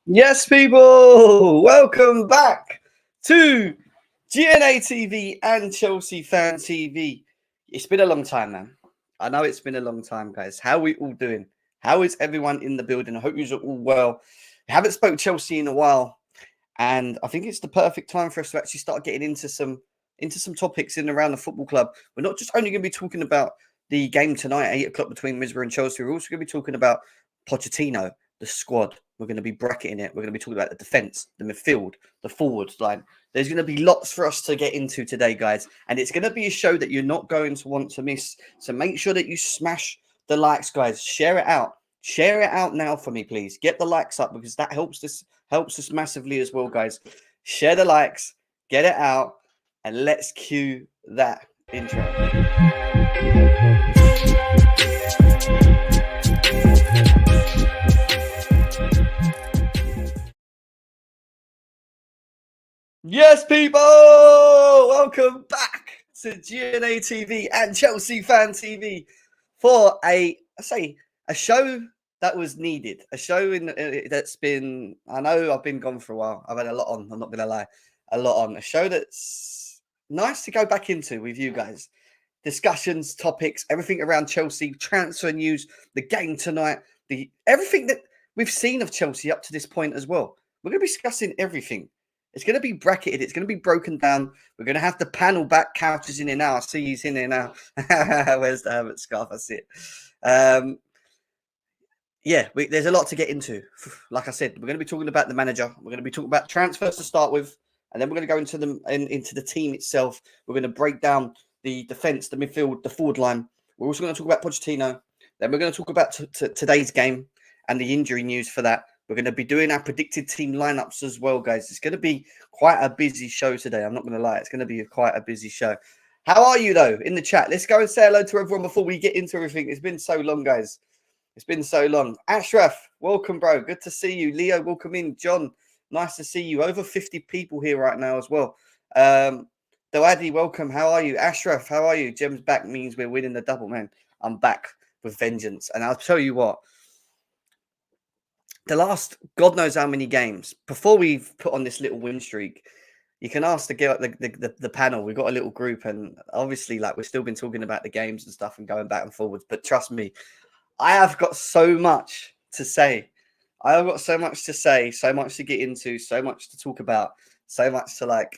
Yes, people, welcome back to GNA TV and Chelsea Fan TV. It's been a long time, man. I know it's been a long time, guys. How are we all doing? How is everyone in the building? I hope you're all well. I haven't spoke Chelsea in a while, and I think it's the perfect time for us to actually start getting into some topics in and around the football club. We're not just only going to be talking about the game tonight at 8 o'clock between Middlesbrough and Chelsea. We're also going to be talking about Pochettino, the squad. We're going to be bracketing it. We're going to be talking about the defence, the midfield, the forward line. There's going to be lots for us to get into today, guys. And it's going to be a show that you're not going to want to miss. So make sure that you smash the likes, guys. Share it out. Share it out now for me, please. Get the likes up because that helps us massively as well, guys. Share the likes, get it out, and let's cue that intro. Yes, people! Welcome back to GNA TV and Chelsea Fan TV for a show that was needed. A show that's been, I know I've been gone for a while. I've had a lot on, I'm not going to lie. A lot on. A show that's nice to go back into with you guys. Discussions, topics, everything around Chelsea, transfer news, the game tonight, everything that we've seen of Chelsea up to this point as well. We're going to be discussing everything. It's going to be bracketed. It's going to be broken down. We're going to have the panel back. Couch is in here now. I see he's in here now. Where's the Herbert scarf? I see it. There's a lot to get into. Like I said, we're going to be talking about the manager. We're going to be talking about transfers to start with. And then we're going to go into the team itself. We're going to break down the defence, the midfield, the forward line. We're also going to talk about Pochettino. Then we're going to talk about today's game and the injury news for that. We're going to be doing our predicted team lineups as well, guys. It's going to be quite a busy show today. I'm not going to lie. It's going to be quite a busy show. How are you, though, in the chat? Let's go and say hello to everyone before we get into everything. It's been so long, guys. It's been so long. Ashraf, welcome, bro. Good to see you. Leo, welcome in. John, nice to see you. Over 50 people here right now as well. Doadi, welcome. How are you? Ashraf, how are you? Jem's back means we're winning the double, man. I'm back with vengeance. And I'll tell you what. The last God knows how many games before we've put on this little win streak, you can ask the panel. We've got a little group, and obviously, like we've still been talking about the games and stuff and going back and forwards. But trust me, I have got so much to say. I have got so much to say, so much to get into, so much to talk about, so much to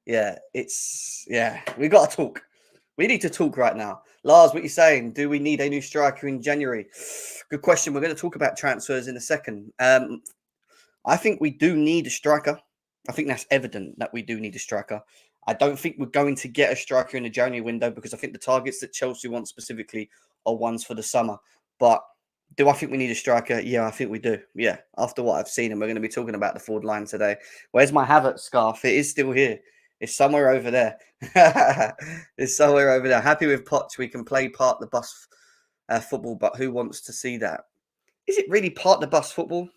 we got to talk. We need to talk right now. Lars, what are you saying? Do we need a new striker in January? Good question. We're going to talk about transfers in a second. I think we do need a striker. I think that's evident that we do need a striker. I don't think we're going to get a striker in the January window because I think the targets that Chelsea want specifically are ones for the summer. But do I think we need a striker? Yeah, I think we do. Yeah, after what I've seen, and we're going to be talking about the forward line today. Where's my Havertz scarf? It is still here. It's somewhere over there. It's somewhere over there. Happy with Poch. We can play part the bus football, but who wants to see that? Is it really part the bus football?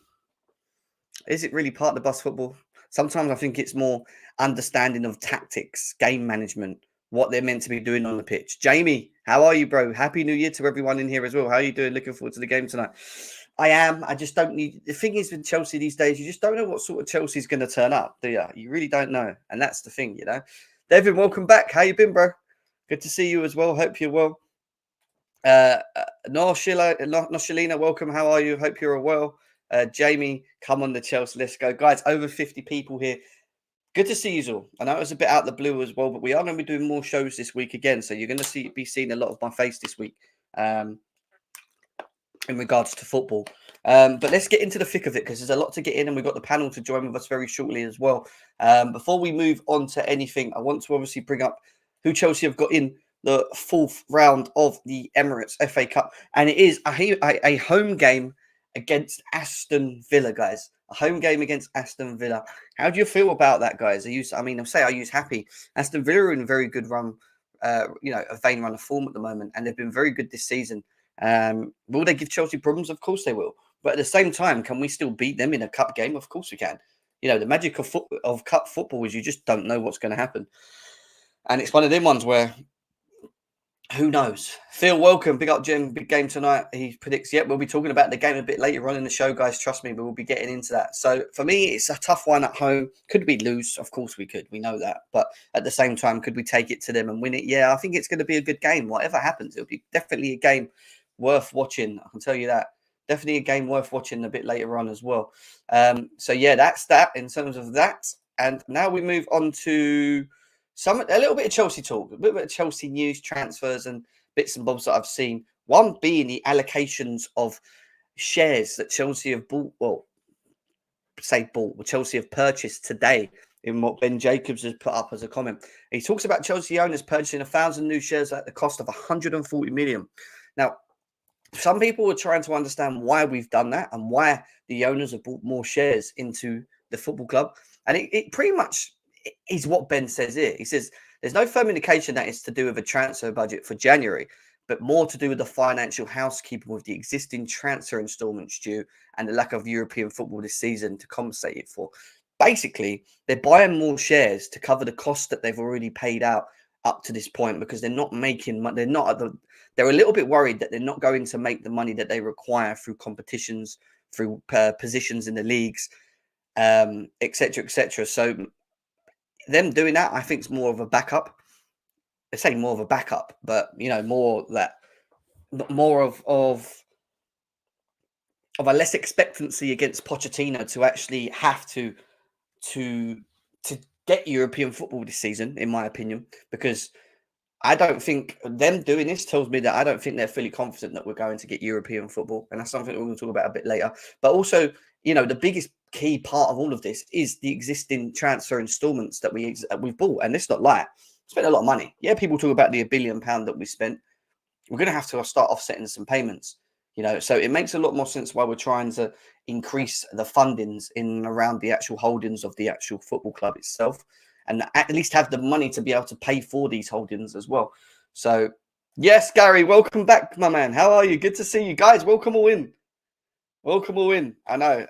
Is it really part the bus football? Sometimes I think it's more understanding of tactics, game management, what they're meant to be doing on the pitch. Jamie, how are you, bro? Happy New Year to everyone in here as well. How are you doing? Looking forward to the game tonight. I am. I just don't need... The thing is with Chelsea these days, you just don't know what sort of Chelsea's going to turn up, do you? You really don't know. And that's the thing, you know. David, welcome back. How you been, bro? Good to see you as well. Hope you're well. Noshalina, welcome. How are you? Hope you're well. Jamie, come on the Chelsea. Let's go. Guys, over 50 people here. Good to see you all. I know it was a bit out of the blue as well, but we are going to be doing more shows this week again. So you're going to be seeing a lot of my face this week in regards to football. But let's get into the thick of it because there's a lot to get in, and we've got the panel to join with us very shortly as well. Before we move on to anything, I want to obviously bring up who Chelsea have got in the fourth round of the Emirates FA Cup. And it is a home game against Aston Villa, guys. A home game against Aston Villa. How do you feel about that, guys? I use happy. Aston Villa are in a very good run, a vain run of form at the moment, and they've been very good this season. Will they give Chelsea problems? Of course they will. But at the same time, can we still beat them in a cup game? Of course we can. You know, the magic of cup football is you just don't know what's going to happen. And it's one of them ones where Who knows? Phil, welcome. Big up, Jim. Big game tonight. He predicts, we'll be talking about the game a bit later on in the show, guys. Trust me, but we'll be getting into that. So for me, it's a tough one at home. Could we lose? Of course we could. We know that. But at the same time, could we take it to them and win it? Yeah, I think it's going to be a good game. Whatever happens, it'll be definitely a game worth watching. I can tell you that. Definitely a game worth watching a bit later on as well. So yeah, that's that in terms of that. And now we move on to a little bit of Chelsea talk, a bit of Chelsea news, transfers, and bits and bobs that I've seen. One being the allocations of shares that Chelsea have bought. Well, Chelsea have purchased today. In what Ben Jacobs has put up as a comment, he talks about Chelsea owners purchasing 1,000 new shares at the cost of 140 million. Now, some people are trying to understand why we've done that and why the owners have bought more shares into the football club, and it pretty much is what Ben says here. He says there's no firm indication that it's to do with a transfer budget for January, but more to do with the financial housekeeping with the existing transfer installments due and the lack of European football this season to compensate it for. Basically, they're buying more shares to cover the cost that they've already paid out up to this point because they're not making money. They're a little bit worried that they're not going to make the money that they require through competitions, through positions in the leagues, etc., etc. So them doing that, I think, is more of a backup. They say more of a backup, but more of a less expectancy against Pochettino to actually have to get European football this season, in my opinion, because I don't think them doing this tells me that I don't think they're fully confident that we're going to get European football, and that's something we're going to talk about a bit later. But also, the biggest key part of all of this is the existing transfer installments that we've bought, and let's not lie, spent a lot of money. Yeah, people talk about the £1 billion that we spent. We're going to have to start offsetting some payments, so it makes a lot more sense why we're trying to increase the fundings in and around the actual holdings of the actual football club itself, and at least have the money to be able to pay for these holdings as well. So, yes, Gary, welcome back, my man. How are you? Good to see you guys. Welcome all in. Welcome all in. I know,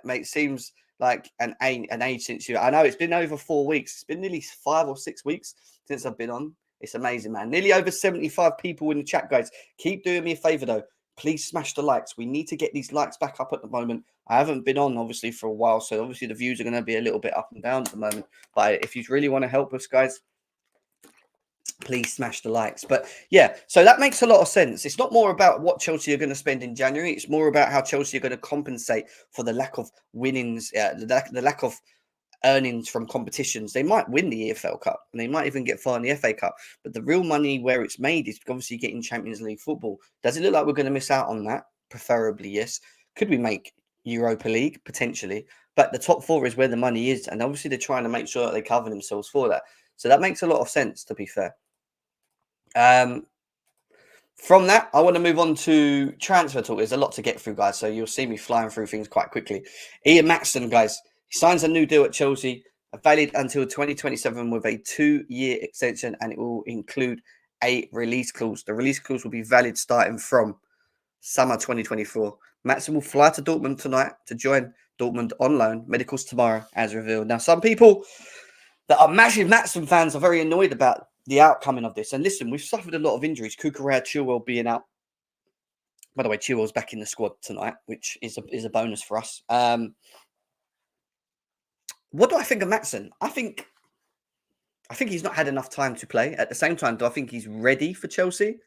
mate, seems like an age since you. I know it's been over 4 weeks. It's been nearly 5 or 6 weeks since I've been on. It's amazing, man. Nearly over 75 people in the chat, guys. Keep doing me a favor, though. Please smash the likes. We need to get these likes back up at the moment. I haven't been on, obviously, for a while. So, obviously, the views are going to be a little bit up and down at the moment. But if you really want to help us, guys, please smash the likes. But yeah, so that makes a lot of sense. It's not more about what Chelsea are going to spend in January. It's more about how Chelsea are going to compensate for the lack of winnings, the lack of earnings from competitions. They might win the EFL Cup and they might even get far in the FA Cup, but the real money where it's made is obviously getting Champions League football. Does it look like we're going to miss out on that? Preferably, yes. Could we make Europa League? Potentially, but the top four is where the money is, and obviously they're trying to make sure that they cover themselves for that. So that makes a lot of sense, to be fair. From that, I want to move on to transfer talk. There's a lot to get through, guys, so you'll see me flying through things quite quickly. Ian Maatsen, guys, he signs a new deal at Chelsea, valid until 2027 with a 2-year extension, and it will include a release clause. The release clause will be valid starting from summer 2024. Maatsen will fly to Dortmund tonight to join Dortmund on loan. Medicals tomorrow, as revealed. Now, some people that are massive Maatsen fans are very annoyed about the outcoming of this. And listen, we've suffered a lot of injuries. Kukurea, Chilwell being out. By the way, Chilwell's back in the squad tonight, which is a bonus for us. What do I think of Maatsen? I think he's not had enough time to play. At the same time, do I think he's ready for Chelsea?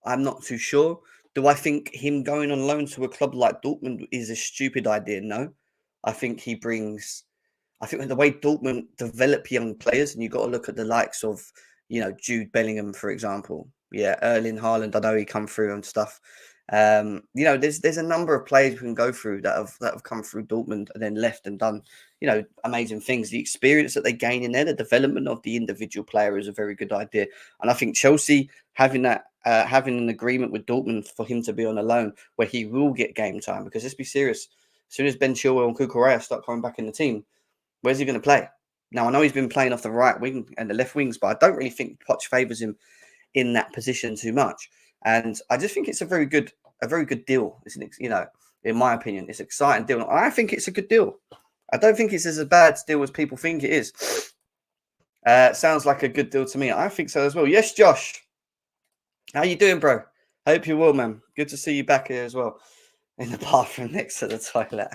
I'm not too sure. Do I think him going on loan to a club like Dortmund is a stupid idea? No. I think the way Dortmund develop young players, and you've got to look at the likes of, Jude Bellingham, for example. Yeah, Erling Haaland, I know he come through and stuff. There's a number of players we can go through that have come through Dortmund and then left and done, amazing things. The experience that they gain in there, the development of the individual player is a very good idea. And I think Chelsea having an agreement with Dortmund for him to be on a loan where he will get game time, because let's be serious, as soon as Ben Chilwell and Kukurea start coming back in the team, where's he going to play? Now, I know he's been playing off the right wing and the left wings, but I don't really think Poch favours him in that position too much. And I just think it's a very good deal. In my opinion, it's an exciting deal. I think it's a good deal. I don't think it's as a bad deal as people think it is. Sounds like a good deal to me. I think so as well. Yes, Josh. How you doing, bro? Hope you're well, man. Good to see you back here as well. In the bathroom next to the toilet.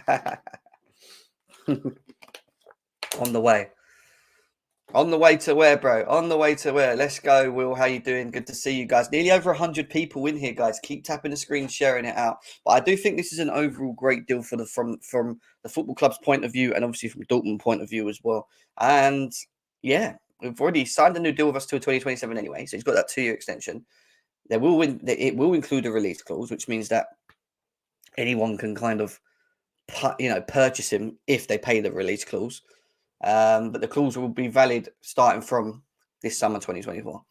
On the way. On the way to where, bro? On the way to where? Let's go, Will. How you doing? Good to see you guys. Nearly over 100 people in here, guys. Keep tapping the screen, sharing it out. But I do think this is an overall great deal for from the football club's point of view, and obviously from Dortmund point of view as well. And yeah, we've already signed a new deal with us till 2027 anyway. So he's got that 2-year extension. It will include a release clause, which means that anyone can kind of purchase him if they pay the release clause. But the clause will be valid starting from this summer 2024.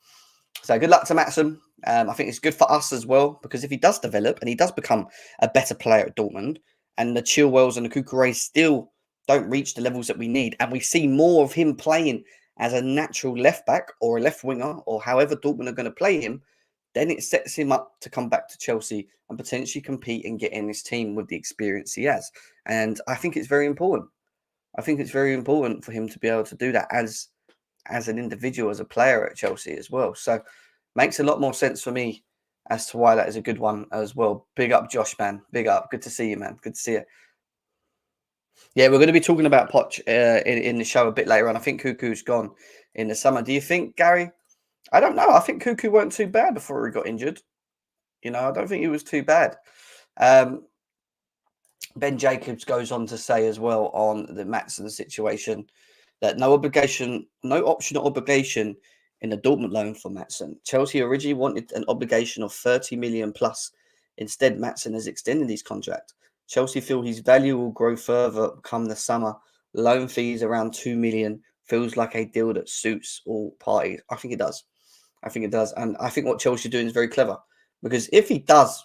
So good luck to Maatsen. I think it's good for us as well, because if he does develop and he does become a better player at Dortmund, and the Chilwells and the Cucureys still don't reach the levels that we need, and we see more of him playing as a natural left back or a left winger, or however Dortmund are going to play him, then it sets him up to come back to Chelsea and potentially compete and get in this team with the experience he has. And I think it's very important. I think it's very important for him to be able to do that as an individual, as a player at Chelsea as well. So makes a lot more sense for me as to why that is a good one as well. Big up, Josh, man. Big up. Good to see you, man. Good to see you. Yeah, we're going to be talking about Poch in the show a bit later on. I think Cuckoo's gone in the summer. Do you think, Gary? I don't know. I think Cuckoo weren't too bad before he got injured. I don't think he was too bad. Ben Jacobs goes on to say as well on the Maatsen situation that no option or obligation in the Dortmund loan for Maatsen. Chelsea originally wanted an obligation of 30 million plus. Instead, Maatsen has extended his contract. Chelsea feel his value will grow further come the summer. Loan fees around 2 million feels like a deal that suits all parties. I think it does. And I think what Chelsea are doing is very clever, because if he does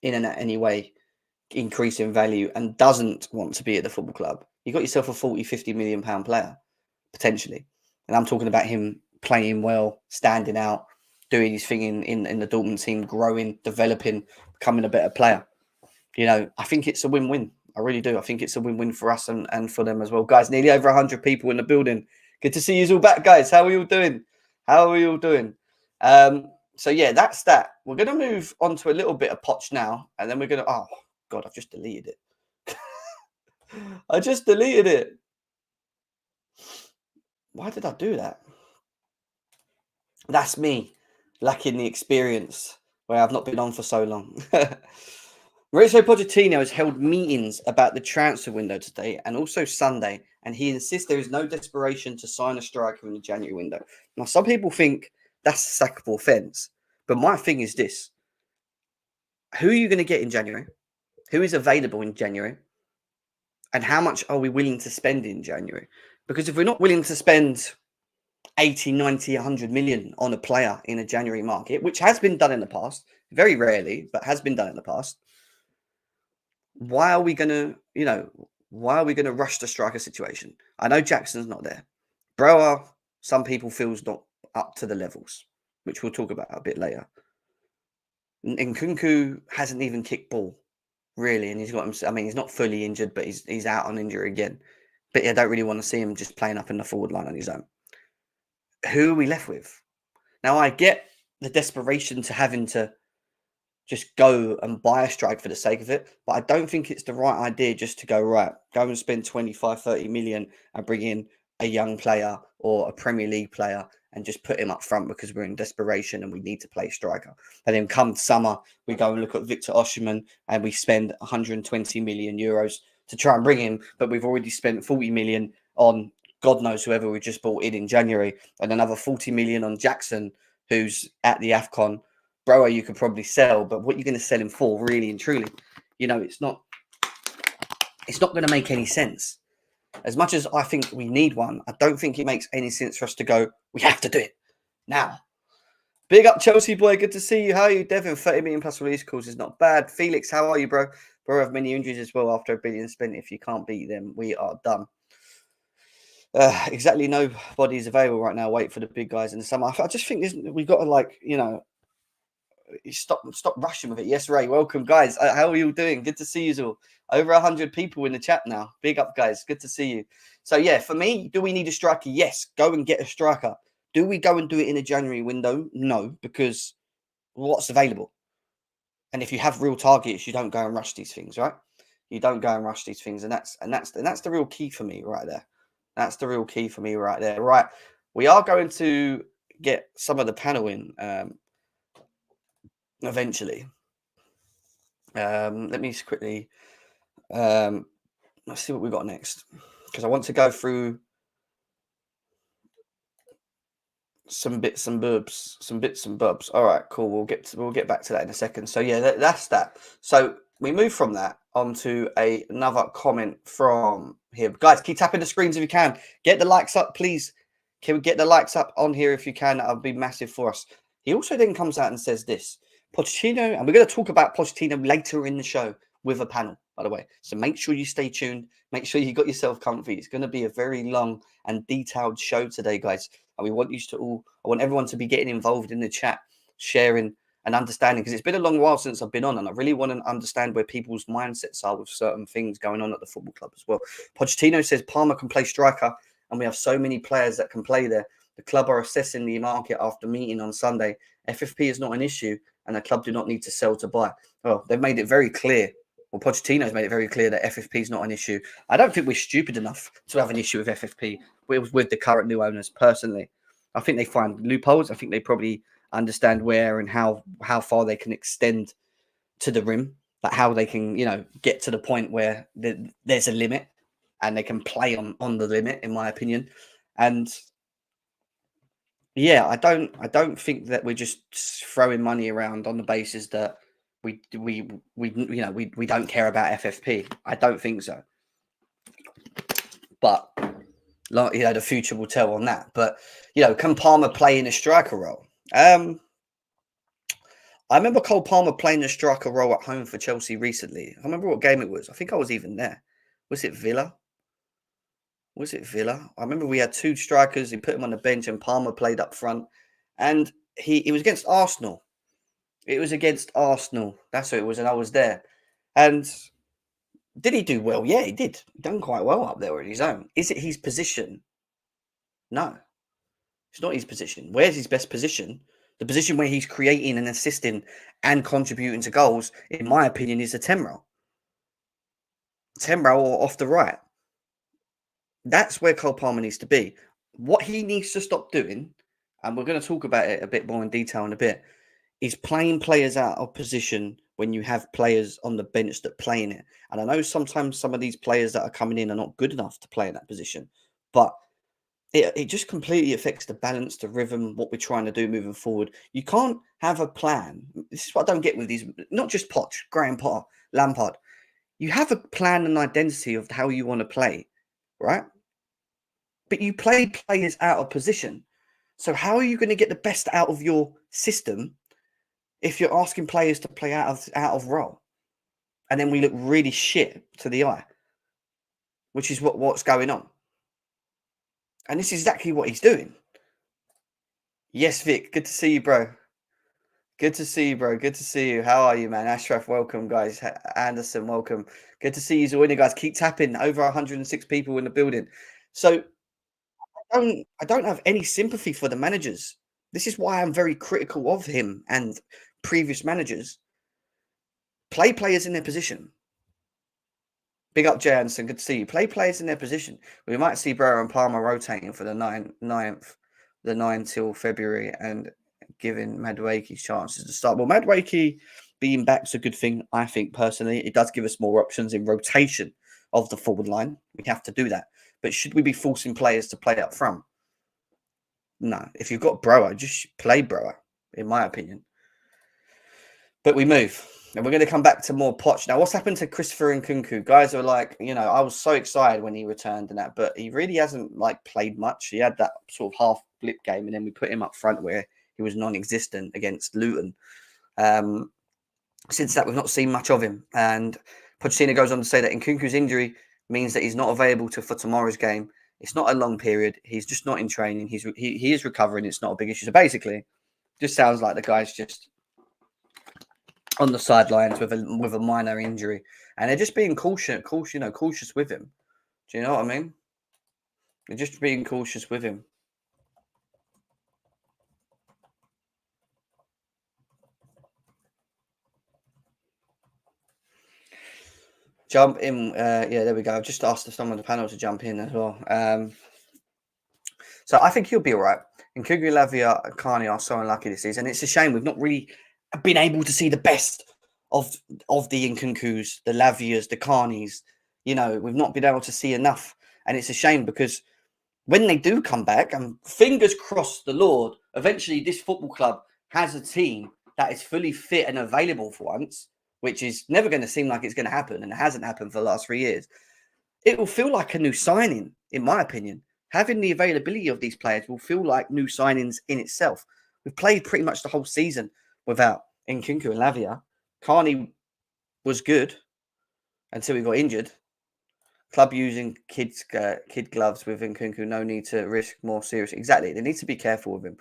in any way increase in value and doesn't want to be at the football club, you got yourself a 40-50 million pound player potentially. And I'm talking about him playing well, standing out, doing his thing in the Dortmund team, growing, developing, becoming a better player. I think it's a win-win. I really do. I think it's a win-win for us and for them as well. Guys, nearly over 100 people in the building. Good to see you all back, guys. How are you all doing? So yeah, that's that. We're going to move on to a little bit of Poch now, and then we're going to... Oh, God, I've just deleted it. I just deleted it. Why did I do that? That's me lacking the experience where I've not been on for so long. Mauricio Pochettino has held meetings about the transfer window today and also Sunday, and he insists there is no desperation to sign a striker in the January window. Now, some people think that's a sackable offence, but my thing is this. Who are you going to get in January? Who is available in January? And how much are we willing to spend in January? Because if we're not willing to spend 80, 90, 100 million on a player in a January market, which has been done in the past, very rarely, but has been done in the past, why are we going to rush the striker situation? I know Jackson's not there. Brower, some people feel is not up to the levels, which we'll talk about a bit later. And Nkunku hasn't even kicked ball, really, and he's not fully injured, but he's out on injury again. But I don't really want to see him just playing up in the forward line on his own. Who are we left with? Now, I get the desperation to having to just go and buy a strike for the sake of it, but I don't think it's the right idea just to go and spend 25, 30 million and bring in a young player or a Premier League player and just put him up front because we're in desperation and we need to play striker. And then come summer, we go and look at Victor Osimhen and we spend 120 million euros to try and bring him, but we've already spent 40 million on God knows whoever we just bought in January, and another 40 million on Jackson, who's at the AFCON. Brower, you could probably sell, but what you're going to sell him for, really and truly, it's not going to make any sense. As much as I think we need one, I don't think it makes any sense for us to go, we have to do it now. Big up Chelsea boy, good to see you. How are you, Devin? 30 million plus release calls is not bad. Felix, how are you, bro? Bro have many injuries as well after $1 billion spent. If you can't beat them, we are done. Exactly, nobody's available right now. Wait for the big guys in the summer. I just think we've got to stop rushing with it. Yes, Ray, welcome, guys. How are you all doing? Good to see you all. Over 100 people in the chat now. Big up, guys. Good to see you. So, yeah, for me, do we need a striker? Yes, go and get a striker. Do we go and do it in a January window? No, because what's available. And if you have real targets, you don't go and rush these things, right? You don't go and rush these things, and that's the real key for me right there. That's the real key for me right there. Right, we are going to get some of the panel in eventually. Let me just quickly let's see what we got next, because I want to go through some bits and bobs. All right, cool. We'll get back to that in a second. So yeah, that's that. So we move from that onto another comment from here. Guys, keep tapping the screens if you can. Get the likes up, please. Can we get the likes up on here if you can? That would be massive for us. He also then comes out and says this: Pochettino, and we're going to talk about Pochettino later in the show with a panel, by the way. So make sure you stay tuned. Make sure you got yourself comfy. It's going to be a very long and detailed show today, guys. And we want you to all, I want everyone to be getting involved in the chat, sharing and understanding, because it's been a long while since I've been on, and I really want to understand where people's mindsets are with certain things going on at the football club as well. Pochettino says Palmer can play striker, and we have so many players that can play there. The club are assessing the market after meeting on Sunday. FFP is not an issue, and the club do not need to sell to buy. Well, they've made it very clear. Well, Pochettino's made it very clear that FFP is not an issue. I don't think we're stupid enough to have an issue with FFP with the current new owners, personally. I think they find loopholes. I think they probably understand where and how far they can extend to the rim, like how they can, get to the point where there's a limit and they can play on the limit, in my opinion. And yeah, I don't think that we're just throwing money around on the basis that we don't care about FFP. I don't think so. But the future will tell on that. But can Palmer play in a striker role? I remember Cole Palmer playing a striker role at home for Chelsea recently. I remember what game it was. I think I was even there. Was it Villa? I remember we had two strikers. He put him on the bench, and Palmer played up front. And he was against Arsenal. It was against Arsenal. That's what it was, and I was there. And did he do well? Yeah, he did. Done quite well up there on his own. Is it his position? No, it's not his position. Where's his best position? The position where he's creating and assisting and contributing to goals, in my opinion, is a 10 role. 10 role or off the right. That's where Cole Palmer needs to be. What he needs to stop doing, and we're going to talk about it a bit more in detail in a bit, is playing players out of position when you have players on the bench that play in it. And I know sometimes some of these players that are coming in are not good enough to play in that position, but it just completely affects the balance, the rhythm, what we're trying to do moving forward. You can't have a plan. This is what I don't get with these, not just Poch, Graham Potter, Lampard. You have a plan and identity of how you want to play, right? But you play players out of position. So how are you going to get the best out of your system if you're asking players to play out of role? And then we look really shit to the eye, which is what's going on. And this is exactly what he's doing. Yes, Vic, good to see you, bro. Good to see you, bro. Good to see you. How are you, man? Ashraf, welcome, guys. Anderson, welcome. Good to see you, Zoina, guys. Keep tapping. Over 106 people in the building. So I don't have any sympathy for the managers. This is why I'm very critical of him and previous managers. Play players in their position. Big up, Jay Anderson. Good to see you. Play players in their position. We might see Brewer and Palmer rotating for the 9 till February, and giving Madueke chances to start. Well, Madueke being back's a good thing, I think, personally. It does give us more options in rotation of the forward line. We have to do that. But should we be forcing players to play up front? No. If you've got Brewer, just play Brewer, in my opinion. But we move. And we're going to come back to more Poch. Now, what's happened to Christopher Nkunku? Guys are like, I was so excited when he returned and that, but he really hasn't played much. He had that sort of half blip game, and then we put him up front where he was non-existent against Luton. Since that, we've not seen much of him. And Pochettino goes on to say that Nkunku's injury means that he's not available for tomorrow's game. It's not a long period. He's just not in training. He is recovering. It's not a big issue. So basically, just sounds like the guy's just on the sidelines with a minor injury, and they're just being cautious with him. Do you know what I mean? They're just being cautious with him. Jump in. Yeah, there we go. I've just asked someone on the panel to jump in as well. So I think he'll be all right. And Kugu, Lavia, and Carney are so unlucky this season. It's a shame we've not really been able to see the best of the Nkunkus, the Lavias, the Carneys. You know, we've not been able to see enough. And it's a shame because when they do come back, and fingers crossed the Lord, eventually this football club has a team that is fully fit and available for once, which is never going to seem like it's going to happen, and it hasn't happened for the last 3 years. It will feel like a new signing, in my opinion. Having the availability of these players will feel like new signings in itself. We've played pretty much the whole season without Nkunku and Lavia. Carney was good until he got injured. Club using kid gloves with Nkunku. No need to risk more serious. Exactly. They need to be careful with him.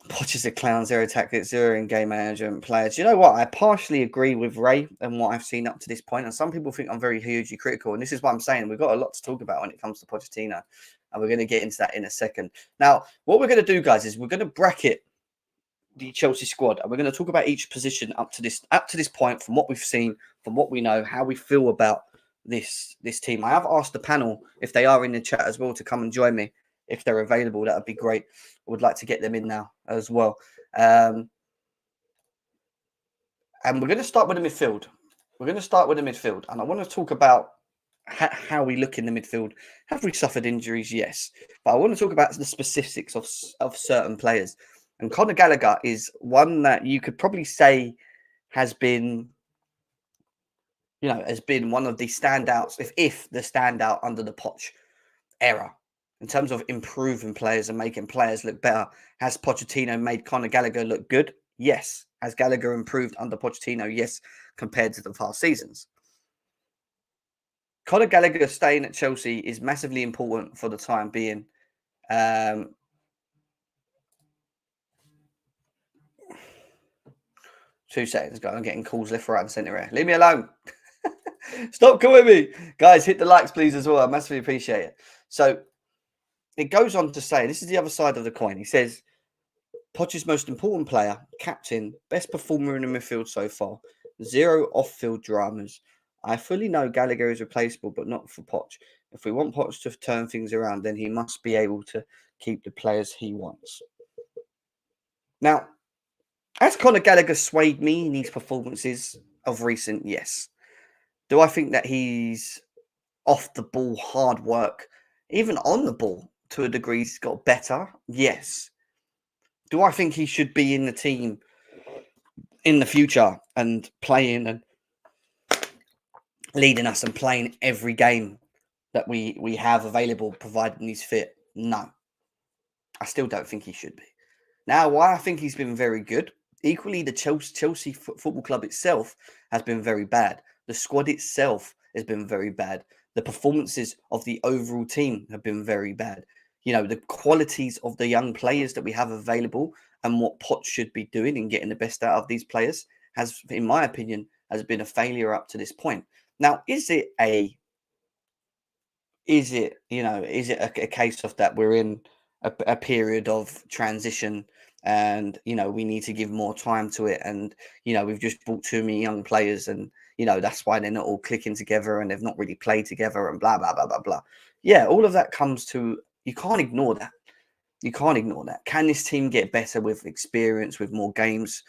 Poch is a clown, zero tactics, zero in-game management players. You know what? I partially agree with Ray and what I've seen up to this point. And some people think I'm very hugely critical. And this is what I'm saying. We've got a lot to talk about when it comes to Pochettino. And we're going to get into that in a second. Now, what we're going to do, guys, is we're going to bracket the Chelsea squad. And we're going to talk about each position up to this point, from what we've seen, from what we know, how we feel about this team. I have asked the panel if they are in the chat as well to come and join me. If they're available, that would be great. I would like to get them in now as well. And we're going to start with the midfield. And I want to talk about how we look in the midfield. Have we suffered injuries? Yes. But I want to talk about the specifics of certain players. And Conor Gallagher is one that you could probably say has been one of the standouts, if the standout under the Poch era. In terms of improving players and making players look better, has Pochettino made Conor Gallagher look good? Yes. Has Gallagher improved under Pochettino? Yes, compared to the past seasons. Conor Gallagher staying at Chelsea is massively important for the time being. 2 seconds ago, I'm getting calls left, right, and centre here. Leave me alone. Stop calling me. Guys, hit the likes, please, as well. I massively appreciate it. So, it goes on to say, this is the other side of the coin. He says, Poch's most important player, captain, best performer in the midfield so far, 0 off-field dramas. I fully know Gallagher is replaceable, but not for Poch. If we want Poch to turn things around, then he must be able to keep the players he wants. Now, has Conor Gallagher swayed me in his performances of recent? Yes. Do I think that he's off the ball, hard work, even on the ball to a degree, he's got better? Yes. Do I think he should be in the team in the future and playing and leading us and playing every game that we have available, provided he's fit? No. I still don't think he should be. Now, why I think he's been very good, equally the Chelsea Football Club itself has been very bad. The squad itself has been very bad. The performances of the overall team have been very bad. You know, the qualities of the young players that we have available and what Poch should be doing in getting the best out of these players has, in my opinion, has been a failure up to this point. Now, is it a case of that we're in a period of transition and, we need to give more time to it, and, we've just brought too many young players and, that's why they're not all clicking together and they've not really played together and blah, blah, blah, blah, blah. Yeah, all of that comes to, you can't ignore that. You can't ignore that. Can this team get better with experience, with more games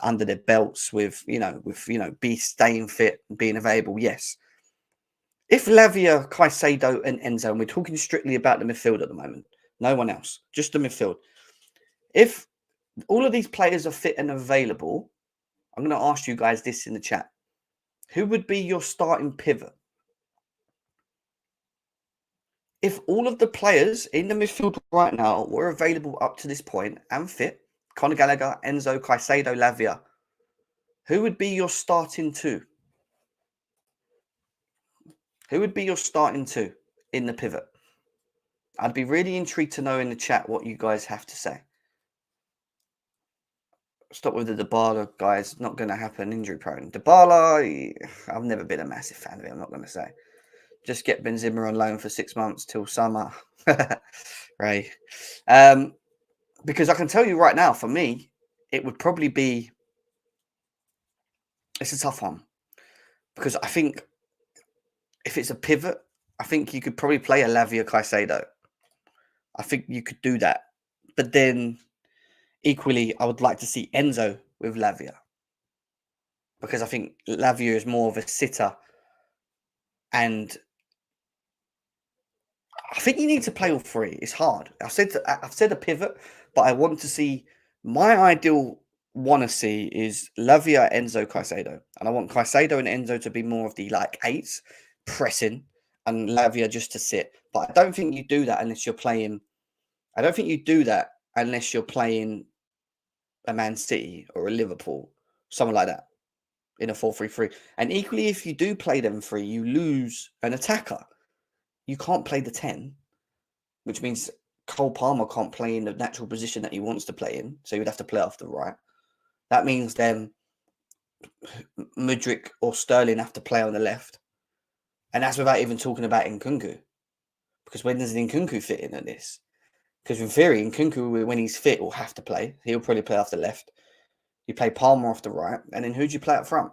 under their belts, with be staying fit, being available? Yes. If Lavia, Caicedo, and Enzo, and we're talking strictly about the midfield at the moment, no one else, just the midfield. If all of these players are fit and available, I'm going to ask you guys this in the chat. Who would be your starting pivot? If all of the players in the midfield right now were available up to this point and fit, Conor Gallagher, Enzo, Caicedo, Lavia, who would be your starting two? Who would be your starting two in the pivot? I'd be really intrigued to know in the chat what you guys have to say. Stop with the Dybala, guys. Not going to happen. Injury prone. Dybala, I've never been a massive fan of him. I'm not going to say. Just get Benzema on loan for 6 months till summer. Right. Because I can tell you right now, for me, it would probably be... It's a tough one. because I think if it's a pivot, I think you could probably play a Lavia Caicedo. I think you could do that. But then equally, I would like to see Enzo with Lavia, because I think Lavia is more of a sitter, and I think you need to play all three. It's hard. I've said a pivot, but I want to see, my ideal want to see is Lavia, Enzo, Caicedo, and I want Caicedo and Enzo to be more of the like eights pressing, and Lavia just to sit. But I don't think you do that unless you're playing. I don't think you do that unless you're playing a Man City or a Liverpool, someone like that, in a 4-3-3. And equally, if you do play them three, you lose an attacker. You can't play the 10, which means Cole Palmer can't play in the natural position that he wants to play in, so he would have to play off the right. That means then Mudryk or Sterling have to play on the left. And that's without even talking about Nkunku. Because when does Nkunku fit in at this? Because in theory, Nkunku, when he's fit, will have to play. He'll probably play off the left. You play Palmer off the right. And then who do you play up front?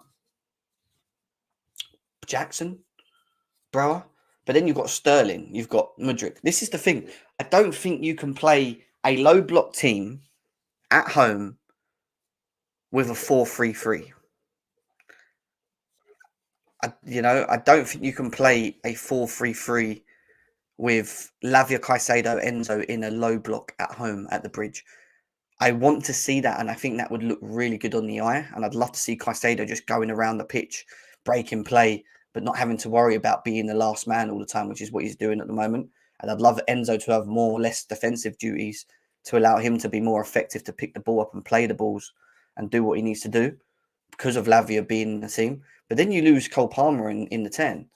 Jackson? Brower? But then you've got Sterling. You've got Mudryk. This is the thing. I don't think you can play a low block team at home with a 4-3-3. I don't think you can play a 4-3-3 with Lavia, Caicedo, Enzo in a low block at home at the Bridge. I want to see that, and I think that would look really good on the eye. And I'd love to see Caicedo just going around the pitch, breaking play, but not having to worry about being the last man all the time, which is what he's doing at the moment. And I'd love Enzo to have more or less defensive duties to allow him to be more effective to pick the ball up and play the balls and do what he needs to do because of Lavia being in the team. But then you lose Cole Palmer in the 10.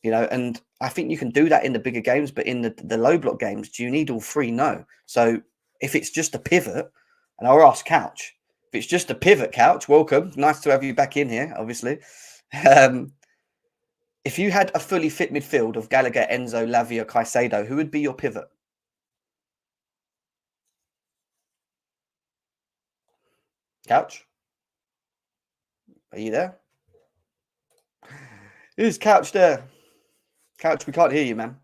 And I think you can do that in the bigger games, but in the low block games, do you need all three? No. So if it's just a pivot, and I'll ask Couch, if it's just a pivot, Couch, welcome. Nice to have you back in here, obviously. If you had a fully fit midfield of Gallagher, Enzo, Lavia, Caicedo, who would be your pivot? Couch? Are you there? Who's Couch there? Couch, we can't hear you, man.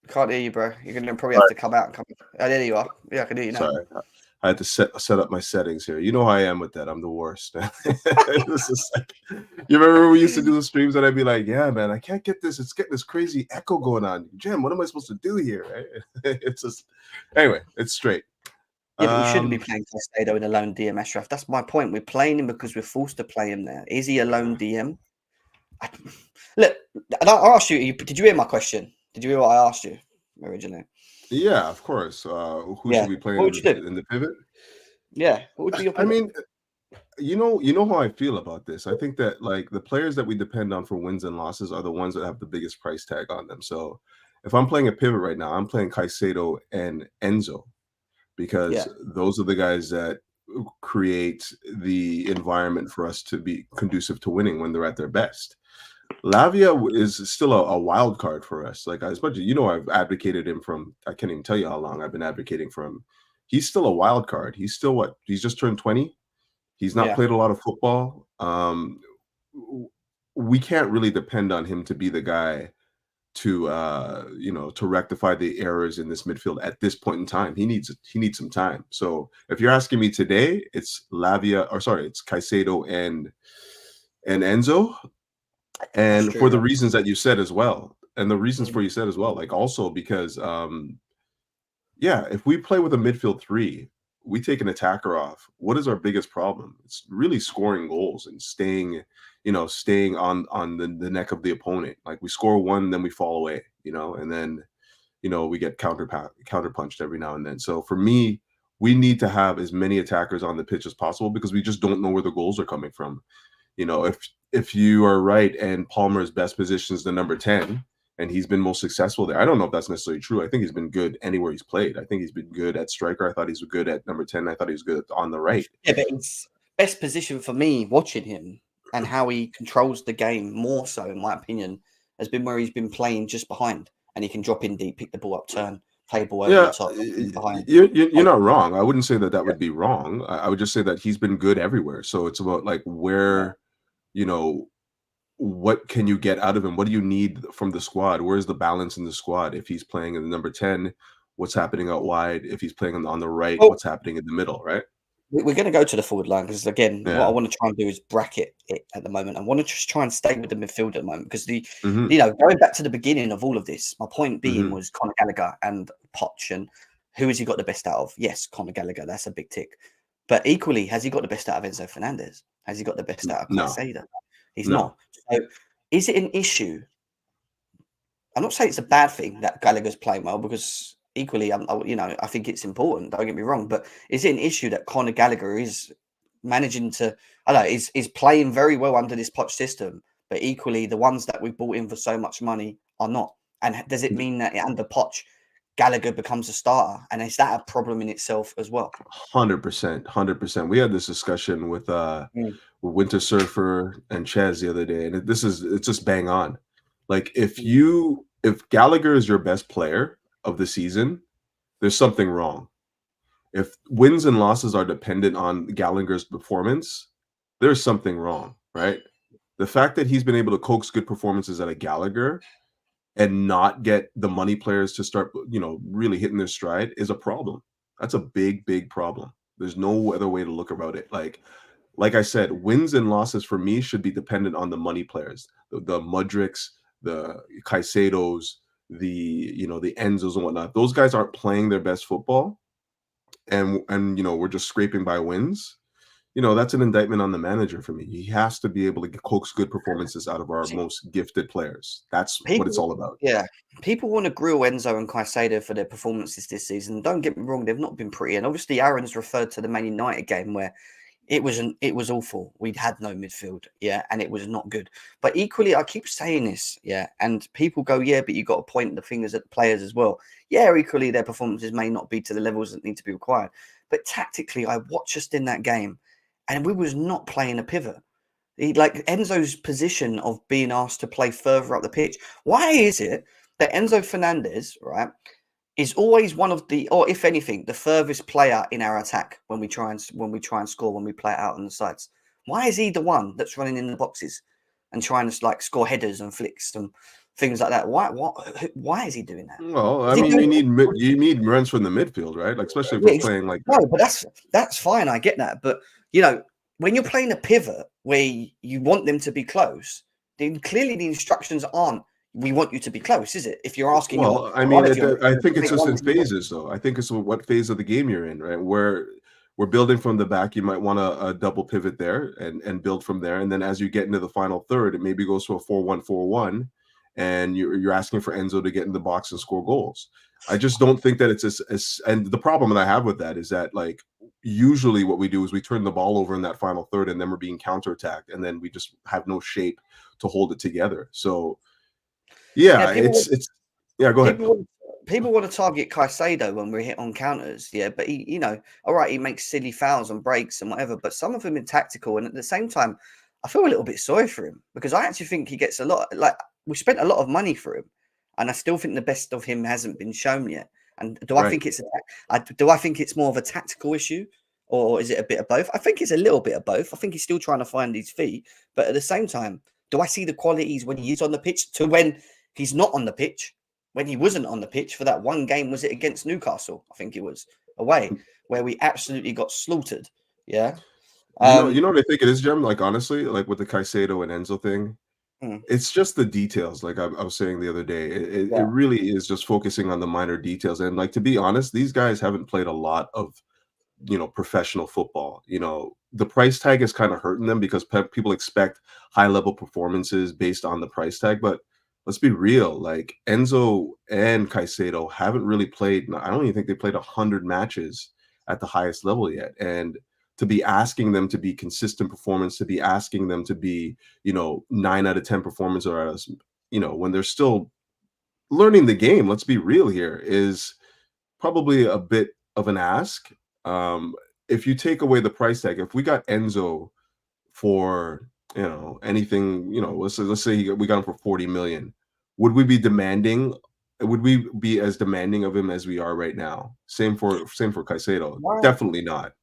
Can't hear you, bro. You're going to probably have to come out and come. Oh, there you are. Yeah, I can hear you now. Sorry. I had to set up my settings here. You know how I am with that. I'm the worst. This is like, you remember we used to do the streams and I'd be like, yeah, man, I can't get this. It's getting this crazy echo going on. Jim, what am I supposed to do here? Right? It's just, anyway, it's straight. Yeah, but we shouldn't be playing Caicedo in a lone DM, Ashraf. That's my point. We're playing him because we're forced to play him there. Is he a lone DM? Look, I asked you, did you hear my question? Did you hear what I asked you originally? Yeah, of course. Who should we play in the pivot? Yeah, what would be your pivot? I mean, you know how I feel about this. I think that like the players that we depend on for wins and losses are the ones that have the biggest price tag on them. So if I'm playing a pivot right now, I'm playing Caicedo and Enzo because those are the guys that create the environment for us to be conducive to winning when they're at their best. Lavia is still a wild card for us. Like as much as I've advocated him from, I can't even tell you how long I've been advocating for him. He's still a wild card. He's still he's just turned 20. He's not played a lot of football. We can't really depend on him to be the guy to to rectify the errors in this midfield at this point in time. He needs some time. So if you're asking me today, it's it's Caicedo and Enzo. And for the reasons that you said as well, and the reasons for you said as well, like also because, if we play with a midfield three, we take an attacker off. What is our biggest problem? It's really scoring goals and staying on the neck of the opponent. Like we score one, then we fall away, and then, we get counterpunched every now and then. So for me, we need to have as many attackers on the pitch as possible because we just don't know where the goals are coming from. If you are right and Palmer's best position is the number 10 and he's been most successful there, I don't know if that's necessarily true. I think he's been good anywhere he's played. I think he's been good at striker. I thought he was good at number 10. I thought he was good on the right. Yeah, but it's best position for me watching him and how he controls the game more so, in my opinion, has been where he's been playing just behind and he can drop in deep, pick the ball up, turn, table over the Yeah, top, behind. you're not wrong. I wouldn't say that that would be wrong. I would just say that he's been good everywhere. So it's about like Yeah. where, you know, what can you get out of him? What do you need from the squad? Where's the balance in the squad? If he's playing in the number 10, what's happening out wide? If he's playing on the right, Well, what's happening in the middle, right? we're going to go to the forward line because again, what I Yeah. want to try and do is bracket it at the moment. I want to just try and stay with the midfield at the moment because Hmm. going back to the beginning of all of this, my point being Hmm. was Conor Gallagher and Poch, and who has he got the best out of? Yes, Conor Gallagher, that's a big tick. But equally, has he got the best out of Enzo Fernandez? Has he got the best out of No, Caicedo? He's no. not. So, is it an issue? I'm not saying it's a bad thing that Gallagher's playing well because equally, I think it's important. Don't get me wrong, but is it an issue that Conor Gallagher is managing to? I don't know is playing very well under this Poch system, but equally the ones that we bought in for so much money are not. And does it mean that under Poch, Gallagher becomes a starter, and is that a problem in itself as well? 100%, 100%. We had this discussion Mm, with Winter Surfer and Chez the other day, and it's just bang on. Like mm. if Gallagher is your best player of the season, there's something wrong. If wins and losses are dependent on Gallagher's performance, there's something wrong, right? The fact that he's been able to coax good performances out of Gallagher and not get the money players to start, really hitting their stride is a problem. That's a big, big problem. There's no other way to look about it. Like I said, wins and losses for me should be dependent on the money players, the Mudricks, the Caicedos, the Enzos and whatnot. Those guys aren't playing their best football, and we're just scraping by wins. That's an indictment on the manager for me. He has to be able to coax good performances out of our most gifted players. That's what it's People, all about. yeah, people want to grill Enzo and Caicedo for their performances this season. Don't get me wrong; they've not been pretty. And obviously, Aaron's referred to the Man United game where it was awful. We'd had no midfield, yeah, and it was not good. But equally, I keep saying this, yeah, and people go, yeah, but you got to point the fingers at the players as well. Yeah, equally, their performances may not be to the levels that need to be required. But tactically, I watched us in that game, and we was not playing a pivot. Like Enzo's position of being asked to play further up the pitch. Why is it that Enzo Fernandez, right, is always one of the, or if anything, the furthest player in our attack when we try and score when we play it out on the sides? Why is he the one that's running in the boxes and trying to like score headers and flicks and things like that? Why is he doing that? Well, I Is he mean, doing you need runs from the midfield, right? Like especially if we're Yeah, playing like no, but that's fine. I get that, but when you're playing a pivot where you want them to be close, then clearly the instructions aren't. We want you to be close, is it? If you're asking well, I mean, your I think it's make just one in phases, though. I think it's what phase of the game you're in, right? Where we're building from the back, you might want a double pivot there and build from there, and then as you get into the final third, it maybe goes to a 4-1-4-1, and you're asking for Enzo to get in the box and score goals. I just don't think that it's as and the problem that I have with that is that like usually what we do is we turn the ball over in that final third, and then we're being counterattacked, and then we just have no shape to hold it together. So Yeah, yeah, it's yeah. Go ahead. people want, people want to target Caicedo when we're hit on counters. Yeah, but all right, he makes silly fouls and breaks and whatever. But some of them are tactical, and at the same time, I feel a little bit sorry for him because I actually think he gets a lot. Like we spent a lot of money for him, and I still think the best of him hasn't been shown yet. And do I Right. think do I think it's more of a tactical issue, or is it a bit of both? I think it's a little bit of both. I think he's still trying to find his feet, but at the same time, do I see the qualities when he is on the pitch to when he's not on the pitch? When he wasn't on the pitch for that one game, was it against Newcastle? I think it was away where we absolutely got slaughtered. Yeah. You know what I think it is, Jim? Like honestly, like with the Caicedo and Enzo thing, Mm, it's just the details. Like I was saying the other day, it yeah. really is just focusing on the minor details. And like to be honest, these guys haven't played a lot of professional football. The price tag is kind of hurting them because people expect high level performances based on the price tag. But let's be real, like Enzo and Caicedo haven't really played. I don't even think they played 100 matches at the highest level yet. And to be asking them to be consistent performance, to be asking them to be 9 out of 10 performance, or when they're still learning the game, let's be real here, is probably a bit of an ask. Um, if you take away the price tag, if we got Enzo for anything, let's say we got him for 40 million, would we be demanding would we be as demanding of him as we are right now? Same for Caicedo. Why? Definitely not.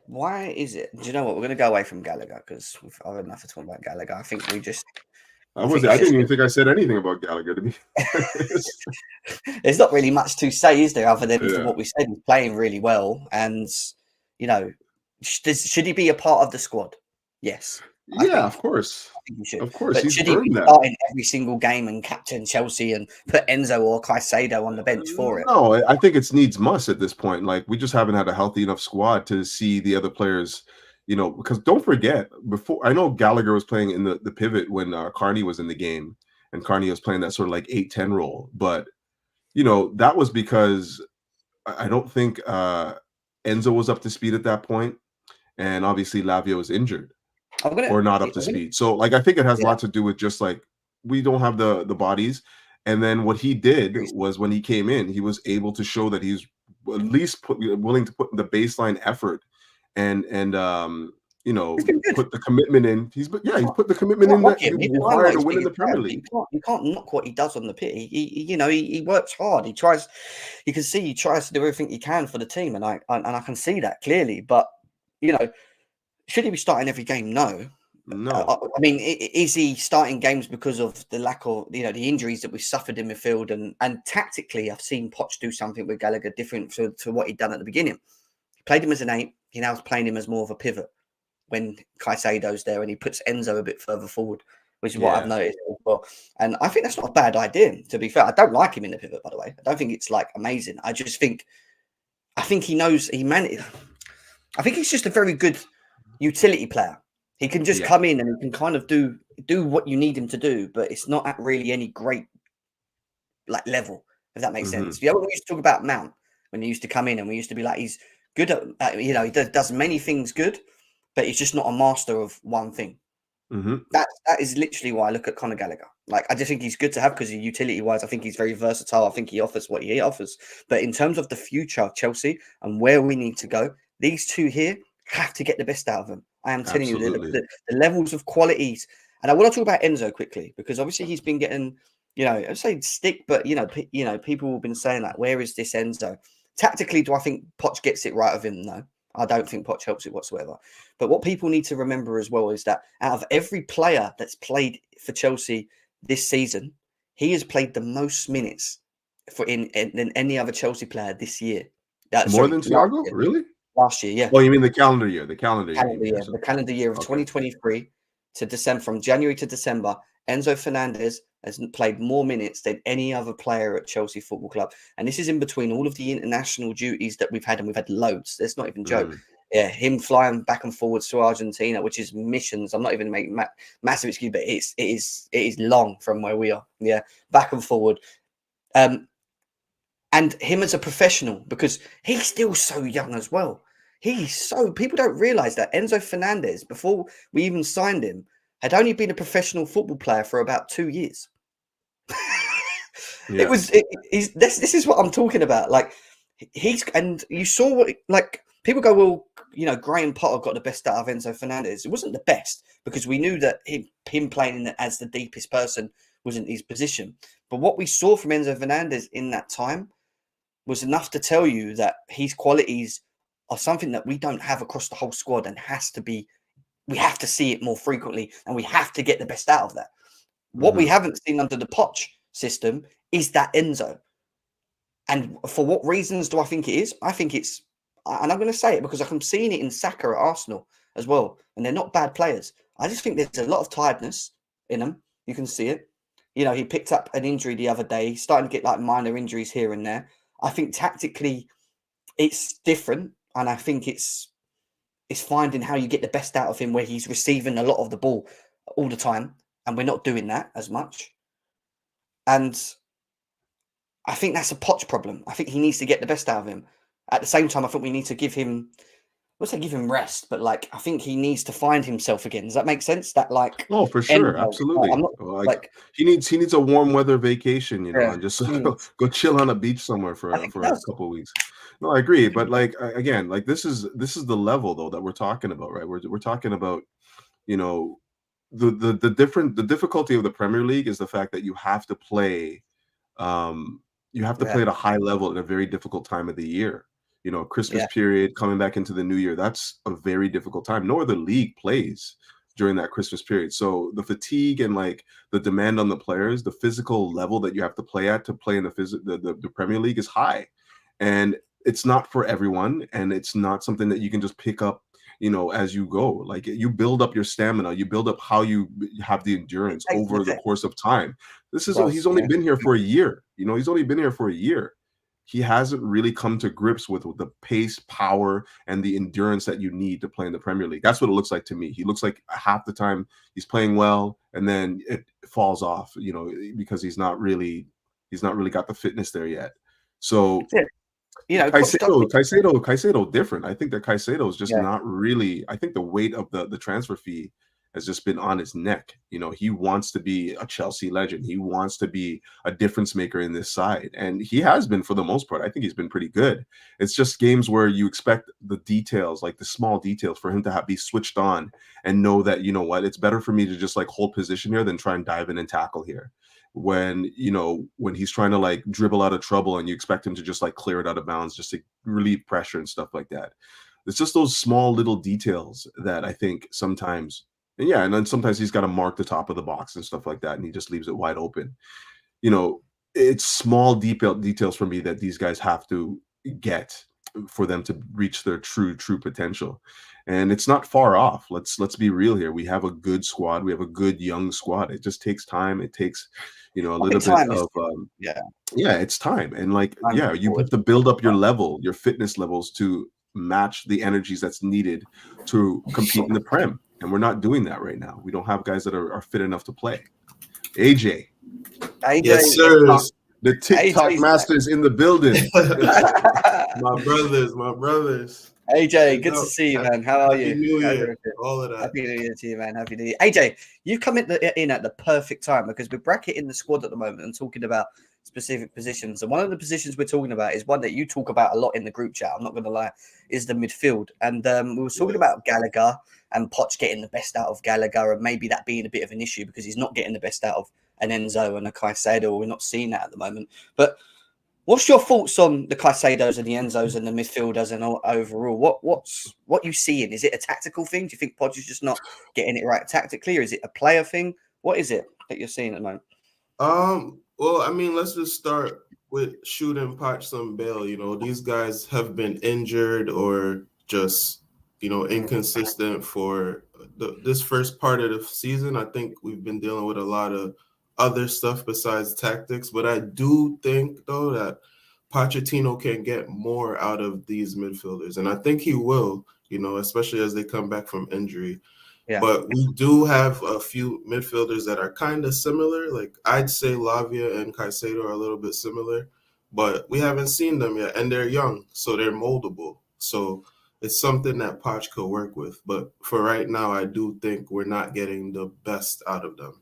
Why is it? Do you know what? We're going to go away from Gallagher because I've had enough of talking about Gallagher. I think we just. I think it's didn't just even think I said anything about Gallagher, to be honest. there's not really much to say, is there, other than for Yeah. what we said, he's playing really well. And, you know, should he be a part of the squad? Yes. Yeah, of course. I think he should. Of course, But he's should he be earned that. starting every single game and captain Chelsea and put Enzo or Caicedo on the bench for it? No, I think it's needs must at this point. Like, we just haven't had a healthy enough squad to see the other players, you know, because don't forget, before, I know Gallagher was playing in the pivot when Carney was in the game, and Carney was playing that sort of like 8-10 role. But, you know, that was because I don't think Enzo was up to speed at that point, and obviously Lavia was injured or not up to speed. So, like, I think it has a lot to do with just like we don't have the bodies. And then what he did was when he came in, he was able to show that he's at least willing to put the baseline effort and you know, put the commitment in. He's put the commitment in that required to win in the Premier League. You can't knock what he does on the pitch. He works hard. He tries. You can see he tries to do everything he can for the team, and I can see that clearly. But you know, should he be starting every game? No. I mean, is he starting games because of the lack of, the injuries that we suffered in midfield? And tactically, I've seen Poch do something with Gallagher different to what he'd done at the beginning. He played him as an 8. He now is playing him as more of a pivot when Caicedo's there, and he puts Enzo a bit further forward, which is what I've noticed as well. And I think that's not a bad idea, to be fair. I don't like him in the pivot, by the way. I don't think it's like amazing. I think he knows I think he's just a very good utility player. He can just come in and he can kind of do what you need him to do, but it's not at really any great like level, if that makes sense. When we used to talk about Mount, when he used to come in and we used to be like, he's good at he does many things good, but he's just not a master of one thing. That is literally why I look at Conor Gallagher. Like, I just think he's good to have because utility-wise, I think he's very versatile. I think he offers what he offers. But in terms of the future of Chelsea and where we need to go, these two here have to get the best out of them. I am telling you, the levels of qualities. And I want to talk about Enzo quickly because obviously he's been getting, I'd say stick, but people have been saying like, where is this Enzo? Tactically, do I think Poch gets it right of him? No, I don't think Poch helps it whatsoever. But what people need to remember as well is that out of every player that's played for Chelsea this season, he has played the most minutes than any other Chelsea player this year. More than Thiago, really? Last year, yeah. Oh, you mean the calendar year? The calendar year of 2023 to December, from January to December, Enzo Fernandez has played more minutes than any other player at Chelsea Football Club. And this is in between all of the international duties that we've had, and we've had loads. That's not even a joke. Yeah, him flying back and forwards to Argentina, which is missions. I'm not even making massive excuse, but it is long from where we are. Yeah, back and forward. And him as a professional, because he's still so young as well. People don't realize that Enzo Fernandez, before we even signed him, had only been a professional football player for about 2 years. This is what I'm talking about. Like, and you saw what, like, people go, well, Graham Potter got the best out of Enzo Fernandez. It wasn't the best because we knew that him playing as the deepest person wasn't his position. But what we saw from Enzo Fernandez in that time was enough to tell you that his qualities are something that we don't have across the whole squad, and we have to see it more frequently, and we have to get the best out of that. What we haven't seen under the Poch system is that Enzo. And for what reasons do I think it is? I think it's, and I'm going to say it because I'm seeing it in Saka at Arsenal as well, and they're not bad players. I just think there's a lot of tiredness in them. You can see it. He picked up an injury the other day. He's starting to get like minor injuries here and there. I think tactically it's different, and I think it's finding how you get the best out of him where he's receiving a lot of the ball all the time, and we're not doing that as much. And I think that's a Poch problem. I think he needs to get the best out of him. At the same time, I think we need to give him, I wouldn't say give him rest, but like I think he needs to find himself again. Does that make sense? That like, oh, for sure, absolutely. He needs a warm weather vacation, and just go chill on a beach somewhere for a couple of weeks. No, I agree, but like again, like this is the level though that we're talking about, right? We're talking about, the difficulty of the Premier League is the fact that you have to play you have to Yeah. play at a high level at a very difficult time of the year. Christmas Yeah. period, coming back into the new year, that's a very difficult time. No other league plays during that Christmas period. So the fatigue and like the demand on the players, the physical level that you have to play at to play in the Premier League is high. And it's not for everyone, and it's not something that you can just pick up, as you go. Like, you build up your stamina, you build up how you have the endurance Takes an over the effect. course of time. Well, He's only been here for a year. He's only been here for a year. He hasn't really come to grips with the pace, power, and the endurance that you need to play in the Premier League. That's what it looks like to me. He looks like half the time he's playing well, and then it falls off, because he's not really got the fitness there yet. So Caicedo different. I think that Caicedo is just yeah. not really. I think the weight of the transfer fee has just been on his neck. He wants to be a Chelsea legend. He wants to be a difference maker in this side, and he has been for the most part. I think he's been pretty good. It's just games where you expect the details, like the small details, for him to be switched on and know that, it's better for me to just like hold position here than try and dive in and tackle here. When he's trying to like dribble out of trouble and you expect him to just like clear it out of bounds just to relieve pressure and stuff like that. It's just those small little details that I think sometimes, and then sometimes he's got to mark the top of the box and stuff like that, and he just leaves it wide open. It's small details for me that these guys have to get for them to reach their true potential. And it's not far off. Let's be real here. We have a good squad. We have a good young squad. It just takes time. It takes, a little bit of it's time. And like, you have to build up your level, your fitness levels to match the energies that's needed to compete in the Prem. And we're not doing that right now. We don't have guys that are fit enough to play. AJ. Yes, sir. The TikTok masters in the building. my brothers. AJ, good to see you, man. How are you? Happy New Year. All of that. Happy New Year to you, man. Happy New Year. AJ, you've come in at the perfect time, because we're bracketing the squad at the moment and talking about specific positions. And one of the positions we're talking about is one that you talk about a lot in the group chat, I'm not going to lie, is the midfield. And we were talking about Gallagher and Poch getting the best out of Gallagher, and maybe that being a bit of an issue because he's not getting the best out of an Enzo and a Caicedo. We're not seeing that at the moment. But what's your thoughts on the Caicedos and the Enzos and the midfielders and overall? What you seeing? Is it a tactical thing? Do you think Poch is just not getting it right tactically, or is it a player thing? What is it that you're seeing at the moment? Well, I mean, let's just start with shooting Poch some bail. These guys have been injured or just, inconsistent for this first part of the season. I think we've been dealing with a lot of other stuff besides tactics, but I do think though that Pochettino can get more out of these midfielders, and I think he will, especially as they come back from injury. Yeah. But we do have a few midfielders that are kind of similar. Like, I'd say Lavia and Caicedo are a little bit similar, but we haven't seen them yet, and they're young, so they're moldable. So it's something that Poch could work with. But for right now, I do think we're not getting the best out of them.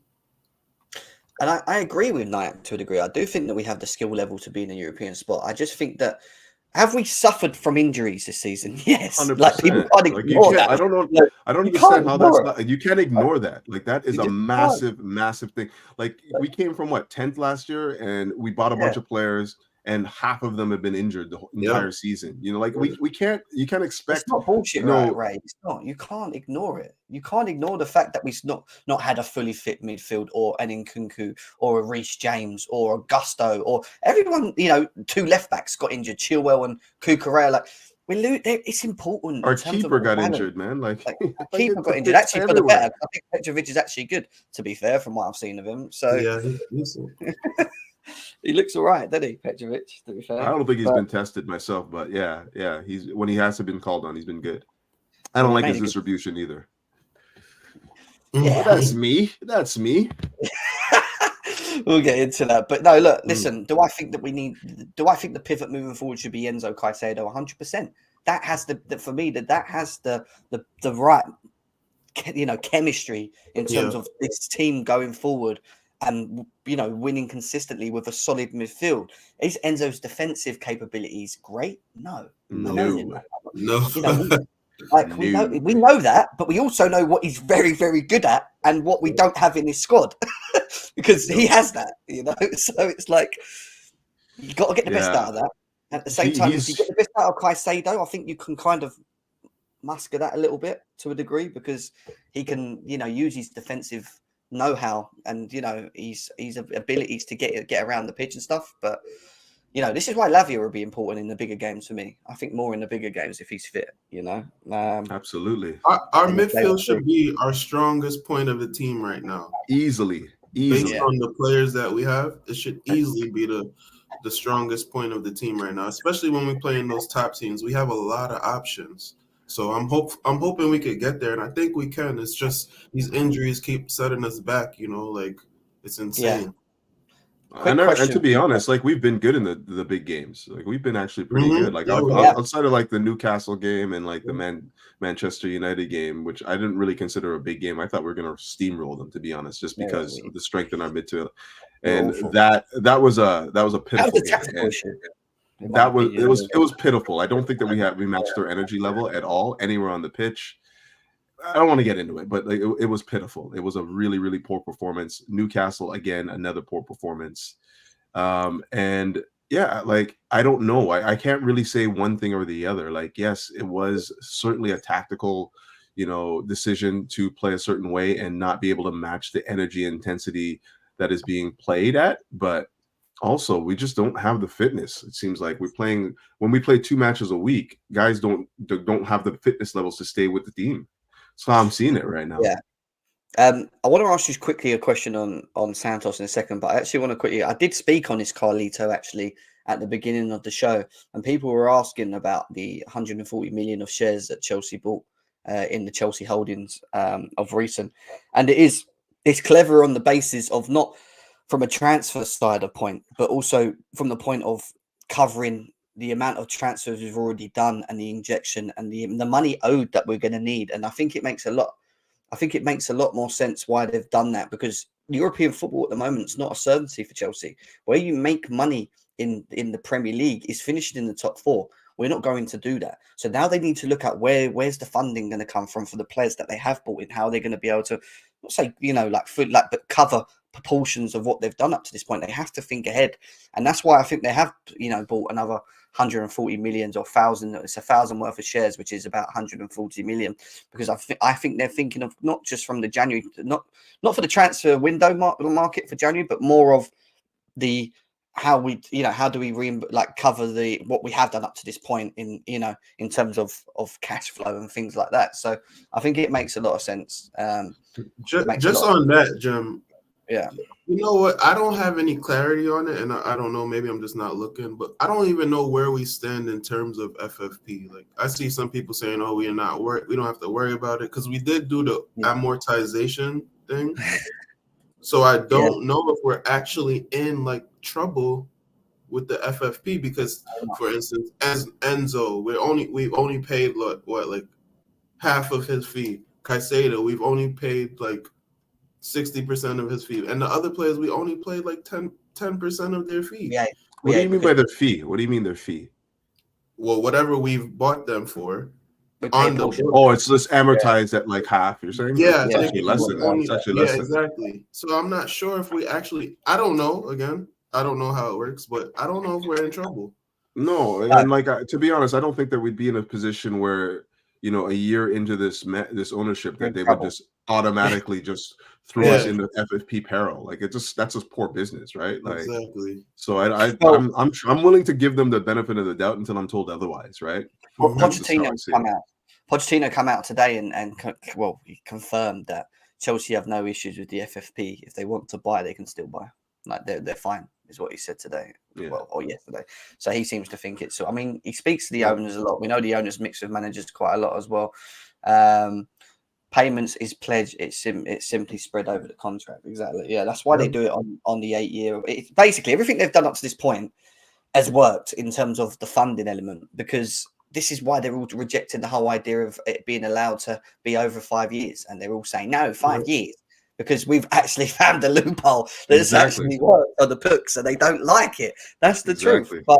And I agree with Knight to a degree. I do think that we have the skill level to be in a European spot. I just think that, have we suffered from injuries this season? Yes. 100%. Like, people can't ignore that. I don't know. Like, I don't understand how that's not, you can't ignore that. Like, that is a massive thing. Like, we came from 10th last year, and we bought a bunch of players, and half of them have been injured the entire season. We can't. You can't expect. It's not bullshit, right, Ray? It's not. You can't ignore it. You can't ignore the fact that we've not had a fully fit midfield, or an Nkunku, or a Reece James, or a Gusto, or everyone. Two left backs got injured, Chilwell and Cucurella. Like, it's important. Our keeper got injured, man. Like keeper got injured. Actually, for the better. I think Petrovic is actually good, to be fair, from what I've seen of him. So yeah, he's he looks all right, doesn't he, Petrovic, to be fair? I don't think he's been tested myself, but yeah. He's, when he hasn't been called on, he's been good. I don't like his distribution either. Yeah. That's me. We'll get into that. But no, look, listen, do I think the pivot moving forward should be Enzo Caicedo? 100%. That has for me, that has the right, chemistry in terms of this team going forward. And, winning consistently with a solid midfield. Is Enzo's defensive capabilities great? No. No. We know that, but we also know what he's very, very good at and what we don't have in his squad, because he has that, So it's like, You got to get the best out of that. At the same time, if you get the best out of Caicedo, I think you can kind of masker that a little bit to a degree because he can, use his defensive know-how and his abilities to get around the pitch and stuff. But this is why Lavia will be important in the bigger games for me. I think more in the bigger games if he's fit. Absolutely. Our midfield should be our strongest point of the team right now. Easily. Based on the players that we have, it should easily be the strongest point of the team right now, especially when we play in those top teams. We have a lot of options. So I'm hoping we could get there, and I think we can. It's just these injuries keep setting us back, it's insane. Yeah. And to be honest, like we've been good in the big games. Like we've been actually pretty good. Like outside of like the Newcastle game and like the Manchester United game, which I didn't really consider a big game. I thought we were gonna steamroll them, to be honest, just because of the strength in our midfield. And that was a pitiful game. It was pitiful. I don't think that we matched their energy level at all anywhere on the pitch. I don't want to get into it, but it was pitiful. It was a really, really poor performance. Newcastle, again, another poor performance. And yeah, like, I don't know. I can't really say one thing or the other. Like, yes, it was certainly a tactical, decision to play a certain way and not be able to match the energy and intensity that is being played at. But also, we just don't have the fitness. It seems like when we play 2 matches a week, guys don't have the fitness levels to stay with the team. So I'm seeing it right now. Yeah. I want to ask you quickly a question on Santos in a second, but I actually want to quickly. I did speak on this Carlito actually at the beginning of the show, and people were asking about the 140 million of shares that Chelsea bought in the Chelsea holdings of recent, and it's clever on the basis of not from a transfer side of point, but also from the point of covering the amount of transfers we've already done and the injection and the money owed that we're going to need. And I think it makes a lot more sense why they've done that, because European football at the moment is not a certainty for Chelsea. Where you make money in the Premier League is finishing in the top 4. We're not going to do that. So now they need to look at where's the funding going to come from for the players that they have bought in, how they're going to be able to, not say, but cover proportions of what they've done up to this point. They have to think ahead. And that's why I think they have, bought another 140 million or 1,000. It's 1,000 worth of shares, which is about 140 million, because I think they're thinking of not just from the January, not for the transfer window market for January, but more of the how do we cover what we have done up to this point in terms of cash flow and things like that. So I think it makes a lot of sense. Just on that, Jim. Yeah. You know what? I don't have any clarity on it, and I don't know. Maybe I'm just not looking, but I don't even know where we stand in terms of FFP. Like, I see some people saying, "Oh, we don't have to worry about it," because we did do the amortization thing. So I don't know if we're actually in like trouble with the FFP, because, for instance, as Enzo, we've only paid like half of his fee. Caicedo, we've only paid like 60% of his fee, and the other players we only played like 10% of their fee. Yeah. What do you mean by their fee? What do you mean their fee? Well, whatever we've bought them for. It's just amortized at like half. You're saying? Yeah, it's actually less than that. It's actually less than exactly. So I'm not sure if we actually. I don't know. Again, I don't know how it works, but I don't know if we're in trouble. No, and to be honest, I don't think that we'd be in a position where a year into this ownership that they would just automatically just throw us into FFP peril. Like that's just poor business, right? Like, exactly. So I'm willing to give them the benefit of the doubt until I'm told otherwise, right? Well, Pochettino come out today and he confirmed that Chelsea have no issues with the FFP. If they want to buy, they can still buy. Like they're fine, is what he said today. Yeah. Or yesterday. So he seems to think it. So I mean, he speaks to the owners a lot. We know the owners mix with managers quite a lot as well. Payments is pledged. It's simply spread over the contract. Exactly. Yeah, that's why they do it on the 8-year. It's basically everything they've done up to this point has worked in terms of the funding element, because this is why they're all rejecting the whole idea of it being allowed to be over 5 years, and they're all saying no, 5 years. Because we've actually found a loophole that's actually worked on the books, and they don't like it. That's the truth. But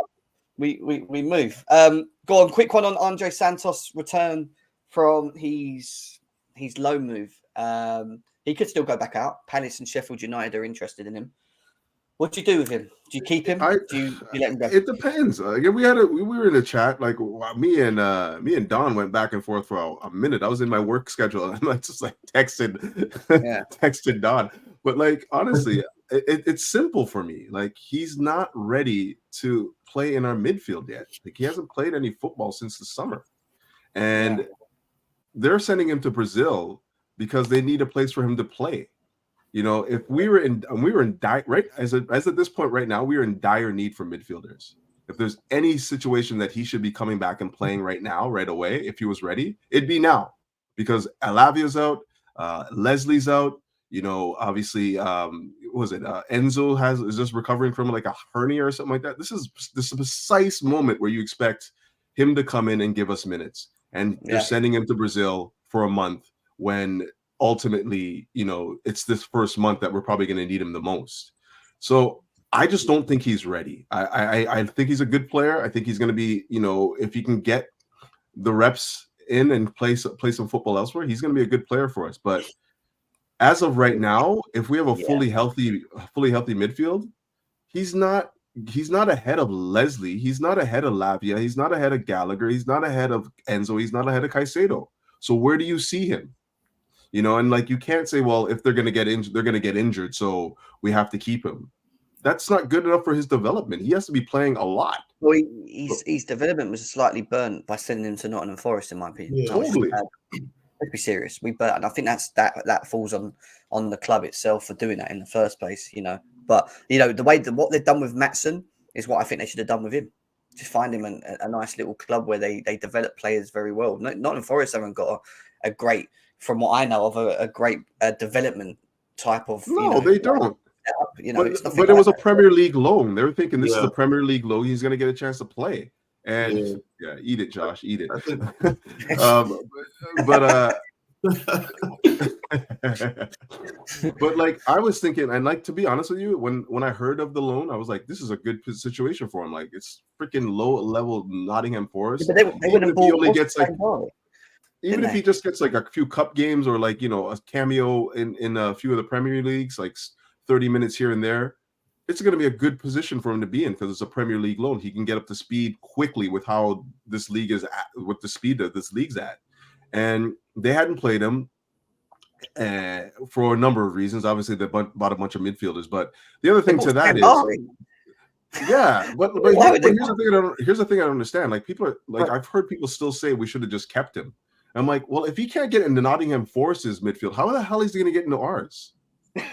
we move. Go on, quick one on Andre Santos' return from his loan move. He could still go back out. Palace and Sheffield United are interested in him. What do you do with him? Do you keep him? Do you let him go? It depends. Yeah, we were in a chat. Like me and Don went back and forth for a minute. I was in my work schedule and I just like texted Don. But like honestly, it's simple for me. Like he's not ready to play in our midfield yet. Like he hasn't played any football since the summer, and they're sending him to Brazil because they need a place for him to play. You know, if we were in dire right as at this point right now, we are in dire need for midfielders. If there's any situation that he should be coming back and playing right now, right away, if he was ready, it'd be now, because Alavia's out, Leslie's out. You know, obviously, what was it? Enzo is just recovering from like a hernia or something like that. This is the precise moment where you expect him to come in and give us minutes, and they're sending him to Brazil for a month when ultimately, you know, it's this first month that we're probably going to need him the most. So I just don't think he's ready. I think he's a good player. I think he's going to be, you know, if he can get the reps in and play some football elsewhere, he's going to be a good player for us. But as of right now, if we have a fully healthy midfield, he's not ahead of Leslie. He's not ahead of Lavia. He's not ahead of Gallagher. He's not ahead of Enzo. He's not ahead of Caicedo. So where do you see him? You know, and like you can't say, well, if they're going to get injured, they're going to get injured, so we have to keep him. That's not good enough for his development. He has to be playing a lot. Well, his development was slightly burnt by sending him to Nottingham Forest, in my opinion. Yeah, totally. Let's be serious. We burnt, and I think that falls on the club itself for doing that in the first place. You know, but you know what they've done with Maatsen is what I think they should have done with him. Just find him a nice little club where they develop players very well. Nottingham Forest haven't got a great, from what I know of, a great development type of. No, they don't. You know, but it was a Premier League loan. They were thinking this is a Premier League loan. He's going to get a chance to play. And eat it, Josh, eat it. But like I was thinking, and like to be honest with you, when I heard of the loan, I was like, this is a good situation for him. Like it's freaking low level Nottingham Forest. Yeah, but they wouldn't have bought only gets like. Even if he just gets like a few cup games or like, you know, a cameo in a few of the Premier Leagues, like 30 minutes here and there, it's going to be a good position for him to be in because it's a Premier League loan. He can get up to speed quickly with how this league is at, with the speed that this league's at. And they hadn't played him for a number of reasons. Obviously, they bought a bunch of midfielders. But the other thing to that is, but here's the thing I don't understand. Like people are like, I've heard people still say we should have just kept him. I'm like, well, if he can't get into Nottingham Forest's midfield, how the hell is he going to get into ours?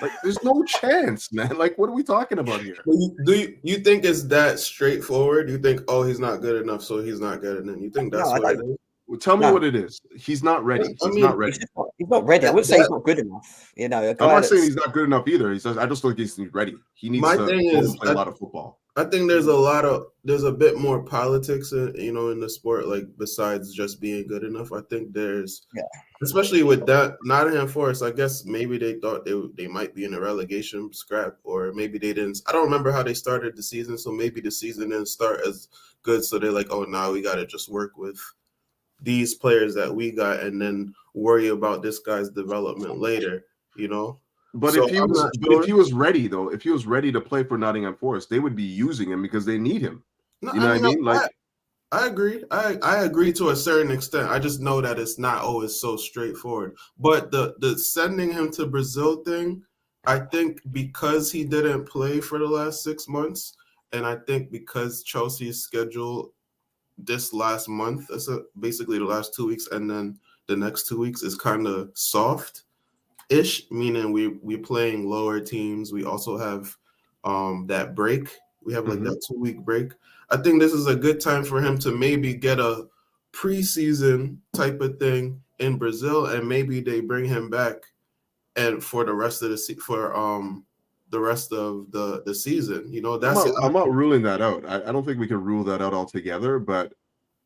Like, there's no chance, man. Like, what are we talking about here? Do you think it's that straightforward? You think, oh, he's not good enough, so he's not getting in? You think that's what it is? Well, tell me what it is. He's not ready. He's not ready. He's not ready. I wouldn't say he's not good enough. You know, I'm not saying he's not good enough either. He says, I just don't think he's ready. He needs to play a lot of football. I think there's a bit more politics, in the sport, like besides just being good enough. I think there's, especially with that Nottingham Forest. I guess maybe they thought they might be in a relegation scrap, or maybe they didn't. I don't remember how they started the season, so maybe the season didn't start as good. So they're like, oh, now we got to just work with these players that we got, and then worry about this guy's development later. You know. But so if he was ready, though, if he was ready to play for Nottingham Forest, they would be using him because they need him. No, you know what I mean? Like, I agree. I agree to a certain extent. I just know that it's not always so straightforward. But the sending him to Brazil thing, I think because he didn't play for the last 6 months, and I think because Chelsea's schedule this last month, basically the last 2 weeks, and then the next 2 weeks is kind of soft. Ish, meaning we're playing lower teams. We also have that break. We have like that 2 week break. I think this is a good time for him to maybe get a preseason type of thing in Brazil, and maybe they bring him back and for the rest of the season. You know, I'm not ruling that out. I don't think we can rule that out altogether, but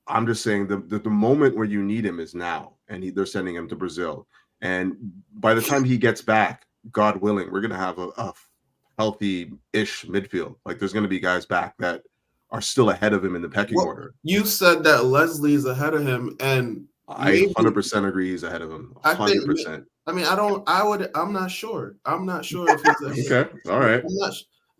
I'm just saying the moment where you need him is now, and they're sending him to Brazil. And by the time he gets back, God willing, we're going to have a healthy-ish midfield. Like, there's going to be guys back that are still ahead of him in the pecking order. You said that Leslie's ahead of him, and I 100% agree he's ahead of him. 100%. I'm not sure. I'm not sure if he's ahead. Okay, all right.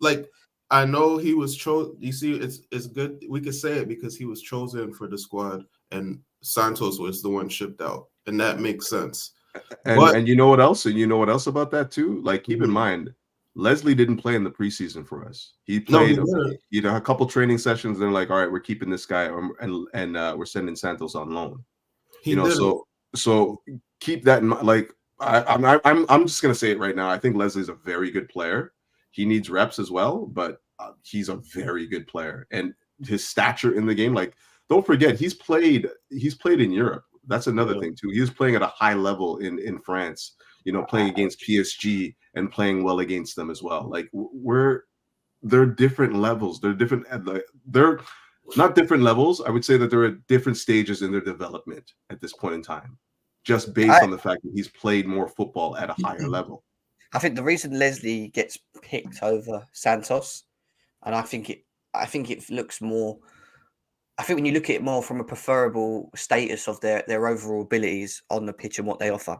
like I know he was chosen. You see, it's good. We could say it because he was chosen for the squad, and Santos was the one shipped out, and that makes sense. And you know what else? And you know what else about that too? Like, keep in Mhm. mind, Leslie didn't play in the preseason for us. He No, he played, didn't. a couple training sessions. They're like, all right, we're keeping this guy, and we're sending Santos on loan. He didn't. So keep that in mind. Like, I'm just gonna say it right now. I think Leslie's a very good player. He needs reps as well, but he's a very good player, and his stature in the game. Like, don't forget, he's played in Europe. That's another thing too. He was playing at a high level in France. Playing against PSG and playing well against them as well. Like, they're different levels. They're not different levels. I would say that they're at different stages in their development at this point in time, just based on the fact that he's played more football at a higher level. I think the reason Leslie gets picked over Santos, and I think it looks more. I think when you look at it more from a preferable status of their overall abilities on the pitch and what they offer,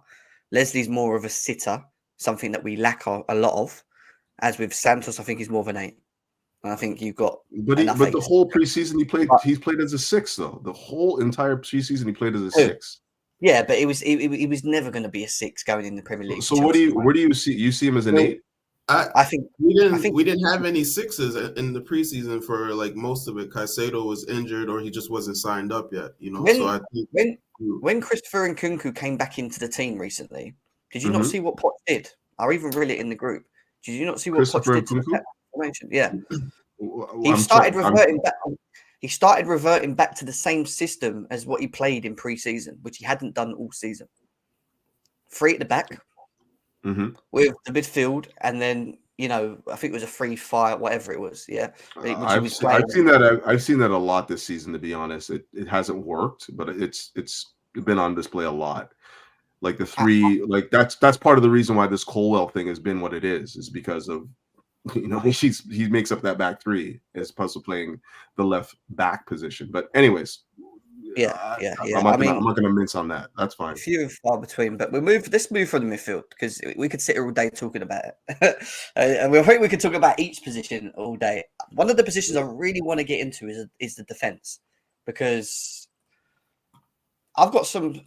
Leslie's more of a sitter, something that we lack a lot of. As with Santos, I think he's more of an 8. And I think you've got But the whole preseason he's played as a 6 though. The whole entire preseason he played as a 6. Yeah, but it was never going to be a 6 going in the Premier League. So where do you see? You see him as an 8? I think we didn't have any 6s in the preseason for like most of it. Caicedo was injured or he just wasn't signed up yet. So I think when Christopher and Nkunku came back into the team recently, did you not see what Poch did? I'll even reel it in the group. Did you not see what Poch did to the formation? Yeah, he started reverting back. He started reverting back to the same system as what he played in pre-season, which he hadn't done all season. 3 at the back with the midfield, and then I think it was a 3-5, whatever it was. Yeah, I've seen that a lot this season. To be honest, it hasn't worked, but it's been on display a lot. Like the 3, like that's part of the reason why this Colwell thing has been what it is because of he makes up that back 3 as opposed to playing the left back position. But anyways, I'm not going to mince on that. That's fine. Few and far between, but let's move from the midfield because we could sit here all day talking about it, and I think we could talk about each position all day. One of the positions I really want to get into is the defense, because I've got some.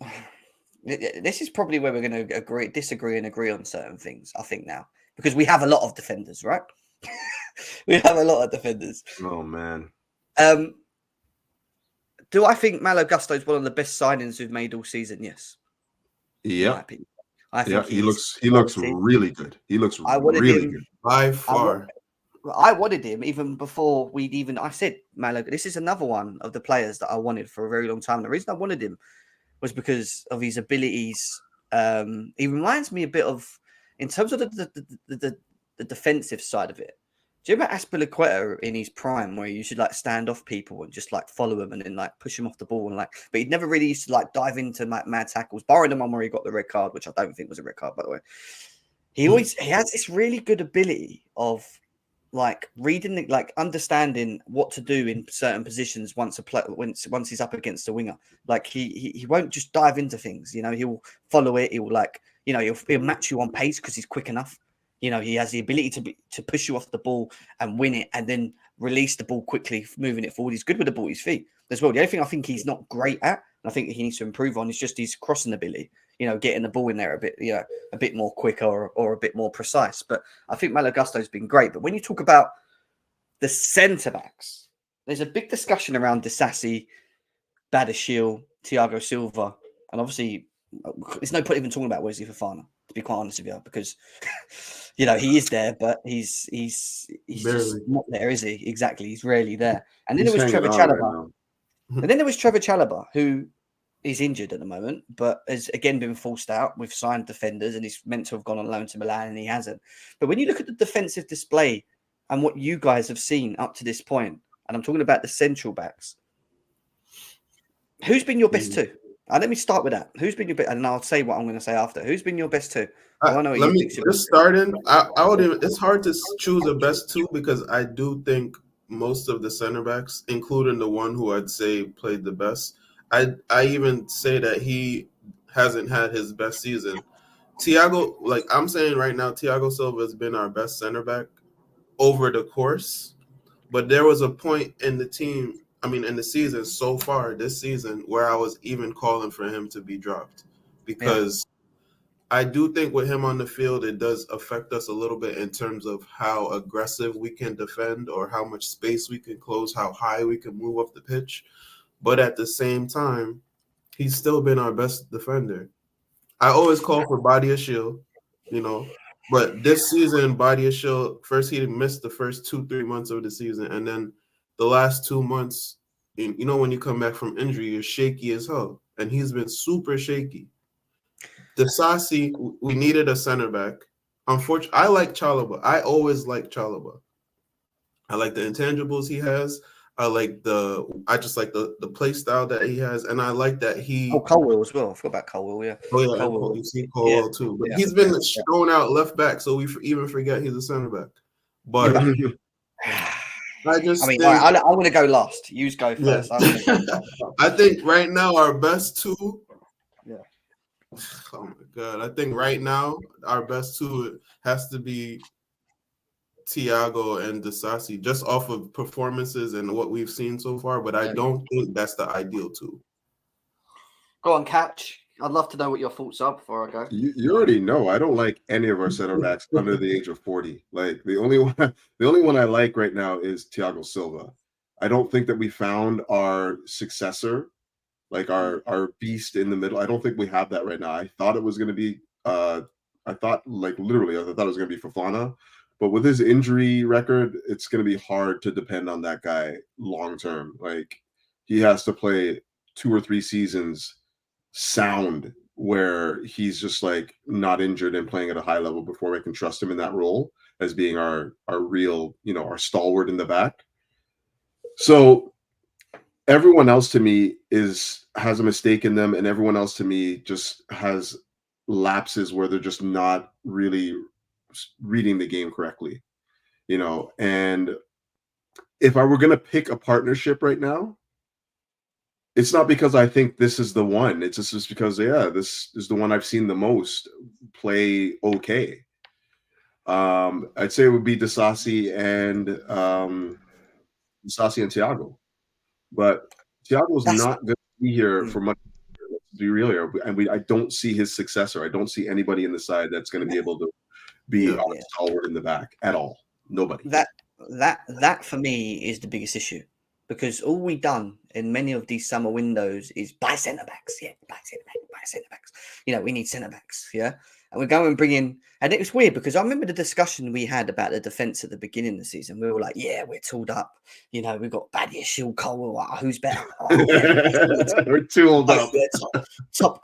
This is probably where we're going to disagree and agree on certain things. I think now, because we have a lot of defenders, right? We have a lot of defenders. Oh man. Do I think Malo Gusto is one of the best signings we've made all season? Yes. Yeah. I think he looks really good. He looks really good by far. I wanted him even before I said Malo. This is another one of the players that I wanted for a very long time. The reason I wanted him was because of his abilities. He reminds me a bit of, in terms of the defensive side of it. Do you remember Azpilicueta in his prime, where you should stand off people and just follow him and then push him off the ball but he'd never really used to dive into mad tackles, barring the one where he got the red card, which I don't think was a red card, by the way. He has this really good ability of reading, understanding what to do in certain positions once he's up against a winger. He won't just dive into things. He'll follow it. He'll match you on pace because he's quick enough. He has the ability to push you off the ball and win it, and then release the ball quickly, moving it forward. He's good with the ball at his feet as well. The only thing I think he's not great at, and I think he needs to improve on, is just his crossing ability. Getting the ball in there a bit more quicker or a bit more precise. But I think Malo Gusto's been great. But when you talk about the centre backs, there's a big discussion around Disasi, Badiashile, Thiago Silva, and obviously there's no point even talking about Wesley Fofana, to be quite honest with you, because he is there, but he's just not there, is he? Exactly, he's rarely there. And then there was Trevor Chalobah, who is injured at the moment, but has again been forced out. We've signed defenders, and he's meant to have gone on loan to Milan, and he hasn't. But when you look at the defensive display and what you guys have seen up to this point, and I'm talking about the central backs, who's been your best 2? Let me start with that. Who's been your best? And I'll say what I'm going to say after. Who's been your best 2? Let me just start in. It's hard to choose a best 2 because I do think most of the center backs, including the one who I'd say played the best, I even say that he hasn't had his best season. I'm saying right now, Thiago Silva has been our best center back over the course. But there was a point in the season so far this season where I was even calling for him to be dropped, because I do think with him on the field, it does affect us a little bit in terms of how aggressive we can defend or how much space we can close, how high we can move up the pitch. But at the same time, he's still been our best defender. I always call for body of shield, but this season, body of shield, first he missed the first 2-3 months of the season. And then the last 2 months, when you come back from injury, you're shaky as hell. And he's been super shaky. Disasi, we needed a center back. Unfortunately, I like Chalobah. I always like Chalobah. I like the intangibles he has. I just like the play style that he has, and I like that he. Oh, Colwell as well. I forgot about Colwell. Yeah. Oh yeah, Colwell. You see Colwell too, but he's been thrown out left back, so we even forget he's a center back. But I'm going to go last. You go first. Yeah. I think right now our best two. Yeah. Oh my God! I think right now our best two has to be Thiago and Disasi, just off of performances and what we've seen so far. But I don't think that's the ideal two. Go on, Catch. I'd love to know what your thoughts are before I go. You already know I don't like any of our center backs under the age of 40. Like the only one I like right now is Thiago Silva. I don't think that we found our successor, like our beast in the middle. I don't think we have that right now. I thought it was going to be I thought it was going to be Fofana, but with his injury record, it's going to be hard to depend on that guy long term. Like he has to play 2 or 3 seasons sound where he's just like not injured and playing at a high level before we can trust him in that role as being our real, our stalwart in the back. So everyone else to me has a mistake in them, and everyone else to me just has lapses where they're just not really reading the game correctly, and if I were going to pick a partnership right now, it's not because I think this is the one. It's just because, this is the one I've seen the most play okay. I'd say it would be Disasi and Thiago. But Thiago's not going to be here for much. Let's be real here. And I don't see his successor. I don't see anybody in the side that's going to be able to be on stalwart in the back at all. Nobody. That for me is the biggest issue. Because all we've done in many of these summer windows is buy centre-backs. Yeah, buy centre-backs. We need centre-backs, yeah? And we go and bring in... And it was weird because I remember the discussion we had about the defence at the beginning of the season. We were like, yeah, we're tooled up. We've got Badia, Shield, Colwell. Who's better? We're tooled up. Top,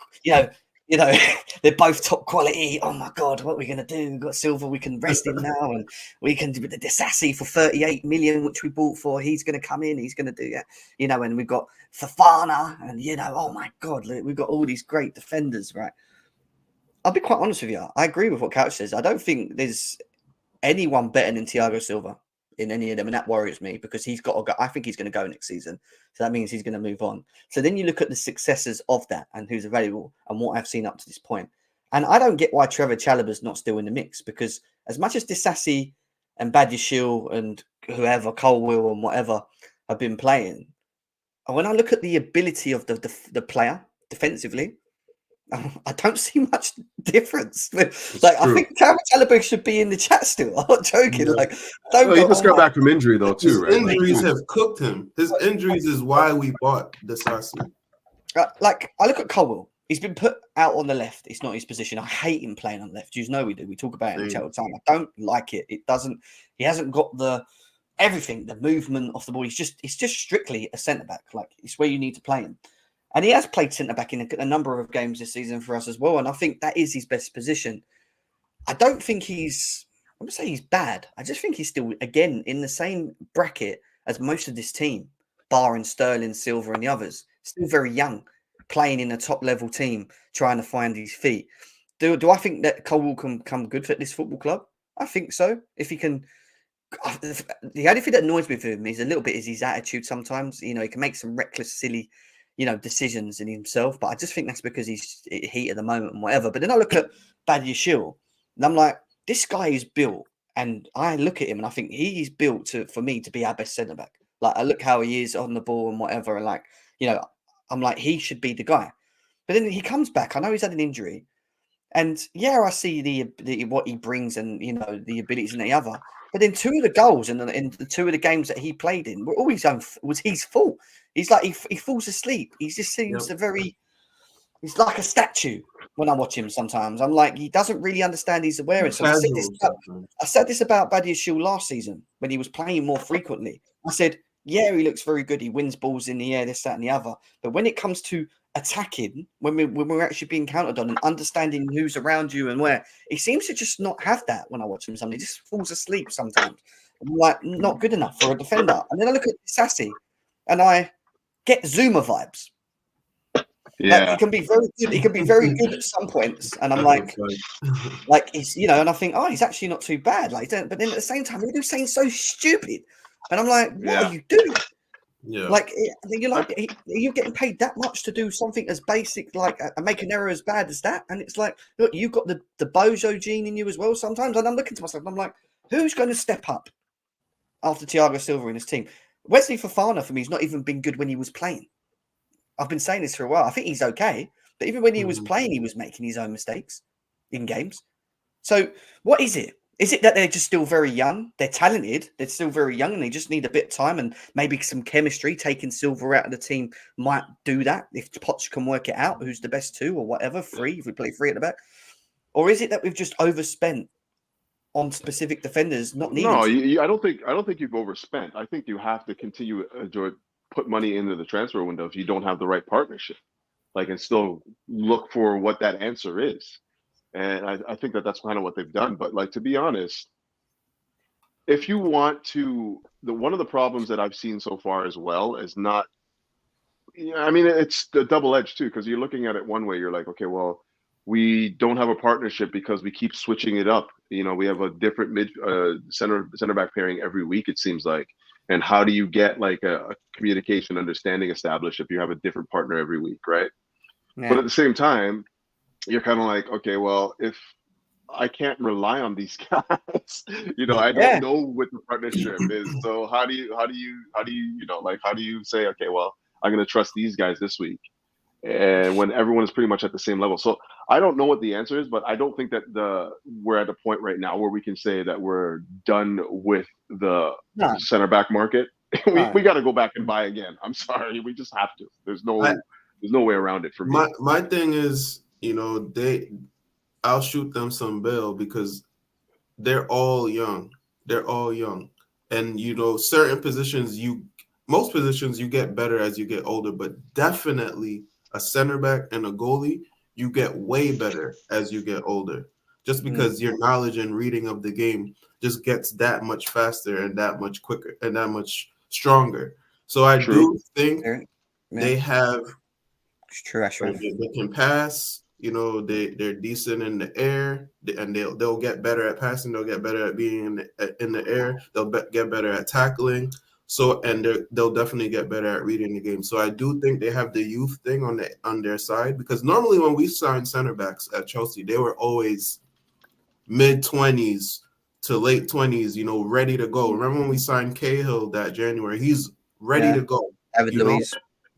they're both top quality. Oh my God, what are we going to do? We've got Silva, we can rest him now, and we can do the Disasi for 38 million, which we bought for. He's going to come in, he's going to do that, and we've got Fofana, and oh my God, we've got all these great defenders, right? I'll be quite honest with you. I agree with what Couch says. I don't think there's anyone better than Thiago Silva in any of them, and that worries me because he's got to go. I think he's going to go next season, so that means he's going to move on. So then you look at the successors of that and who's available and what I've seen up to this point, and I don't get why Trevor Chalobah's not still in the mix, because as much as Disasi and Badiashile and whoever, Colwell and whatever have been playing, when I look at the ability of the player defensively, I don't see much difference. I think Trevor Chalobah should be in the chat still. I'm not joking. Yeah. He just got back from injury though too, right? Injuries have cooked him. His injuries is why we bought Disasi. I look at Colwell. He's been put out on the left. It's not his position. I hate him playing on the left. You know we do. We talk about it in the chat all the time. I don't like it. It doesn't. He hasn't got the movement off the ball. It's just strictly a centre back. It's where you need to play him. And he has played centre-back in a number of games this season for us as well. And I think that is his best position. I don't think I'm going to say he's bad. I just think he's still, again, in the same bracket as most of this team, barring Sterling, Silva and the others. Still very young, playing in a top-level team, trying to find his feet. Do I think that Colwell can come good for this football club? I think so. If he can... The only thing that annoys me with him is his attitude sometimes. He can make some reckless, silly... decisions in himself, but I just think that's because he's heat at the moment and whatever. But then I look at Badiashile and I'm like, this guy is built And I look at him and I think he's built for me to be our best centre back. Like, I look how he is on the ball and whatever, and like, you know, I'm like, he should be the guy. But then he comes back. I know he's had an injury, and yeah, I see the what he brings and, you know, the abilities and the other. But then 2 of the goals in the 2 of the games that he played in were all was his fault. He's like he falls asleep. He just seems he's like a statue when I watch him sometimes. I'm like, he doesn't really understand his awareness. And I said this about Badiashile last season when he was playing more frequently. I said, yeah, he looks very good. He wins balls in the air, this, that, and the other. But when it comes to attacking, when we're actually being counted on and understanding who's around you and where, he seems to just not have that when I watch him. He just falls asleep sometimes. I'm like, not good enough for a defender. And then I look at Sassy and I get Zuma vibes. Yeah, like, he can be very good. He can be very good at some points, and I'm like he's, you know, and I think, oh, he's actually not too bad. Like, but then at the same time, you're saying so stupid, and I'm like, what are you doing? Yeah, like you're like, you're getting paid that much to do something as basic, like make an error as bad as that, and it's like, look, you've got the Bojo gene in you as well sometimes, and I'm looking to myself, and I'm like, who's going to step up after Thiago Silva in his team? Wesley Fofana for me has not even been good when he was playing. I've been saying this for a while. I think he's okay, but even when he was playing, he was making his own mistakes in games. So what is it? Is it that they're just still very young? They're talented. They're still very young, and they just need a bit of time and maybe some chemistry. Taking Silva out of the team might do that if Poch can work it out. Who's the best 2 or whatever? 3 if we play 3 at the back, or is it that we've just overspent on specific defenders? Not needing. No, I don't think you've overspent. I think you have to continue to put money into the transfer window if you don't have the right partnership, like, and still look for what that answer is. And I think that's kind of what they've done. But, like, to be honest, if you want to, one of the problems that I've seen so far as well is not, I mean, it's the double-edged too, because you're looking at it one way, you're like, okay, well, we don't have a partnership because we keep switching it up. You know, we have a different center back pairing every week, it seems like. And how do you get like a communication understanding established if you have a different partner every week, right? Yeah. But at the same time, you're kind of like, okay, well, if I can't rely on these guys, you know, I don't know what the partnership is. So how do you say, okay, well, I'm going to trust these guys this week, and when everyone is pretty much at the same level. So I don't know what the answer is, but I don't think that we're at a point right now where we can say that we're done with the center back market. we got to go back and buy again. I'm sorry, we just have to. There's no way around it for me. My thing is, you know, I'll shoot them some bail because they're all young. They're all young, and you know, certain positions most positions you get better as you get older, but definitely a center back and a goalie, you get way better as you get older, just because your knowledge and reading of the game just gets that much faster and that much quicker and that much stronger. So I do think they have. It's true, actually. They can pass. You know, they're decent in the air, and they'll get better at passing. They'll get better at being in the air. They'll get better at tackling. So, and they'll definitely get better at reading the game. So I do think they have the youth thing on their side, because normally when we signed center backs at Chelsea, they were always mid-20s to late 20s, you know, ready to go. Remember when we signed Cahill that January? He's ready to go.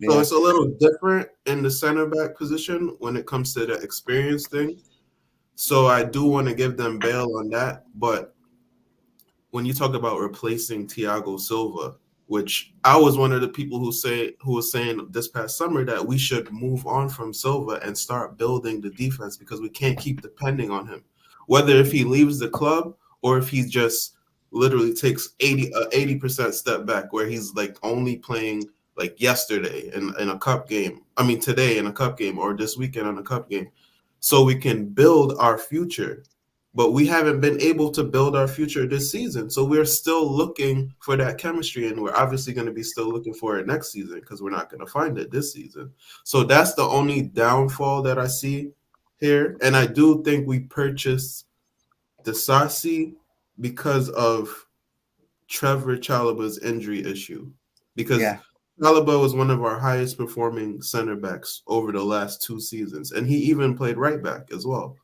So it's a little different in the center back position when it comes to the experience thing. So I do want to give them bail on that. But when you talk about replacing Thiago Silva, which I was one of the people who was saying this past summer that we should move on from Silva and start building the defense, because we can't keep depending on him. Whether if he leaves the club or if he just literally takes 80% step back, where he's like only playing like yesterday in a cup game. I mean, today in a cup game, or this weekend on a cup game, so we can build our future. But we haven't been able to build our future this season. So we're still looking for that chemistry, and we're obviously going to be still looking for it next season, because we're not going to find it this season. So that's the only downfall that I see here. And I do think we purchased Disasi because of Trevor Chalobah's injury issue. Because Chalobah was one of our highest performing center backs over the last 2 seasons. And he even played right back as well.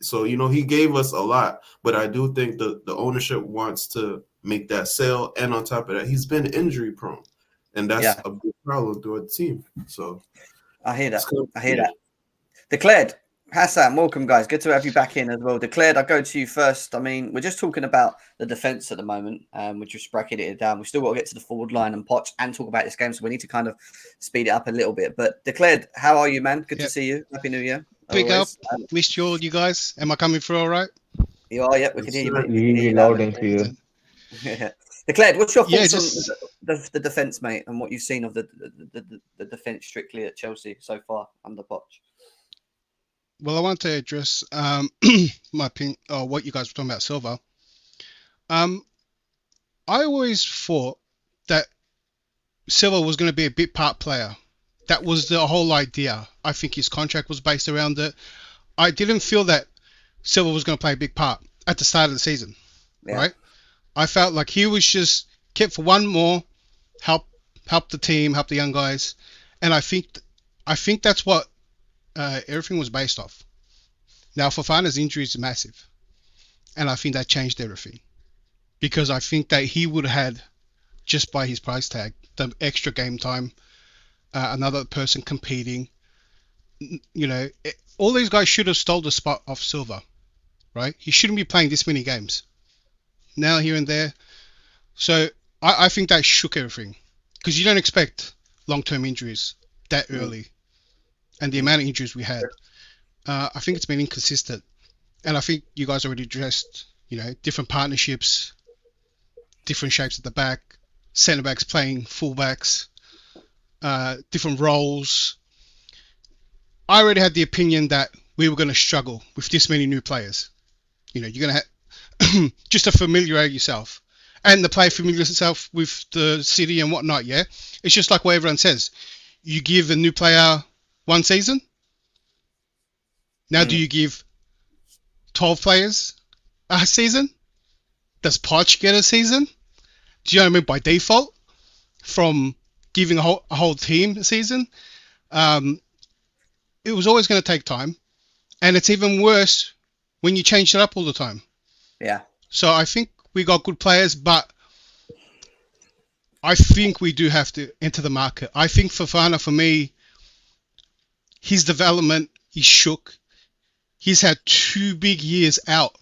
So he gave us a lot, but I do think the ownership wants to make that sale, and on top of that, he's been injury prone, and that's Yeah, a big problem throughout the team. So I hear it's that. kind of, I hear that. Declared, Hassan, welcome, guys. Good to have you back in as well. Declared, I'll go to you first. I mean, we're just talking about the defence at the moment. We're just bracketing it down. We've still got to get to the forward line and Poch and talk about this game, so we need to kind of speed it up a little bit. But Declared, how are you, man? Good to see you. Happy New Year. Big up. Missed you all, you guys. Am I coming through all right? You are, yeah. We can hear you, mate. You loud and clear. Declared, what's your thoughts on the defence, mate, and what you've seen of the defence strictly at Chelsea so far under Poch? Well, I want to address my opinion, or what you guys were talking about Silva. I always thought that Silva was going to be a bit part player. That was the whole idea. I think his contract was based around it. I didn't feel that Silva was going to play a big part at the start of the season, right? I felt like he was just kept for one more, help the team, help the young guys, and I think that's what everything was based off. Now, Fofana's injury is massive, and I think that changed everything, because I think that he would have had, just by his price tag, the extra game time, another person competing. All these guys should have stole the spot off Silva, right? He shouldn't be playing this many games. Now here and there. So I think that shook everything, because you don't expect long-term injuries that early, and the amount of injuries we had. I think it's been inconsistent, and I think you guys already addressed, different partnerships, different shapes at the back, centre backs playing fullbacks, different roles. I already had the opinion that we were going to struggle with this many new players. You're going to have just to familiarize yourself, and the player familiarize yourself with the city and whatnot. Yeah, it's just like what everyone says. You give a new player one season. Now, do you give 12 players a season? Does Poch get a season? Do you know what I mean? By default, from giving a whole team a season, it was always going to take time, and it's even worse when you change it up all the time. Yeah. So I think we got good players, but I think we do have to enter the market. I think Fofana, for me, his development is shook. He's had 2 big years out,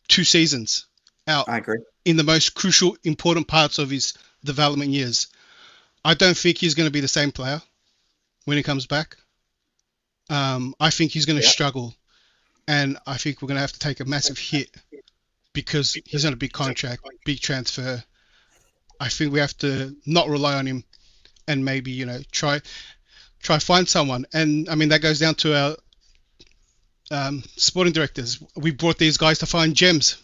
2 seasons out. I agree. In the most crucial, important parts of his development years. I don't think he's going to be the same player when he comes back. I think he's going to struggle, and I think we're going to have to take a massive hit because he's on a big contract, big transfer. I think we have to not rely on him, and maybe try find someone. And I mean that goes down to our sporting directors. We brought these guys to find gems,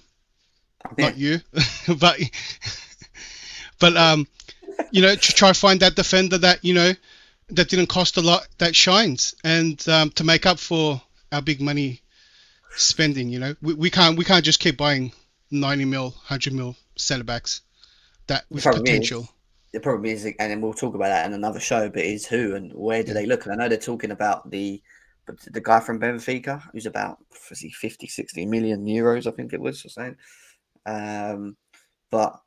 not you, but to try find that defender that that didn't cost a lot, that shines, and to make up for our big money spending. We can't just keep buying 90 mil, 100 mil centre backs that with potential. The problem is, and then we'll talk about that in another show, but is who and where do they look? And I know they're talking about the guy from Benfica, who's about 50, 60 million euros, I think it was, or saying. But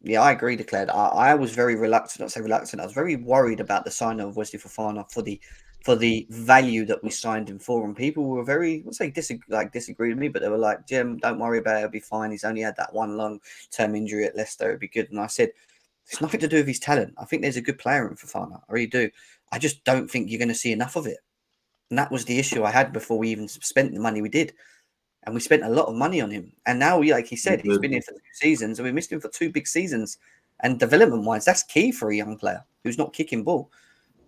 yeah, I agree, Declared. I was very reluctant. Not say reluctant. I was very worried about the signing of Wesley Fofana for the value that we signed him for. And people were very, let's say, disagree with me, but they were like, Jim, don't worry about it. It'll be fine. He's only had that one long-term injury at Leicester. It'll be good. And I said, it's nothing to do with his talent. I think there's a good player in Fofana. I really do. I just don't think you're going to see enough of it. And that was the issue I had before we even spent the money we did. And we spent a lot of money on him. And now, like he said, he's been here for 2 seasons, and we missed him for 2 big seasons. And development-wise, that's key for a young player who's not kicking ball.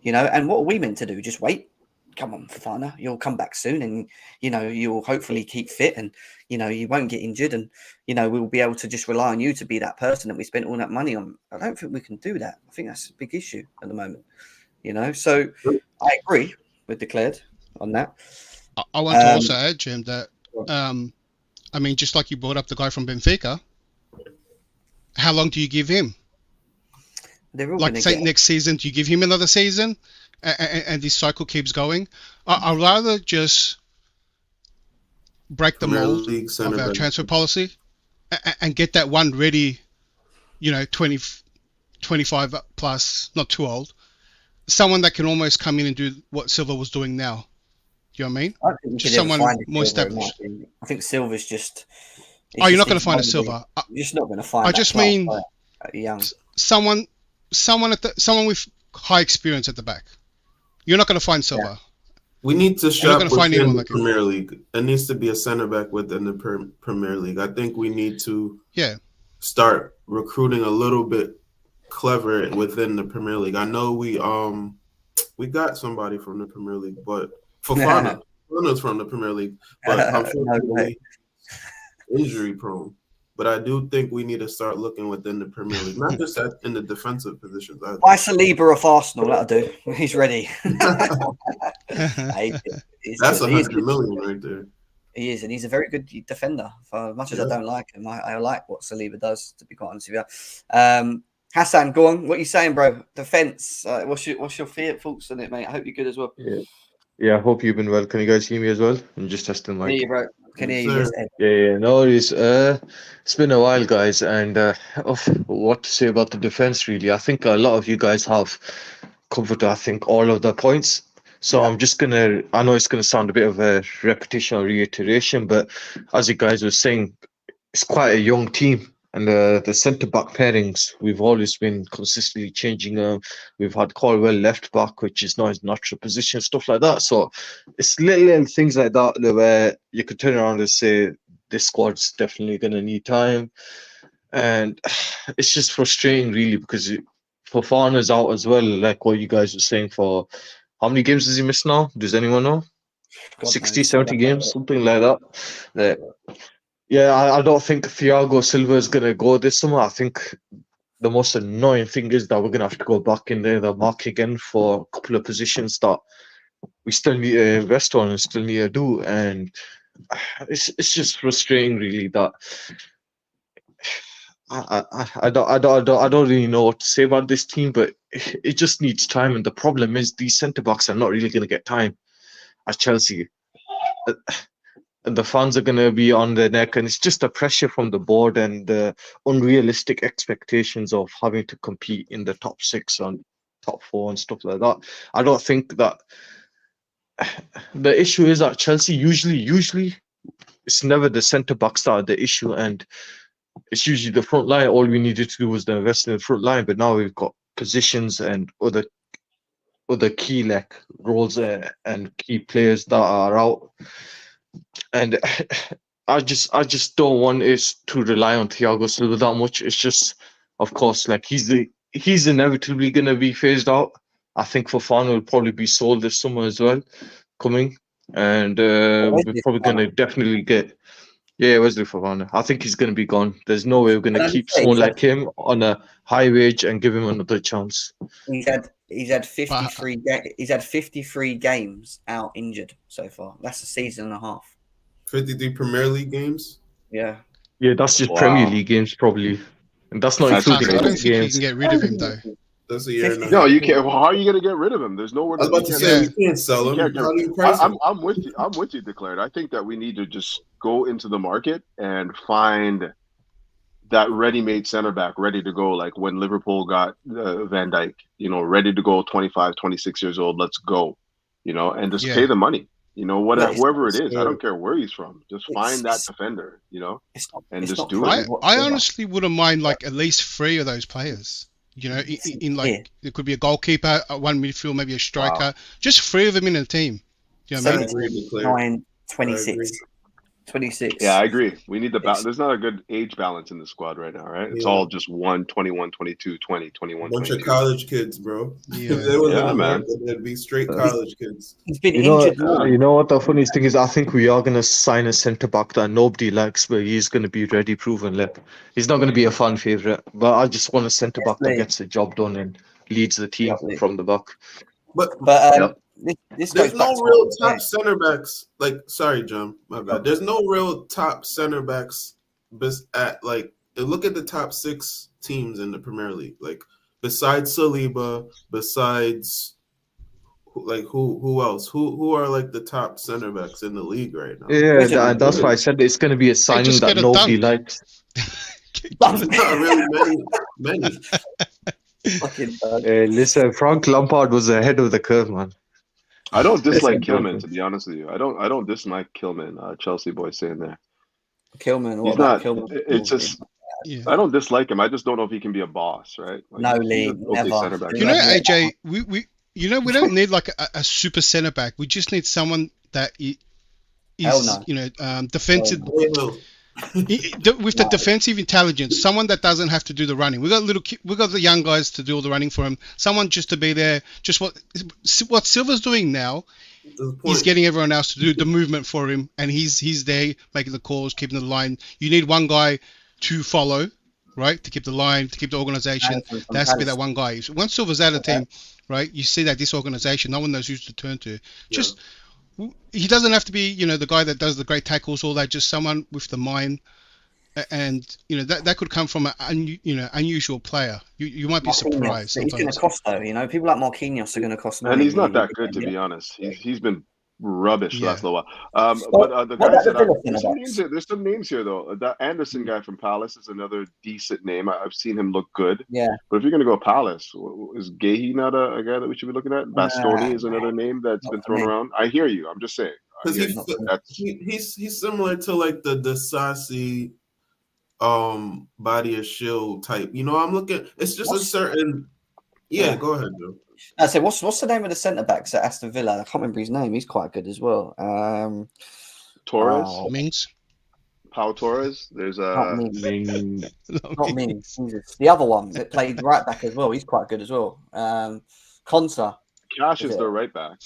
And what are we meant to do? Just wait? Come on, Fofana. You'll come back soon, and, you'll hopefully keep fit, and, you won't get injured, and, we'll be able to just rely on you to be that person that we spent all that money on. I don't think we can do that. I think that's a big issue at the moment. So I agree with Declared on that. I want to also add, Jim, that I mean, just like you brought up the guy from Benfica, how long do you give him? Like, say, next season, do you give him another season, and this cycle keeps going? I'd rather just break the Premier mold League of center our back. transfer policy and get that one ready, 20, 25 plus, not too old. Someone that can almost come in and do what Silva was doing now. Do you know what I mean? I don't think you Just could ever someone find a more Silva, in my established. opinion. I think Silva's just. Oh, you're not going to find a Silva. You're just not going to find. I that just class mean player at young. someone with high experience at the back. You're not going to find Silva. We need to not shop gonna find within anyone the like him. Premier League. It needs to be a center back within the Premier League. I think we need to start recruiting a little bit clever within the Premier League. I know we got somebody from the Premier League, but Fofana's from the Premier League, but unfortunately injury prone. But I do think we need to start looking within the Premier League, not just in the defensive positions. Buy Saliba off Arsenal, that'll do. He's ready. That's 100 million right there. He is, and he's a very good defender. For as much as I don't like him, I like what Saliba does, to be quite honest with you. Hassan, go on. What are you saying, bro? Defense. What's your thoughts on it, mate? I hope you're good as well. Yeah. I hope you've been well. Can you guys hear me as well? I'm just testing my. Hear you, bro. Can hear you. Yes, Yeah. No worries. It's been a while, guys, and what to say about the defense? Really, I think a lot of you guys have covered, I think, all of the points. So I'm just gonna. I know it's gonna sound a bit of a repetition or reiteration, but as you guys were saying, it's quite a young team. And the centre-back pairings, we've always been consistently changing them. We've had Caldwell left-back, which is not his natural position, stuff like that. So it's little things like that where you could turn around and say, this squad's definitely going to need time. And it's just frustrating, really, because Fofana's out as well, like what you guys were saying. For how many games does he miss now? Does anyone know? 60, 70 games, something like that. Yeah, I don't think Thiago Silva is going to go this summer. I think the most annoying thing is that we're going to have to go back in the market again for a couple of positions that we still need to invest on and still need to do. And it's just frustrating, really, that I don't really know what to say about this team, but it just needs time. And the problem is these centre-backs are not really going to get time at Chelsea. And the fans are going to be on their neck, and it's just the pressure from the board and the unrealistic expectations of having to compete in the top 6 and top 4 and stuff like that. I don't think that the issue is at Chelsea. Usually, it's never the centre backs that are the issue, and it's usually the front line. All we needed to do was to invest in the front line, but now we've got positions and other key roles and key players that are out. And I just don't want us to rely on Thiago Silva that much. It's just, of course, like he's inevitably going to be phased out. I think Fofana will probably be sold this summer as well, coming, and we're probably going to definitely get. Yeah, Wesley Fofana. I think he's going to be gone. There's no way we're going to keep someone like him on a high wage and give him another chance. He's had 53. He's had 53 games out injured so far. That's a season and a half. 53 Premier League games. Yeah, that's just Premier League games probably, and that's not including I don't think you can get rid of him though. That's a year. No, you can't. Well, how are you going to get rid of him? There's nowhere. I was about to say we can't sell him. How do you price him? I'm with you. I'm with you, Declared. I think that we need to just go into the market and find that ready-made center back ready to go, like when Liverpool got Van Dijk, ready to go, 25, 26 years old, let's go, and just pay the money, whoever it is. I don't care where he's from. Just find that defender, and just do it. I honestly wouldn't mind like at least 3 of those players. It could be a goalkeeper, one midfield, maybe a striker. Just 3 of them in a team. You know what I mean? 26. 26. Yeah, I agree. We need the balance. There's not a good age balance in the squad right now, right? It's all just 21, 22, 20, 21, bunch 22. of college kids, bro. Yeah, man. They'd be straight college kids. He's been injured. You know what the funniest thing is? I think we are going to sign a centre back that nobody likes, but he's going to be ready, proven. He's not going to be a fan favourite, but I just want a centre back that gets the job done and leads the team from the back. But there's no real top center backs. Sorry, John, my bad. There's no real top center backs. Look at the top 6 teams in the Premier League. Besides Saliba, besides Who else? Who are like the top center backs in the league right now? Yeah, that's why I said it's going to be a signing just that get a nobody dunk. likes. There's not really many. Fucking Listen, Frank Lampard was ahead of the curve, man. I don't dislike Listen, Kilman, to be honest with you. I don't dislike Kilman. Chelsea boy saying there. Kilman. What He's about not. Kilman? It's just Yeah. I don't dislike him. I just don't know if he can be a boss, right? Like, No, he's Lee, an okay never. center back. You know, Yeah. AJ, we we don't need like a super centre back. We just need someone that Hell is, no. you know, defensive. Well, With the defensive intelligence, someone that doesn't have to do the running. We got the young guys to do all the running for him. Someone just to be there. Just what Silva's doing now. He's getting everyone else to do the movement for him, and he's there making the calls, keeping the line. You need one guy to follow, right, to keep the line, to keep the organization. There has to be that one guy. Once Silva's out of the team, right, you see that disorganization. No one knows who to turn to. Just he doesn't have to be, you know, the guy that does the great tackles, all that. Just someone with the mind, and you know that could come from an unusual player. You might be surprised. He's going to cost though. You know, people like Marquinhos are going to cost money. And he's not that good, to be honest. He's been rubbish the last little while. So, But the what guys about the that Villa there's some names here though. That Anderson guy from Palace is another decent name. I've seen him look good. Yeah. But if you're gonna go Palace, is Gahey not a guy that we should be looking at? Bastoni is another name that's been thrown around. I hear you. I'm just saying. Because he's similar to like the Sassy body of shield type. You know, I'm looking. It's just a certain. Yeah, go ahead, Joe. I say, what's the name of the centre backs at Aston Villa? I can't remember his name. He's quite good as well. Torres, Mings, Pau Torres. There's not Mings. Jesus. The other one that played right back as well. He's quite good as well. Konsa. Cash is their right back.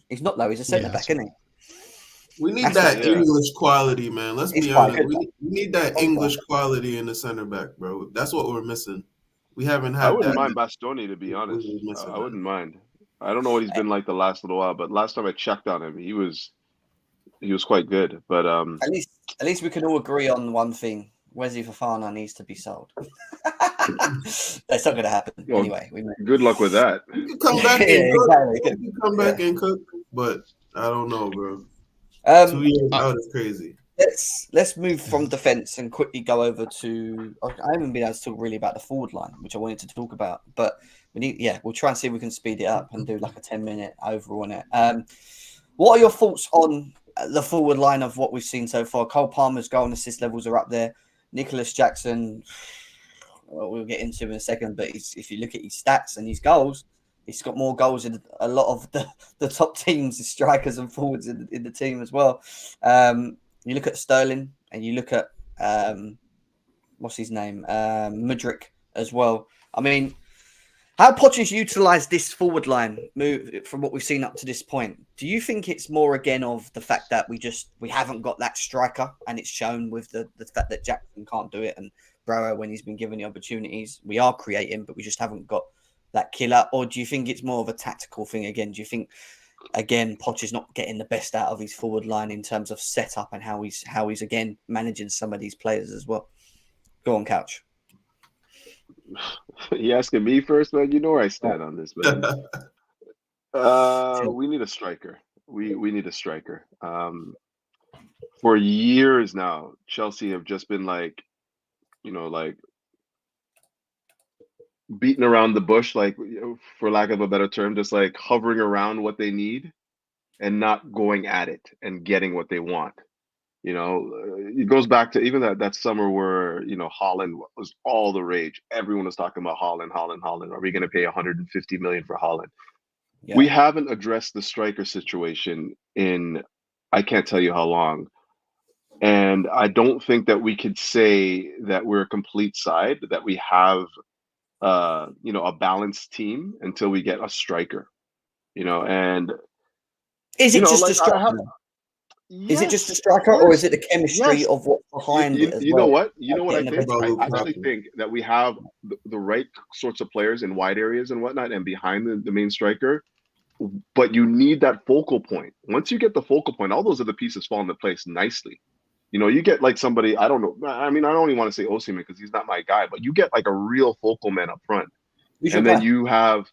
He's not though. He's a centre back, isn't he? We need that English quality, man. Let's be honest. We need that English quality in the center back, bro. That's what we're missing. We haven't had. I wouldn't mind Bastoni, to be honest. I wouldn't mind. I don't know what he's been like the last little while, but last time I checked on him, he was quite good. But at least we can all agree on one thing: Wesley Fofana needs to be sold. That's not going to happen anyway. Good luck with that. You can come back and cook. Exactly. You can come back and cook, but I don't know, bro. 2 years out is crazy. Let's move from defence and quickly go over to. I haven't been able to talk really about the forward line, which I wanted to talk about, but we'll try and see if we can speed it up and do like a 10-minute overall on it. What are your thoughts on the forward line of what we've seen so far? Cole Palmer's goal and assist levels are up there. Nicholas Jackson, we'll get into in a second, but if you look at his stats and his goals, he's got more goals in a lot of the top teams, the strikers and forwards in the team as well. You look at Sterling and you look at what's his name, Mudryk as well. I mean, how Poch has utilised this forward line move from what we've seen up to this point? Do you think it's more again of the fact that we haven't got that striker, and it's shown with the fact that Jackson can't do it and Brower when he's been given the opportunities, we are creating, but we just haven't got that killer? Or do you think it's more of a tactical thing again? Do you think again Poch is not getting the best out of his forward line in terms of setup and how he's again managing some of these players as well? Go on, Couch. You asking me first, man? You know where I stand on this, man. We need a striker. We need a striker. For years now, Chelsea have just been like, beating around the bush, like, for lack of a better term, just like hovering around what they need and not going at it and getting what they want. It goes back to even that summer where, Haaland was all the rage. Everyone was talking about Haaland. Are we going to pay 150 million for Haaland? Yeah. We haven't addressed the striker situation in, I can't tell you how long. And I don't think that we could say that we're a complete side, that we have, a balanced team until we get a striker, and is it just a striker? Is it just a striker, or is it the chemistry of what's behind it? You know what I think? I actually think that we have the right sorts of players in wide areas and whatnot, and behind the main striker. But you need that focal point. Once you get the focal point, all those other pieces fall into place nicely. You get like somebody, I don't know. I mean, I don't even want to say Osimhen because he's not my guy, but you get like a real focal man up front. And then you have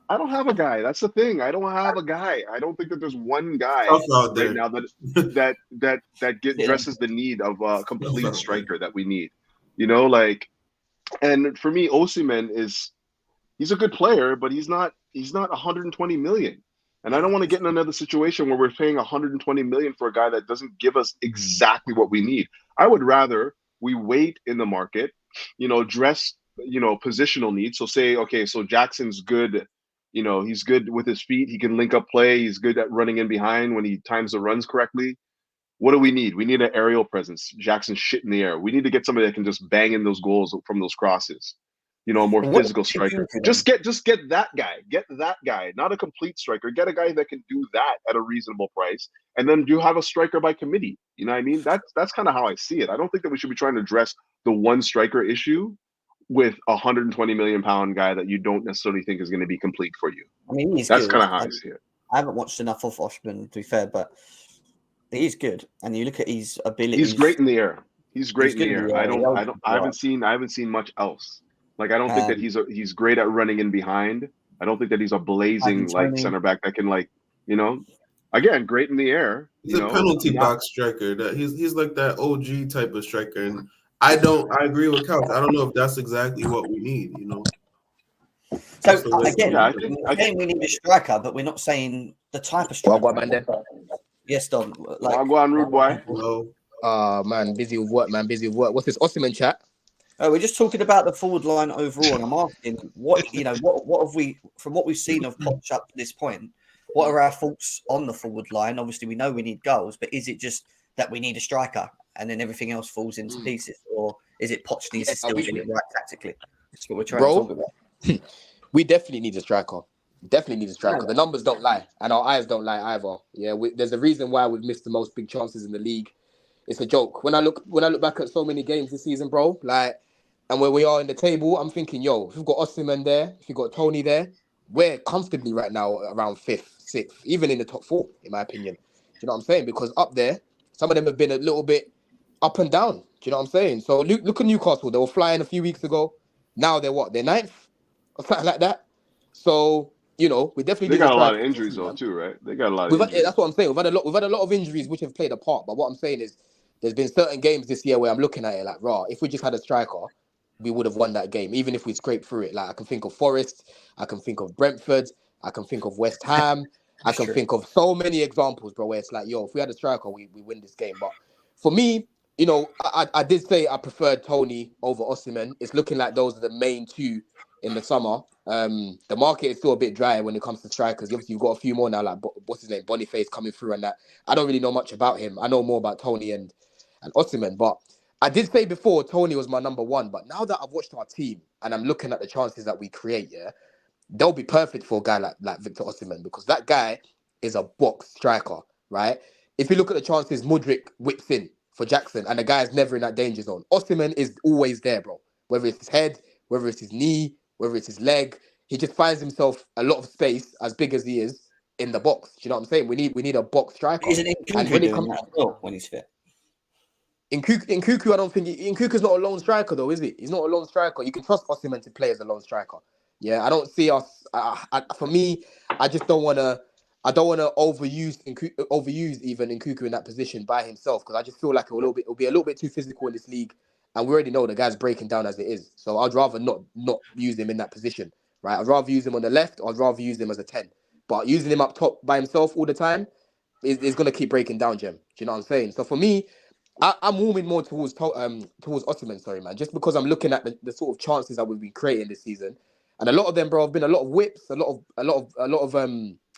I don't have a guy. That's the thing. I don't have a guy. I don't think that there's one guy Tough out there. right now that addresses the need of a complete striker that we need. You know, like, and for me, Osimhen he's a good player, but he's not 120 million. And I don't want to get in another situation where we're paying 120 million for a guy that doesn't give us exactly what we need. I would rather we wait in the market, dress, positional needs. So say, okay, so Jackson's good. He's good with his feet. He can link up play. He's good at running in behind when he times the runs correctly. What do we need? We need an aerial presence. Jackson's shit in the air. We need to get somebody that can just bang in those goals from those crosses. A more physical striker. Just get that guy. Get that guy, not a complete striker. Get a guy that can do that at a reasonable price, and then you have a striker by committee. You know what I mean? That's kind of how I see it. I don't think that we should be trying to address the one striker issue with a 120 million pound guy that you don't necessarily think is going to be complete for you. I mean, that's kind of how I see it. I haven't watched enough of Osimhen, to be fair, but he's good. And you look at his ability. He's great in the air. He's great in the air. I haven't seen much else. Like, I don't think that he's great at running in behind. I don't think that he's a blazing center back that can again, great in the air. He's a penalty box striker. That he's like that OG type of striker. And I agree with Couch. I don't know if that's exactly what we need, So again, I think we need a striker, but we're not saying the type of striker. Well, man, then. Yes, Don. I'll go on, rude boy. Man, busy with work, man. Busy with work. What's this Osimhen chat? We're just talking about the forward line overall, and I'm asking what have we, from what we've seen of Poch up to this point, what are our thoughts on the forward line? Obviously, we know we need goals, but is it just that we need a striker and then everything else falls into pieces, or is it Poch needs to still get it right tactically? That's what we're trying to talk about. We definitely need a striker. Definitely need a striker. The numbers don't lie, and our eyes don't lie either. Yeah, there's a reason why we've missed the most big chances in the league. It's a joke. When I look back at so many games this season, bro, and where we are in the table, I'm thinking, if we've got Osimhen there, if you've got Tony there, we're comfortably right now around 5th, 6th, even in the top 4, in my opinion. Do you know what I'm saying? Because up there, some of them have been a little bit up and down. Do you know what I'm saying? So look at Newcastle. They were flying a few weeks ago. Now they're what? They're 9th? Or something like that. So, we definitely... They got a lot of injuries, though, too, right? They got a lot of injuries. That's what I'm saying. We've had a lot of injuries which have played a part. But what I'm saying is there's been certain games this year where I'm looking at it like, if we just had a striker, we would have won that game, even if we scraped through it. Like, I can think of Forest, I can think of Brentford, I can think of West Ham, I can think of so many examples, bro, where it's like, if we had a striker, we win this game. But for me, I did say I preferred Tony over Osimhen. It's looking like those are the main two in the summer. The market is still a bit dry when it comes to strikers. Obviously, you've got a few more now, like, what's his name, Boniface coming through and that. I don't really know much about him. I know more about Tony and Osimhen, but I did say before Tony was my number 1, but now that I've watched our team and I'm looking at the chances that we create, they'll be perfect for a guy like Victor Osimhen, because that guy is a box striker, right? If you look at the chances, Mudryk whips in for Jackson and the guy's never in that danger zone. Osimhen is always there, bro. Whether it's his head, whether it's his knee, whether it's his leg, he just finds himself a lot of space, as big as he is, in the box. Do you know what I'm saying? We need a box striker. Isn't it when he's fit? In Nkunku, I don't think Nkunku's not a lone striker though, is he? He's not a lone striker. You can trust Osimhen to play as a lone striker. Yeah, I don't see us. For me, I just don't want to. I don't want to overuse even Nkunku in that position by himself, because I just feel like it'll be a little bit too physical in this league, and we already know the guy's breaking down as it is. So I'd rather not use him in that position, right? I'd rather use him on the left, or I'd rather use him as a 10. But using him up top by himself all the time is going to keep breaking down, Jem. Do you know what I'm saying? So for me, I'm warming more towards Osimhen, sorry, man, just because I'm looking at the sort of chances that we've been creating this season, and a lot of them, bro, have been a lot of whips, a lot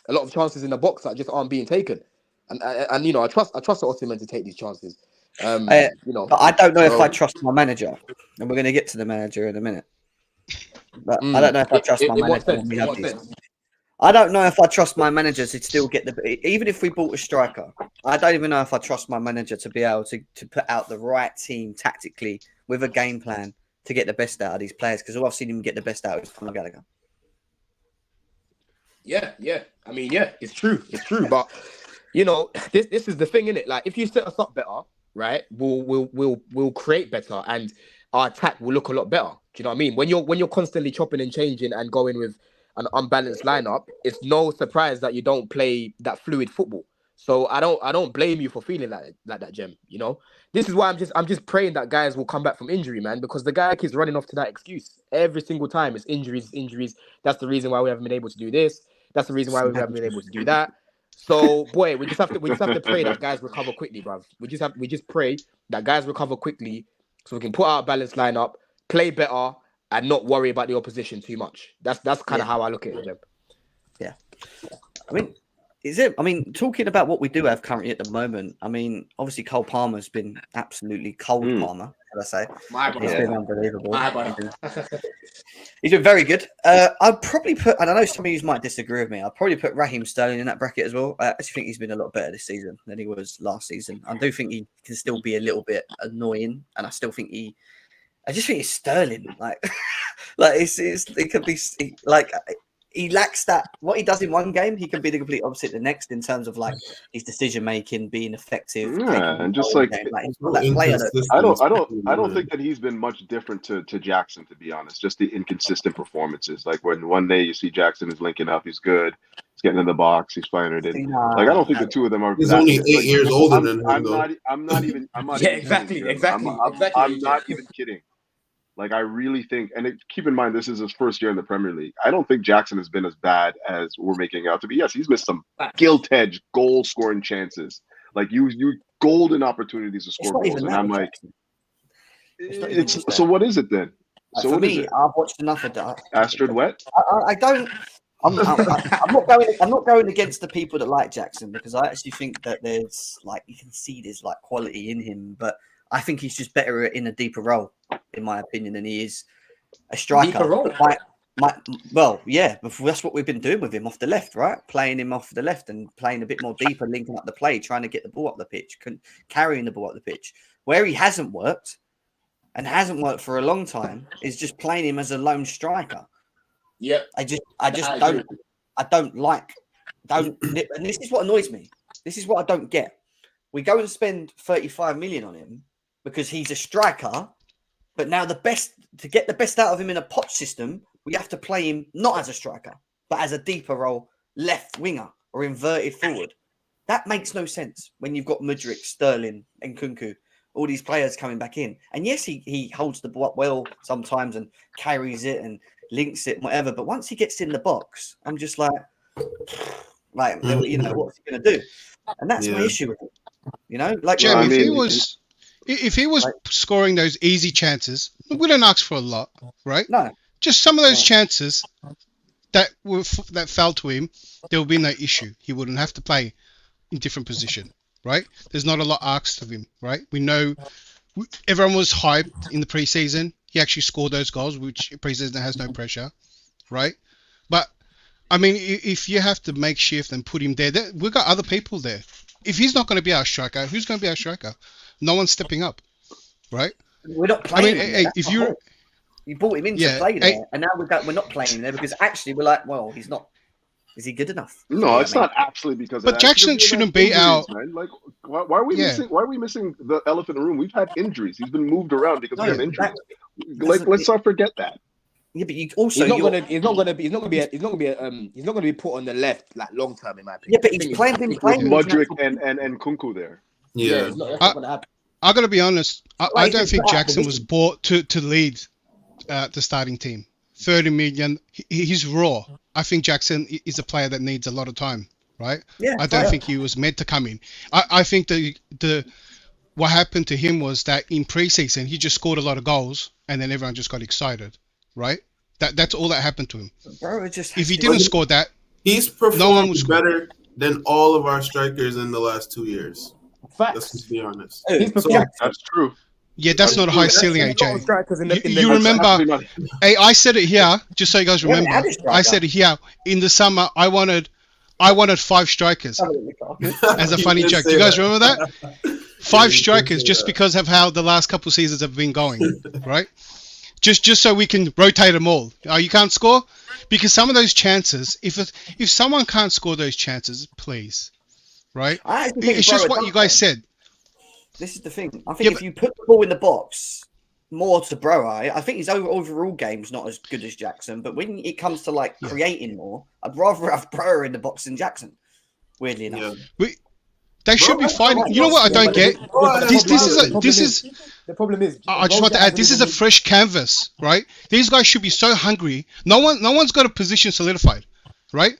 of chances in the box that just aren't being taken, and I trust Osimhen to take these chances. But I don't know if I trust my manager, and we're going to get to the manager in a minute. But I don't know if I trust my manager when we have these. I don't know if I trust my manager to still get even if we bought a striker, I don't even know if I trust my manager to be able to put out the right team tactically with a game plan to get the best out of these players, because all I've seen him get the best out is Conor Gallagher. Yeah. I mean, it's true. But this is the thing, innit? Like, if you set us up better, right, we'll create better, and our attack will look a lot better. Do you know what I mean? When you're constantly chopping and changing and going with an unbalanced lineup, it's no surprise that you don't play that fluid football. So I don't blame you for feeling like that, Jem. You know, this is why I'm just praying that guys will come back from injury, man, because the guy keeps running off to that excuse every single time. It's injuries. That's the reason why we haven't been able to do this. That's the reason why we haven't been able to do that. So, boy, we just have to pray that guys recover quickly, bruv. We just pray that guys recover quickly so we can put out a balanced lineup, play better, and not worry about the opposition too much. That's kind of how I look at it, Jem. Yeah. I mean, talking about what we do have currently at the moment, I mean, obviously Cole Palmer's been absolutely cold Palmer, should I say. He's been unbelievable. He's been very good. I'd probably put, and I know some of you might disagree with me, I'd probably put Raheem Sterling in that bracket as well. I actually think he's been a lot better this season than he was last season. I do think he can still be a little bit annoying, and I still think I just think it's Sterling. Like it could be like, he lacks that. What he does in one game, he can be the complete opposite the next in terms of like his decision making, being effective. Yeah, and just like I don't think that he's been much different to Jackson, to be honest. Just the inconsistent performances. Like when one day you see Jackson is linking up, he's good, he's getting in the box, he's firing it in. Like I don't think the two of them are. He's only 8 years older than him. I'm not even. Yeah, exactly. I'm not even kidding. Like, I really think, and keep in mind, this is his first year in the Premier League. I don't think Jackson has been as bad as we're making out to be. Yes, he's missed some gilt-edged goal-scoring chances. Like, you golden opportunities to score goals. And I'm like, so what is it then? Like, so for me, I've watched enough of that. Astrid Wet? I don't. I'm not going against the people that like Jackson, because I actually think that there's, like, you can see there's, like, quality in him, but I think he's just better in a deeper role, in my opinion, than he is a striker. Deeper role? Well, yeah, that's what we've been doing with him off the left, right? Playing him off the left and playing a bit more deeper, linking up the play, trying to get the ball up the pitch, carrying the ball up the pitch. Where he hasn't worked, and hasn't worked for a long time, is just playing him as a lone striker. Yeah, I don't like, and this is what annoys me. This is what I don't get. We go and spend 35 million on him because he's a striker, but now to get the best out of him in a Poch system, we have to play him not as a striker, but as a deeper role, left winger or inverted forward. That makes no sense when you've got Mudryk, Sterling, and Nkunku, all these players coming back in. And yes, he holds the ball up well sometimes and carries it and links it and whatever. But once he gets in the box, I'm just like, you know, what's he going to do? And that's my issue with him. You know, like Jem, if he was scoring those easy chances, we don't ask for a lot, right? No, just some of those chances that fell to him, there will be no issue. He wouldn't have to play in different position, right? There's not a lot asked of him, right? We know everyone was hyped in the preseason. He actually scored those goals, which preseason has no pressure, right? But I mean, if you have to make shift and put him there, we've got other people there. If he's not going to be our striker, who's going to be our striker? No one's stepping up, right? We're not playing. I mean, if you brought him in to play there, and now we're not playing him there because actually we're like, well, he's not. Is he good enough? No, it's not absolutely because. But Jackson shouldn't be out. Man. Like, why are we missing? Why are we missing the elephant in the room? We've had injuries. He's been moved around because we have injuries. Let's not forget that. Yeah, but you also he's not gonna be put on the left like long term in my opinion. Yeah, but he's playing Mudryk and Nkunku there. Yeah, it's not gonna happen. I gotta be honest. I don't think Jackson was bought to lead the starting team. 30 million. He's raw. I think Jackson is a player that needs a lot of time, right? Yeah, I don't think he was meant to come in. I think what happened to him was that in preseason he just scored a lot of goals and then everyone just got excited, right? That's all that happened to him. Bro, if he didn't score that, he's performed better than all of our strikers in the last 2 years. Facts. Let's just be honest. That's true. Yeah, that's not a high ceiling, AJ. You remember? Hey, I said it here, just so you guys remember. I said it here. In the summer, I wanted 5 strikers as a funny joke. Do you guys remember that? 5 strikers, just because of how the last couple of seasons have been going, right? Just so we can rotate them all. You can't score? Because some of those chances, if someone can't score those chances, please, right? It's just what you guys said. This is the thing. I think if you put the ball in the box, more to Bro. I think his overall game's not as good as Jackson, but when it comes to like creating more, I'd rather have Bro in the box than Jackson. Weirdly enough, they should be fighting. You know what I don't get? This is the problem is. I just want to add. This is a fresh canvas, right? These guys should be so hungry. No one's got a position solidified, right?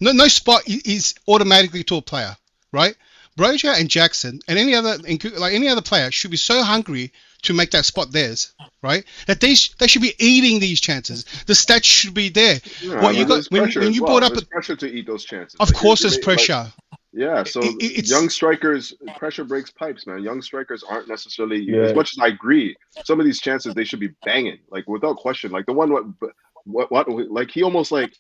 No spot is automatically to a player, right? Broja and Jackson and any other player should be so hungry to make that spot theirs, right? That they should be eating these chances. The stats should be there. Yeah, What you got when you brought up there's pressure to eat those chances. Of course, there's pressure. Yeah, so young strikers, pressure breaks pipes, man. Young strikers aren't necessarily, as much as I agree, some of these chances they should be banging, like without question. Like the one, what like he almost like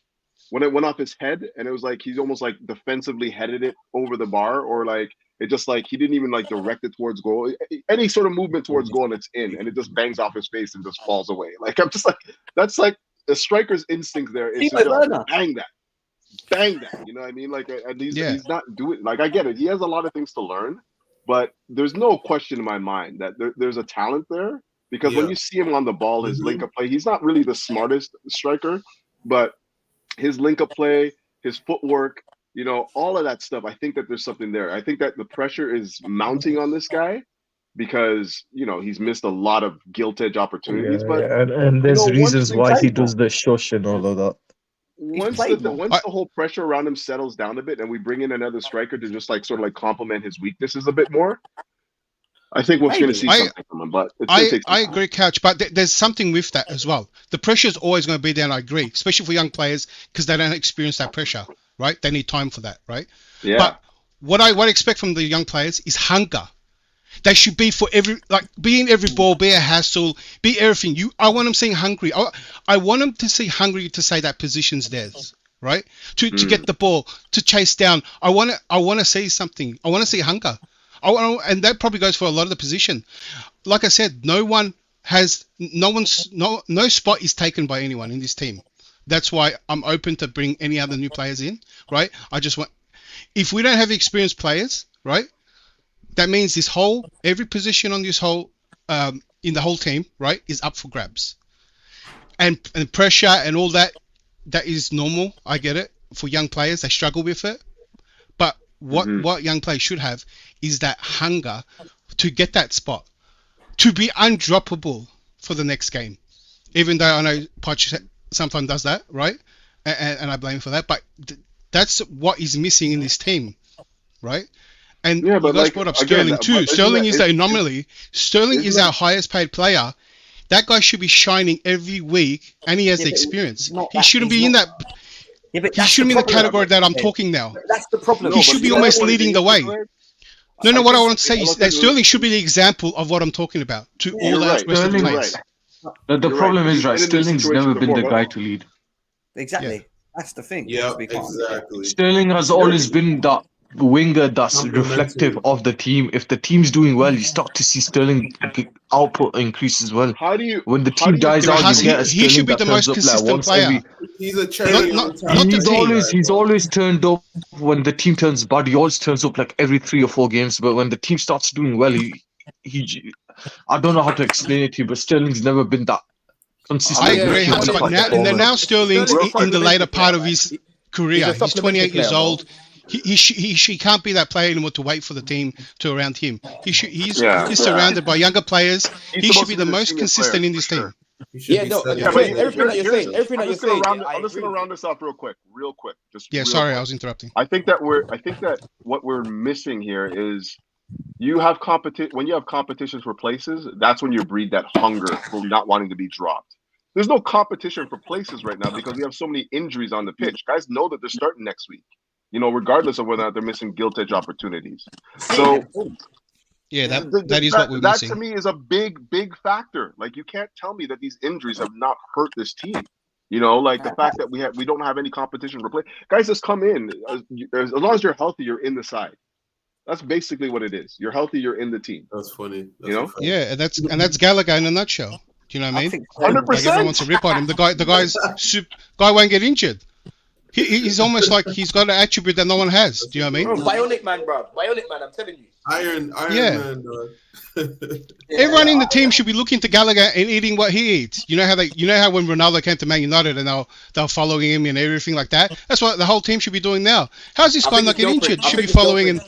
when it went off his head, and it was like he's almost like defensively headed it over the bar, or like it just like he didn't even like direct it towards goal. Any sort of movement towards goal, and it's in, and it just bangs off his face and just falls away. Like I'm just like that's like the striker's instinct there is to just bang that, you know what I mean? Like, and he's not doing, like, I get it. He has a lot of things to learn, but there's no question in my mind that there's a talent there, because when you see him on the ball, his link-up play, he's not really the smartest striker, but his link-up play, his footwork, you know, all of that stuff, I think that there's something there. I think that the pressure is mounting on this guy because, you know, he's missed a lot of gilt-edge opportunities, but and there's reasons why he does the shush and all of that. Once the whole pressure around him settles down a bit and we bring in another striker to just like sort of like complement his weaknesses a bit more, I think we're going to see something from him. But I agree, Couch, but there's something with that as well. The pressure is always going to be there, and I agree, especially for young players because they don't experience that pressure, right? They need time for that, right? Yeah. But what I expect from the young players is hunger. They should be for be in every ball, be a hassle, be everything. I want them seeing hungry. I want them to see hungry to say that position's theirs, right? To get the ball, to chase down. I want to see something. I want to see hunger. And that probably goes for a lot of the position. Like I said, no spot is taken by anyone in this team. That's why I'm open to bring any other new players in, right? If we don't have experienced players, right? That means every position on this whole, in the whole team, right, is up for grabs. And pressure and all that is normal. I get it. For young players, they struggle with it. But what young players should have is that hunger to get that spot, to be undroppable for the next game. Even though I know Poch sometimes does that, right? And I blame him for that. But that's what is missing in this team, right? And you guys brought up Sterling too. Sterling is the anomaly. Sterling is our highest paid player. That guy should be shining every week, and he has the experience. He shouldn't be in that. He shouldn't be in the category that I'm talking now. That's the problem. He should be almost leading the way. No, what I want to say is that Sterling should be the example of what I'm talking about to all the rest of the players. The problem is, right, Sterling's never been the guy to lead. Exactly. Yeah. That's the thing. Yeah, exactly. Sterling has always been that winger that's reflective of the team. If the team's doing well, you start to see Sterling output increase as well. When the team dies out, you get a Sterling he should be the most consistent player. He's a cherry. He's always turned up when the team turns bad. He always turns up like every 3 or 4 games. But when the team starts doing well, he I don't know how to explain it to you, but Sterling's never been that consistent. I agree. But now Sterling's in the later part of his career. He's 28 years old. He can't be that player anymore to wait for the team to around him. He's surrounded by younger players. He should be the most consistent in this team. Everything that you're saying. I'm just gonna round this off real quick. Sorry, I was interrupting. I think that what we're missing here is you have when you have competitions for places, that's when you breed that hunger for not wanting to be dropped. There's no competition for places right now because we have so many injuries on the pitch. Guys know that they're starting next week, you know, regardless of whether or not they're missing gilt-edge opportunities. So that is what we're missing. That to me is a big factor. Like, you can't tell me that these injuries have not hurt this team. You know, like the fact that we don't have any competition for play. Guys just come in. As long as you're healthy, you're in the side. That's basically what it is. You're healthy, you're in the team. That's funny. You know? Yeah, and that's Gallagher in a nutshell. Do you know what I mean? 100%. Like, everyone wants to rip on him. The guy won't get injured. He's almost like he's got an attribute that no one has. Do you know what I mean? Bro, Bionic man, bro. Bionic man, I'm telling you. Iron Yeah. Man, dog. Everyone in the team should be looking to Gallagher and eating what he eats. You know how when Ronaldo came to Man United and they're following him and everything like that. That's what the whole team should be doing now. How's this guy not getting injured? Should be following him.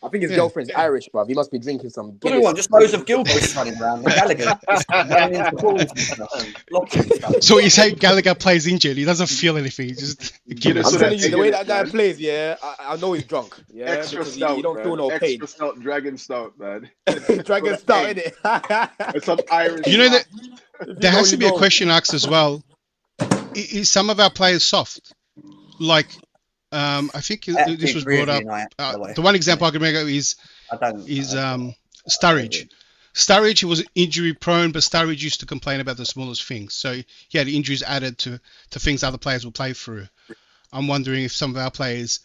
I think his girlfriend's Irish, bruv. He must be drinking some What do you Guinness. want? Just loads of Gilchrist running around. And Gallagher just running into balls and stuff, blocking and stuff. So you say Gallagher plays injured. He doesn't feel anything. He just get I'm us. telling you, the way that guy man. plays, yeah, I know he's drunk. Yeah, Extra because stout, he don't man. feel no pain. Extra stout, dragon stout, man. Dragon stout, innit? It's some Irish. You know that there has to be a know. question asked as well. Is some of our players soft? Like, I think this was brought up. The one example I can make is Sturridge. Sturridge was injury prone, but Sturridge used to complain about the smallest things. So he had injuries added to things other players will play through. I'm wondering if some of our players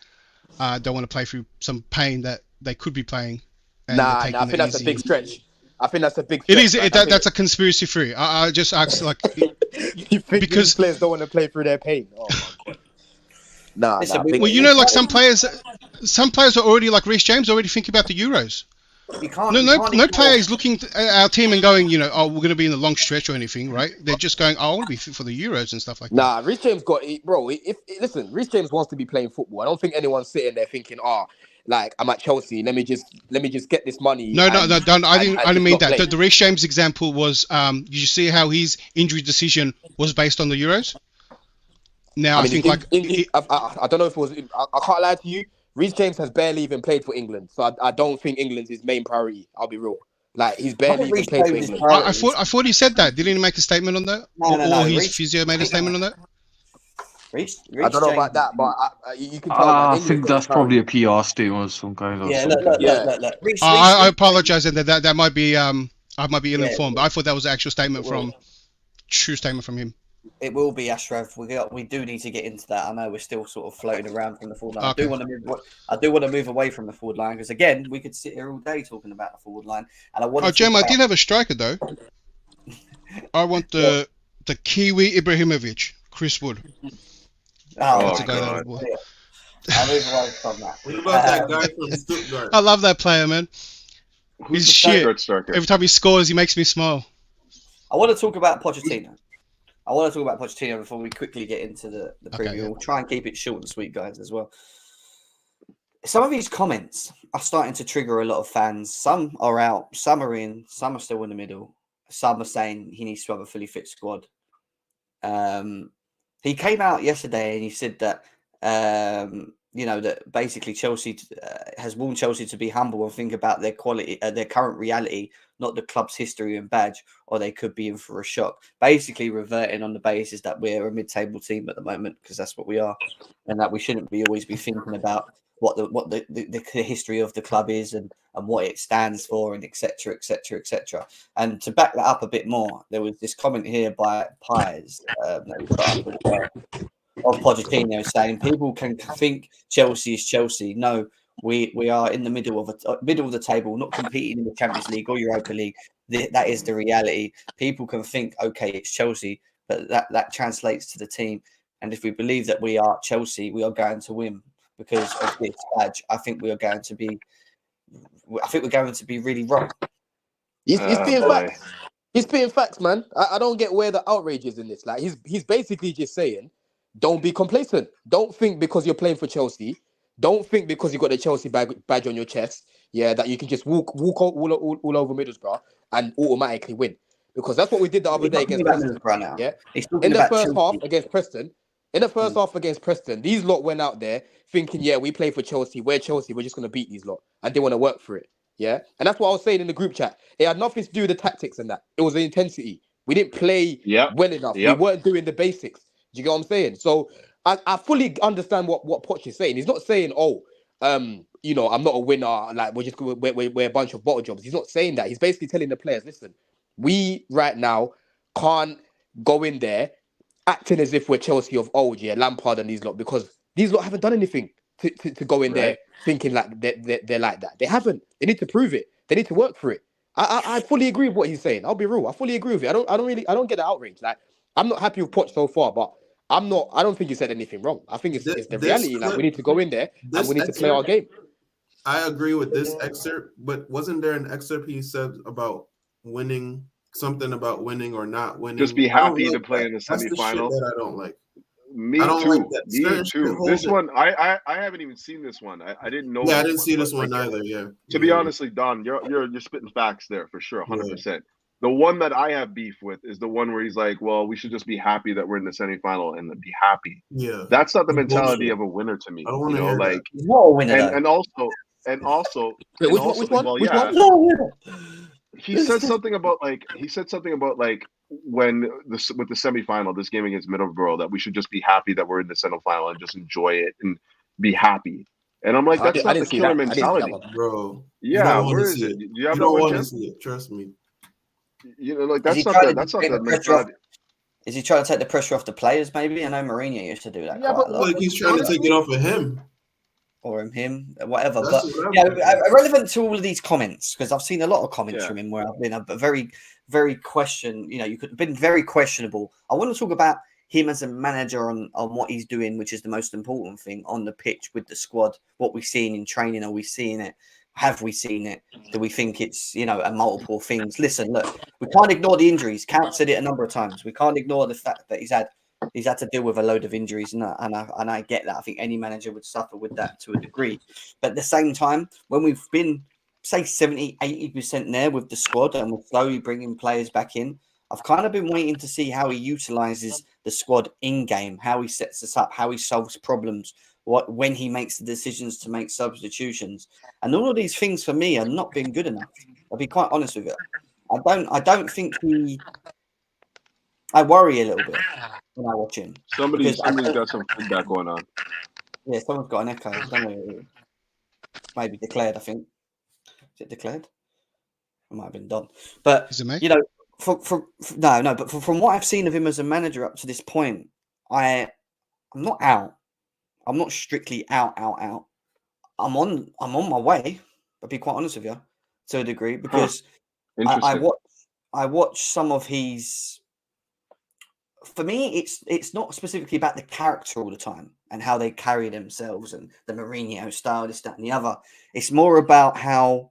don't want to play through some pain that they could be playing. Nah, I think that's a big stretch. I think that's a big stretch. It is. That's a conspiracy theory. I just asked, like, you think because players don't want to play through their pain. Oh my god. Nah, Listen, well, you know, like some players are already, like Reece James, already thinking about the Euros. No player is looking at our team and going, you know, oh, we're going to be in a long stretch or anything, right? They're just going, oh, I want to be fit for the Euros and stuff like that. Nah, Reece James listen, Reece James wants to be playing football. I don't think anyone's sitting there thinking, like I'm at Chelsea, let me just get this money. No, I didn't mean that. The Reece James example was, you see how his injury decision was based on the Euros? Now, I think I don't know if it was. I can't lie to you. Reece James has barely even played for England, so I don't think England's his main priority. I'll be real. Like he's barely even played for England. I thought he said that. Didn't he make a statement on that? No. Or his physio made a statement on that? I don't know about that, but you can tell. I think that's probably a PR statement of some kind. Look. I apologize, and that might be I might be ill-informed, but I thought that was an actual statement true statement from him. It will be, Ashraf. We do need to get into that. I know we're still sort of floating around from the forward line. Okay. I do want to move away from the forward line because again, we could sit here all day talking about the forward line. And I want. Jem, I did have a striker though. I want the Kiwi Ibrahimovic, Chris Wood. Oh, my God. I'll move away from that. What about that guy from Stuttgart? I love that player, man. Who's He's the shit. Stuttgart striker? Every time he scores, he makes me smile. I want to talk about Pochettino. Before we quickly get into the preview. Okay, yeah. We'll try and keep it short and sweet, guys, as well. Some of these comments are starting to trigger a lot of fans. Some are out, some are in, some are still in the middle. Some are saying he needs to have a fully fit squad. He came out yesterday and he said that, that basically Chelsea has warned Chelsea to be humble and think about their quality, their current reality, not the club's history and badge, or they could be in for a shock. Basically reverting on the basis that we're a mid-table team at the moment, because that's what we are, and that we shouldn't always be thinking about what the history of the club is and what it stands for and etc. And to back that up a bit more, there was this comment here by Pies that we put up as well, of Pochettino saying people can think Chelsea is Chelsea. No, we are in the middle of the table, not competing in the Champions League or Europa League. That is the reality. People can think, okay, it's Chelsea, but that translates to the team. And if we believe that we are Chelsea, we are going to win because of this badge. I think we're going to be really wrong. He's being facts. He's being facts, man. I don't get where the outrage is in this. Like he's basically just saying, don't be complacent. Don't think because you're playing for Chelsea. Don't think because you got the Chelsea badge on your chest, that you can just walk all over Middlesbrough and automatically win. Because that's what we did the other day against Preston. Yeah, in the first half against Preston. In the first half against Preston, these lot went out there thinking, we play for Chelsea. We're Chelsea. We're just going to beat these lot. And they want to work for it. Yeah. And that's what I was saying in the group chat. It had nothing to do with the tactics and that. It was the intensity. We didn't play well enough. We weren't doing the basics. Do you get what I'm saying? So I fully understand what Poch is saying. He's not saying, I'm not a winner. Like we're a bunch of bottle jobs. He's not saying that. He's basically telling the players, listen, we right now can't go in there acting as if we're Chelsea of old, Lampard and these lot, because these lot haven't done anything to go in there thinking like they're like that. They haven't. They need to prove it. They need to work for it. I fully agree with what he's saying. I'll be real. I fully agree with it. I don't get the outrage. Like I'm not happy with Poch so far, but I don't think you said anything wrong. I think it's the This reality. Like, clip, we need to go in there and this we need to play our excerpt, game. I agree with this excerpt, but wasn't there an excerpt he said about winning, something about winning or not winning? Just be I don't happy to like play that. in the That's the shit semifinal. that I don't like. I Me don't like too. that. Me Certain shit too. holds This it. one, I haven't even seen this one. I didn't know. Yeah, I this didn't see but, this one like, either. Yeah. To be honestly, Don, you're spitting facts there for sure, Yeah. 100%. The one that I have beef with is the one where he's like, "Well, we should just be happy that we're in the semifinal and be happy." Yeah. That's not the It's mentality bullshit. of a winner to me. I don't want to You know, hear like, that. He's not a winner, though. and also, Wait, and which also, one? well, Which yeah, one? He's not a winner. he said something about like when with the semifinal, this game against Middlesbrough, that we should just be happy that we're in the semifinal and just enjoy it and be happy. And I'm like, I that's not the didn't see killer that. I didn't see that mentality. one. Bro, you Yeah, don't want where to is see it? it. Do you have You it, don't want to Orchard? see it. Trust me. You know, like Is he that's trying not to take the the pressure off? mentality. Is he trying to take the pressure off the players? Maybe I know Mourinho used to do that Yeah, quite a I lot, feel like he's trying to take it off of him. or him, whatever. That's But what I'm yeah, thinking. irrelevant to all of these comments, because I've seen a lot of comments Yeah. from him where I've been a very, very you could have been very questionable. I want to talk about him as a manager on what he's doing, which is the most important thing on the pitch with the squad. What we've seen in training, are we seeing it? Have we seen it? Do we think it's a multiple things? Listen, look, we can't ignore the injuries. Count said it a number of times. We can't ignore the fact that he's had to deal with a load of injuries, and I get that. I think any manager would suffer with that to a degree. But at the same time, when we've been, say, 70, 80% there with the squad and we're slowly bringing players back in, I've kind of been waiting to see how he utilizes the squad in-game, how he sets us up, how he solves problems, when he makes the decisions to make substitutions. And all of these things for me are not been good enough. I'll be quite honest with you. I don't think I worry a little bit when I watch him. Somebody's got some feedback going on. Yeah, someone's got an echo. I don't know. Maybe declared, I think. Is it declared? It might have been done. But, Is it me? but from what I've seen of him as a manager up to this point, I'm not out. I'm not strictly out. I'm on my way. I'll be quite honest with you, to a degree, because Interesting. I watch some of his. For me, it's not specifically about the character all the time and how they carry themselves and the Mourinho style, this, that, and the other. It's more about how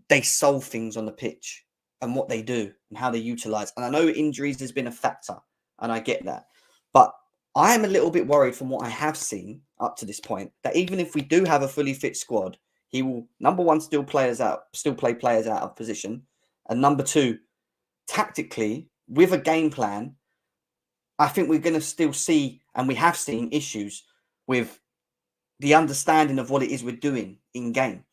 they solve things on the pitch and what they do and how they utilize. And I know injuries has been a factor, and I get that, but I am a little bit worried from what I have seen up to this point that even if we do have a fully fit squad, he will, number one, still play players out of position, and number two, tactically, with a game plan, I think we're going to still see, and we have seen, issues with the understanding of what it is we're doing in game.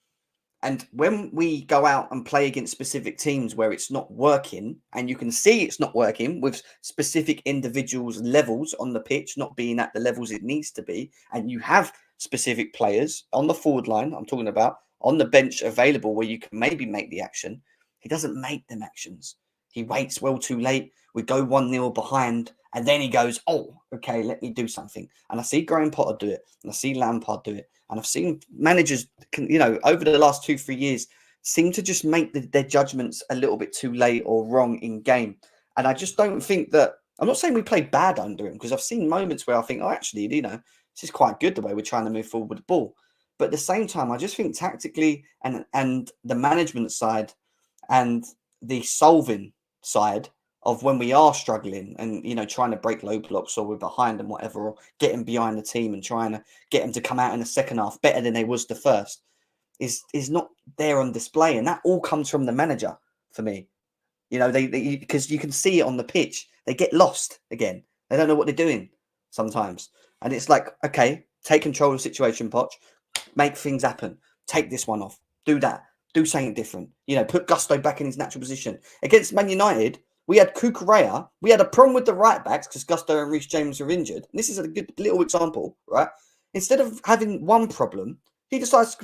And when we go out and play against specific teams where it's not working, and you can see it's not working with specific individuals' levels on the pitch not being at the levels it needs to be, and you have specific players on the forward line, I'm talking about, on the bench available where you can maybe make the action, he doesn't make them actions. He waits well too late. We go 1-0 behind, and then he goes, oh, okay, let me do something. And I see Graham Potter do it, and I see Lampard do it. And I've seen managers, over the last 2-3 years, seem to just make their judgments a little bit too late or wrong in game. And I just don't think that, I'm not saying we played bad under him, because I've seen moments where I think, oh, actually, this is quite good the way we're trying to move forward with the ball. But at the same time, I just think tactically and the management side and the solving side of when we are struggling and, trying to break low blocks or we're behind and whatever, or getting behind the team and trying to get them to come out in the second half better than they was the first is not there on display. And that all comes from the manager for me. Because you can see it on the pitch. They get lost again. They don't know what they're doing sometimes. And it's like, okay, take control of the situation, Poch. Make things happen. Take this one off. Do that. Do something different. Put Gusto back in his natural position. Against Man United, we had Cucurella. We had a problem with the right backs because Gusto and Reece James were injured. And this is a good little example, right? Instead of having one problem, he decides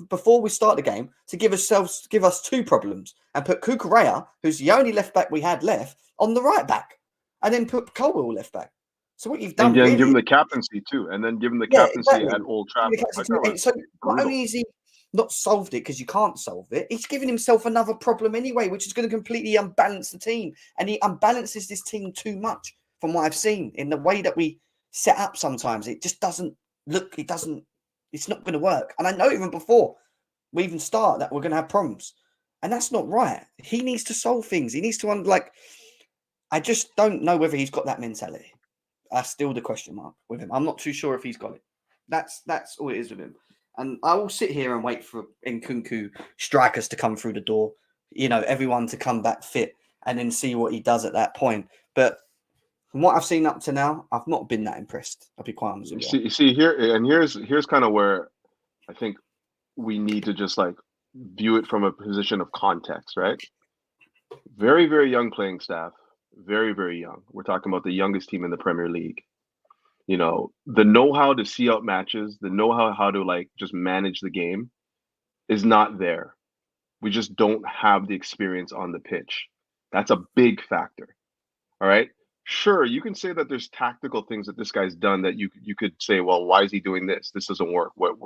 before we start the game to give us two problems and put Cucurella, who's the only left back we had left, on the right back, and then put Colwell left back. So what you've done, and then really, give him the captaincy too, and then give him the captaincy exactly. at Old Trafford. So not only is he not solved it because you can't solve it, he's giving himself another problem anyway, which is going to completely unbalance the team. And he unbalances this team too much from what I've seen in the way that we set up. Sometimes it just doesn't look. It's not going to work. And I know even before we even start that we're going to have problems, and that's not right. He needs to solve things. He needs to I just don't know whether he's got that mentality. That's still the question mark with him. I'm not too sure if he's got it. That's all it is with him. And I will sit here and wait for Nkunku strikers to come through the door. Everyone to come back fit, and then see what he does at that point. But from what I've seen up to now, I've not been that impressed. I'll be quite honest with you. See here, and here's kind of where I think we need to just view it from a position of context, right? Very, very young playing staff. Very, very young. We're talking about the youngest team in the Premier League. The know-how to see out matches, the know-how how to just manage the game is not there. We just don't have the experience on the pitch. That's a big factor. All right. Sure, you can say that there's tactical things that this guy's done that you could say, well, why is he doing this? This doesn't work. What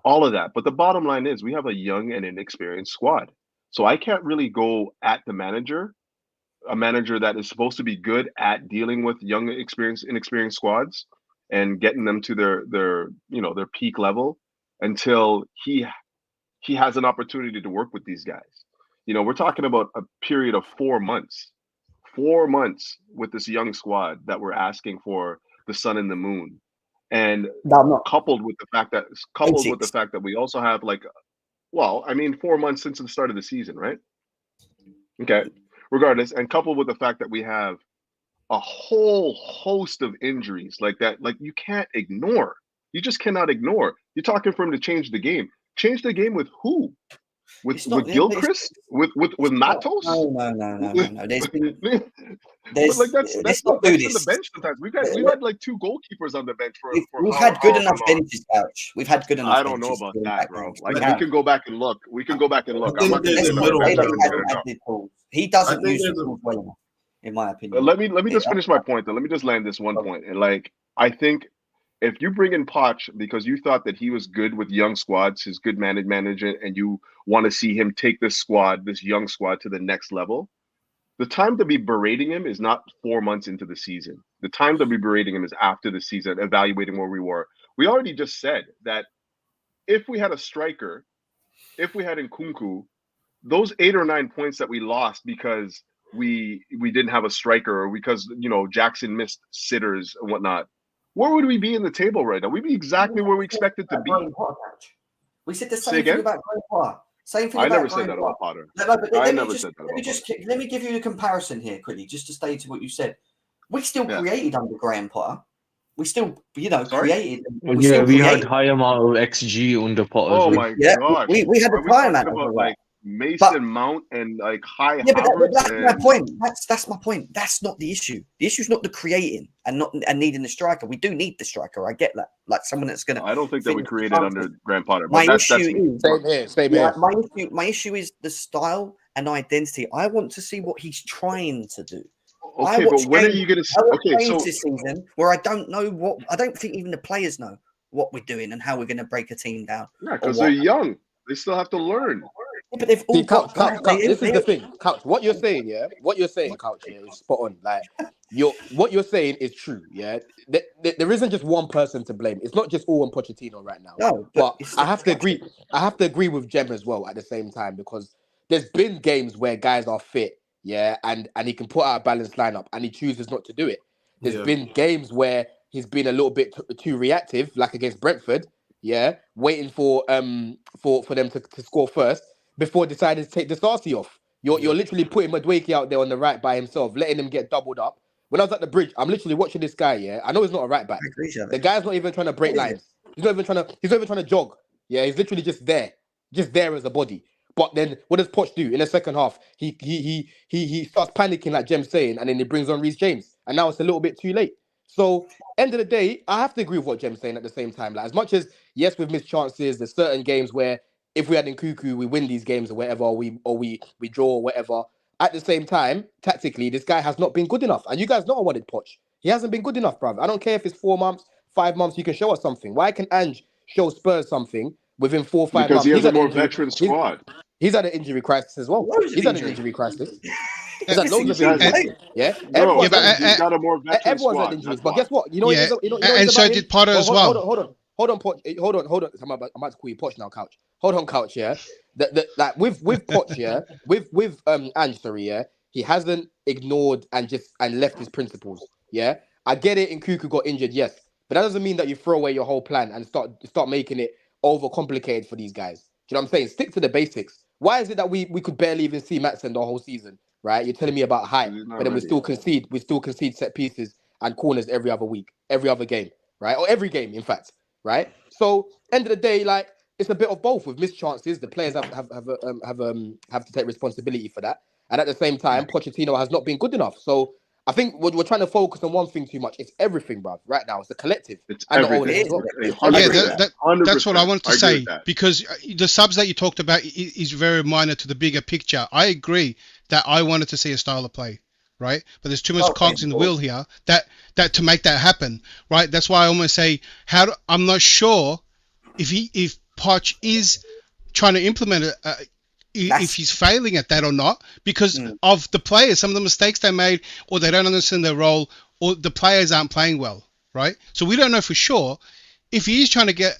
all of that. But the bottom line is we have a young and inexperienced squad. So I can't really go at the manager, a manager that is supposed to be good at dealing with young, inexperienced squads and getting them to their peak level until he has an opportunity to work with these guys. We're talking about a period of 4 months. 4 months with this young squad that we're asking for the sun and the moon, and coupled with the fact that we also have 4 months since the start of the season, right? Okay, regardless, and coupled with the fact that we have a whole host of injuries that you can't ignore. You just cannot ignore. You're talking for him to change the game. Change the game with who? With Gilchrist? With Matos? No. There's been that's not do on this. The bench sometimes. We've had 2 goalkeepers on the bench we've had good enough benches, Couch. We've had good enough. I don't know about that, bro. We can go back and look. I'm not going to He doesn't use the tools well enough, in my opinion. Let me just finish my point though. Let me just land this one point. And I think if you bring in Poch because you thought that he was good with young squads, his good management, and you want to see him take this young squad to the next level, the time to be berating him is not 4 months into the season. The time to be berating him is after the season, evaluating where we were. We already just said that if we had a striker, if we had Nkunku, those 8 or 9 points that we lost because we didn't have a striker or because Jackson missed sitters and whatnot, where would we be in the table right now? We'd be exactly where we expected to be. We said the same thing about Graham Potter. Same thing. I never said that about Potter. Let me give you the comparison here quickly, just to stay to what you said. We still created under Graham Potter. We still, created. We had high amount of XG under Potter. Oh my gosh. We had a high amount of Mason Mount and high. Yeah, but that's my point. That's my point. That's not the issue. The issue is not the creating and needing the striker. We do need the striker. I get that. Someone that's gonna. I don't think that we created under Graham Potter. My issue is my issue is the style and identity. I want to see what he's trying to do. Okay, but when are you going to? Okay, so this season where I don't know what. I don't think even the players know what we're doing and how we're going to break a team down. Yeah, because they're young. They still have to learn. Yeah, but they've all got. This is the thing, Couch. What you're saying, Couch, is spot on. What you're saying is true. Yeah, there isn't just one person to blame. It's not just all on Pochettino right now. No, but I have to agree. I have to agree with Jem as well at the same time because there's been games where guys are fit. Yeah, and he can put out a balanced lineup, and he chooses not to do it. There's been games where he's been a little bit too reactive, like against Brentford. Yeah, waiting for them to score first before deciding to take the Sarsi off. You're literally putting Madueke out there on the right by himself, letting him get doubled up. When I was at the bridge, I'm literally watching this guy. Yeah, I know he's not a right back. The guy's not even trying to break lines. He's not even trying to jog. Yeah, he's literally just there as a body. But then what does Poch do in the second half? He starts panicking, like Jem's saying, and then he brings on Reece James. And now it's a little bit too late. So, end of the day, I have to agree with what Jem's saying at the same time. As much as, yes, we've missed chances, there's certain games where if we had Nkunku, we win these games or whatever, or we draw or whatever. At the same time, tactically, this guy has not been good enough. And you guys know I wanted Poch. He hasn't been good enough, bruv. I don't care if it's 4 months, 5 months, you can show us something. Why can Ange show Spurs something within 4 or 5 months? Because he has a more veteran squad. He's had an injury crisis as well. He's had an injury crisis. He's had loads of Exactly. injuries. Yeah, No, Yeah, but, he's got a more veteran everyone's squad. had injuries. That's But why. guess what? You know, Yeah, you know and so did Potter as well. Hold on, Poch. I'm about to call you Poch now, Couch. Hold on, Couch. Yeah, like with Poch, yeah, with Ange, sorry, yeah, he hasn't ignored and left his principles. Yeah, I get it. Nkuku got injured, yes, but that doesn't mean that you throw away your whole plan and start making it overcomplicated for these guys. Do you know what I'm saying? Stick to the basics. Why is it that we could barely even see Maatsen the whole season? Right? You're telling me about height, He's not but then we ready. still concede set pieces and corners every other week, every other game, right? Or every game, in fact, right? So end of the day, like it's a bit of both with missed chances. The players have to take responsibility for that, and at the same time, Pochettino has not been good enough. So I think we're trying to focus on one thing too much. It's everything, bruv. Right now, it's the collective It's and the everything. owners as well. It's Yeah, 100%. that's what I wanted to I agree say, with that. because the subs that you talked about is very minor to the bigger picture. I agree that I wanted to see a style of play, right? But there's too much cogs in the wheel here that to make that happen, right? That's why I almost say I'm not sure if Poch is trying to implement it. If he's failing at that or not, because of the players, some of the mistakes they made, or they don't understand their role, or the players aren't playing well, right? So we don't know for sure if he is trying to get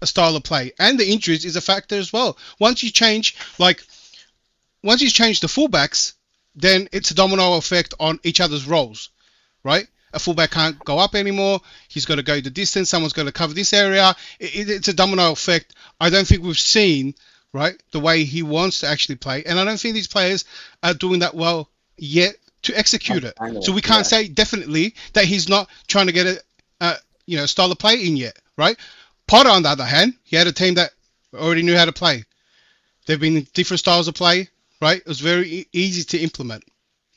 a style of play, and the injuries is a factor as well. Once you change the fullbacks, then it's a domino effect on each other's roles, right? A fullback can't go up anymore. He's got to go the distance. Someone's got to cover this area. It's a domino effect. I don't think we've seen, right, the way he wants to actually play. And I don't think these players are doing that well yet to execute it. So we can't say definitely that he's not trying to get a style of play in yet, right? Potter, on the other hand, he had a team that already knew how to play. They've been in different styles of play, right? It was very easy to implement,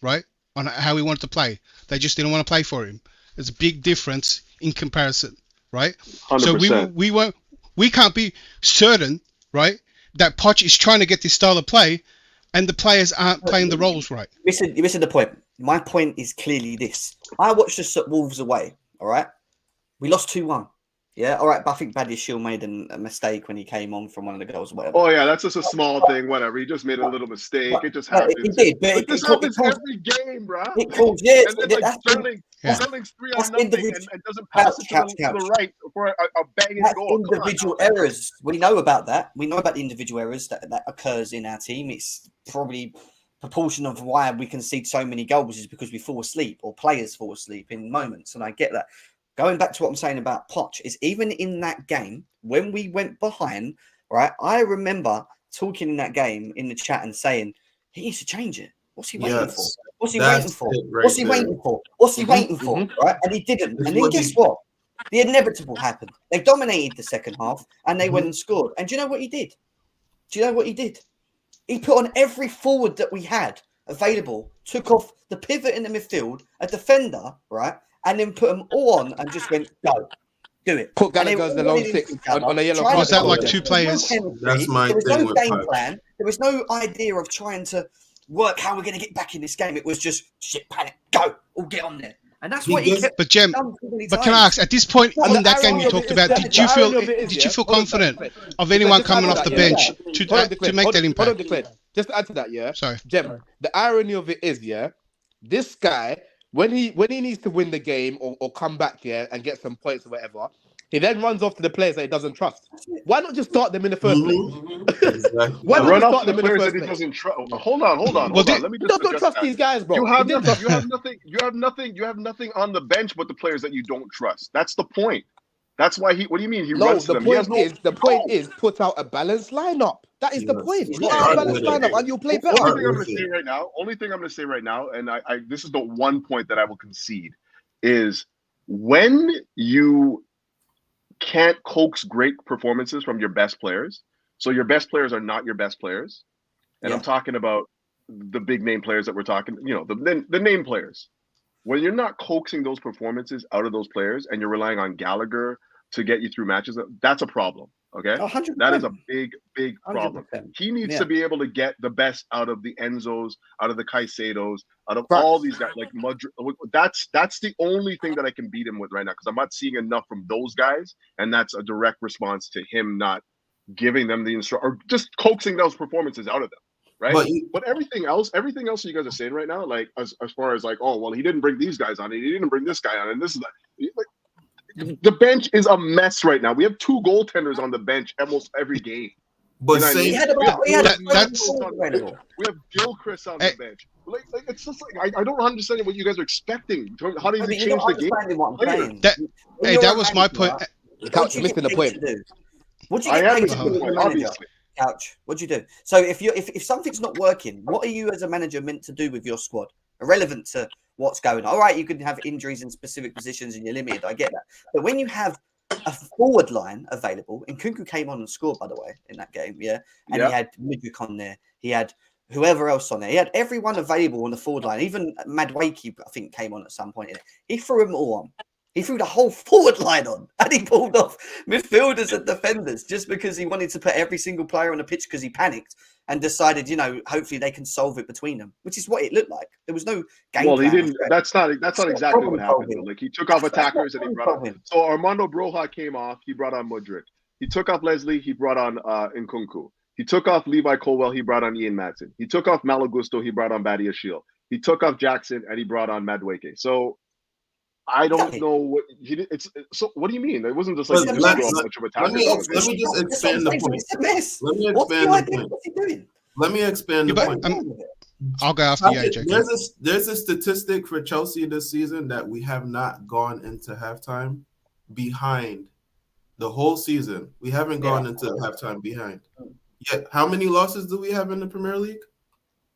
right, on how he wanted to play. They just didn't want to play for him. There's a big difference in comparison, right? 100%. So we can't be certain, right, that Poch is trying to get this style of play and the players aren't playing the roles right. You're missing the point. My point is clearly this. I watched us at Wolves away, all right? We lost 2-1. Yeah, all right, but I think Badiashile made a mistake when he came on from one of the goals or whatever. Oh yeah, that's just a small thing. Whatever. He just made a little mistake. It just happens. He did, but this happens every game, bro. It calls, yeah. And then like Sterling's 3-0 and doesn't pass it to the right for a banging goal. Individual errors. We know about that. We know about the individual errors that occurs in our team. It's probably proportion of why we concede so many goals is because we fall asleep or players fall asleep in moments, and I get that. Going back to what I'm saying about Poch is even in that game, when we went behind, right, I remember talking in that game in the chat and saying, he needs to change it. What's he waiting for? What's he waiting for? What's he waiting for? What's he waiting for? Right? And he didn't. And then guess what? The inevitable happened. They dominated the second half and they went and scored. And do you know what he did? He put on every forward that we had available, took off the pivot in the midfield, a defender, right? And then put them all on and just went, go, do it. Put Gallagher's the lone six on a yellow card. Was that like two players? That's my There was thing no with game Poch. plan. There was no idea of trying to work how we're going to get back in this game. It was just, shit, panic, go, all get on there. And that's what he kept. But Jem, can I ask, at this point in that game you talked about, did you feel confident of anyone coming off the bench to make that impact? Just to add to that, yeah. Sorry, Jem. The irony of it is, yeah, this guy, when he needs to win the game or come back here and get some points or whatever, he then runs off to the players that he doesn't trust. Why not just start them in the first place? Exactly. Why not Run just off start the them in the players first that he place? doesn't trust. Hold on. Let me You just don't trust these guys, bro. You have nothing. You have nothing on the bench but the players that you don't trust. That's the point. That's why he. What do you mean he runs The them? point is put out a balanced lineup. That is the point. Put out a balanced lineup and you'll play better. Only thing I'm going to say right now, and I this is the one point that I will concede, is when you can't coax great performances from your best players. So your best players are not your best players, and I'm talking about the big name players that we're talking. The name players. When you're not coaxing those performances out of those players, and you're relying on Gallagher to get you through matches, that's a problem. Okay, 100%. That is a big problem. 100%. He needs to be able to get the best out of the Enzos, out of the Caicedos, out of all these guys. Like Madrid, that's the only thing that I can beat him with right now, because I'm not seeing enough from those guys, and that's a direct response to him not giving them the or just coaxing those performances out of them. right? But But everything else you guys are saying right now, like as far as like, oh well, he didn't bring these guys on, and he didn't bring this guy on, and this is like the bench is a mess right now. We have 2 goaltenders on the bench almost every game. but You know what I say mean? He had about We have that's- we have Gilchrist on the bench. Like it's just like I don't understand what you guys are expecting. How does he You're change not the game? understanding what I'm Later. saying. That- When Hey, you're that a was my manager, point. what Couch, do you you're missing get the paid point. to do? What do you I get am paid missing to the do as a point, manager? obviously. Couch, what do you do? So if something's not working, what are you as a manager meant to do with your squad? Irrelevant to what's going on. All right, you can have injuries in specific positions and you're limited. I get that. But when you have a forward line available, and Kunku came on and scored, by the way, in that game, yeah? And Yeah. he had Midwick on there. He had whoever else on there. He had everyone available on the forward line. Even Madwakey, I think, came on at some point. He threw them all on. He threw the whole forward line on, and he pulled off midfielders and defenders just because he wanted to put every single player on the pitch because he panicked and decided, hopefully they can solve it between them, which is what it looked like. There was no game Well, he plan or didn't. strategy. That's not not exactly what problem happened. solving. Though. Like he took off That's not attackers and he problem brought on. solving. So Armando Broja came off. He brought on Mudryk. He took off Leslie. He brought on Nkunku. He took off Levi Colwell. He brought on Ian Maatsen. He took off Malagusto. He brought on Badia Shield. He took off Jackson and he brought on Madwake. So I don't know what he did. So what do you mean? It wasn't just like Listen, he just threw let- a bunch of let attackers me on the let bench. me just That's what I'm expand the saying. point. It's a mess. Let me What's the expand the idea? point. What's he doing? Let me expand the Yeah, point. but I'll go after you, AJ. There's a statistic for Chelsea this season that we have not gone into halftime behind the whole season. We haven't gone into halftime behind. Yet, how many losses do we have in the Premier League?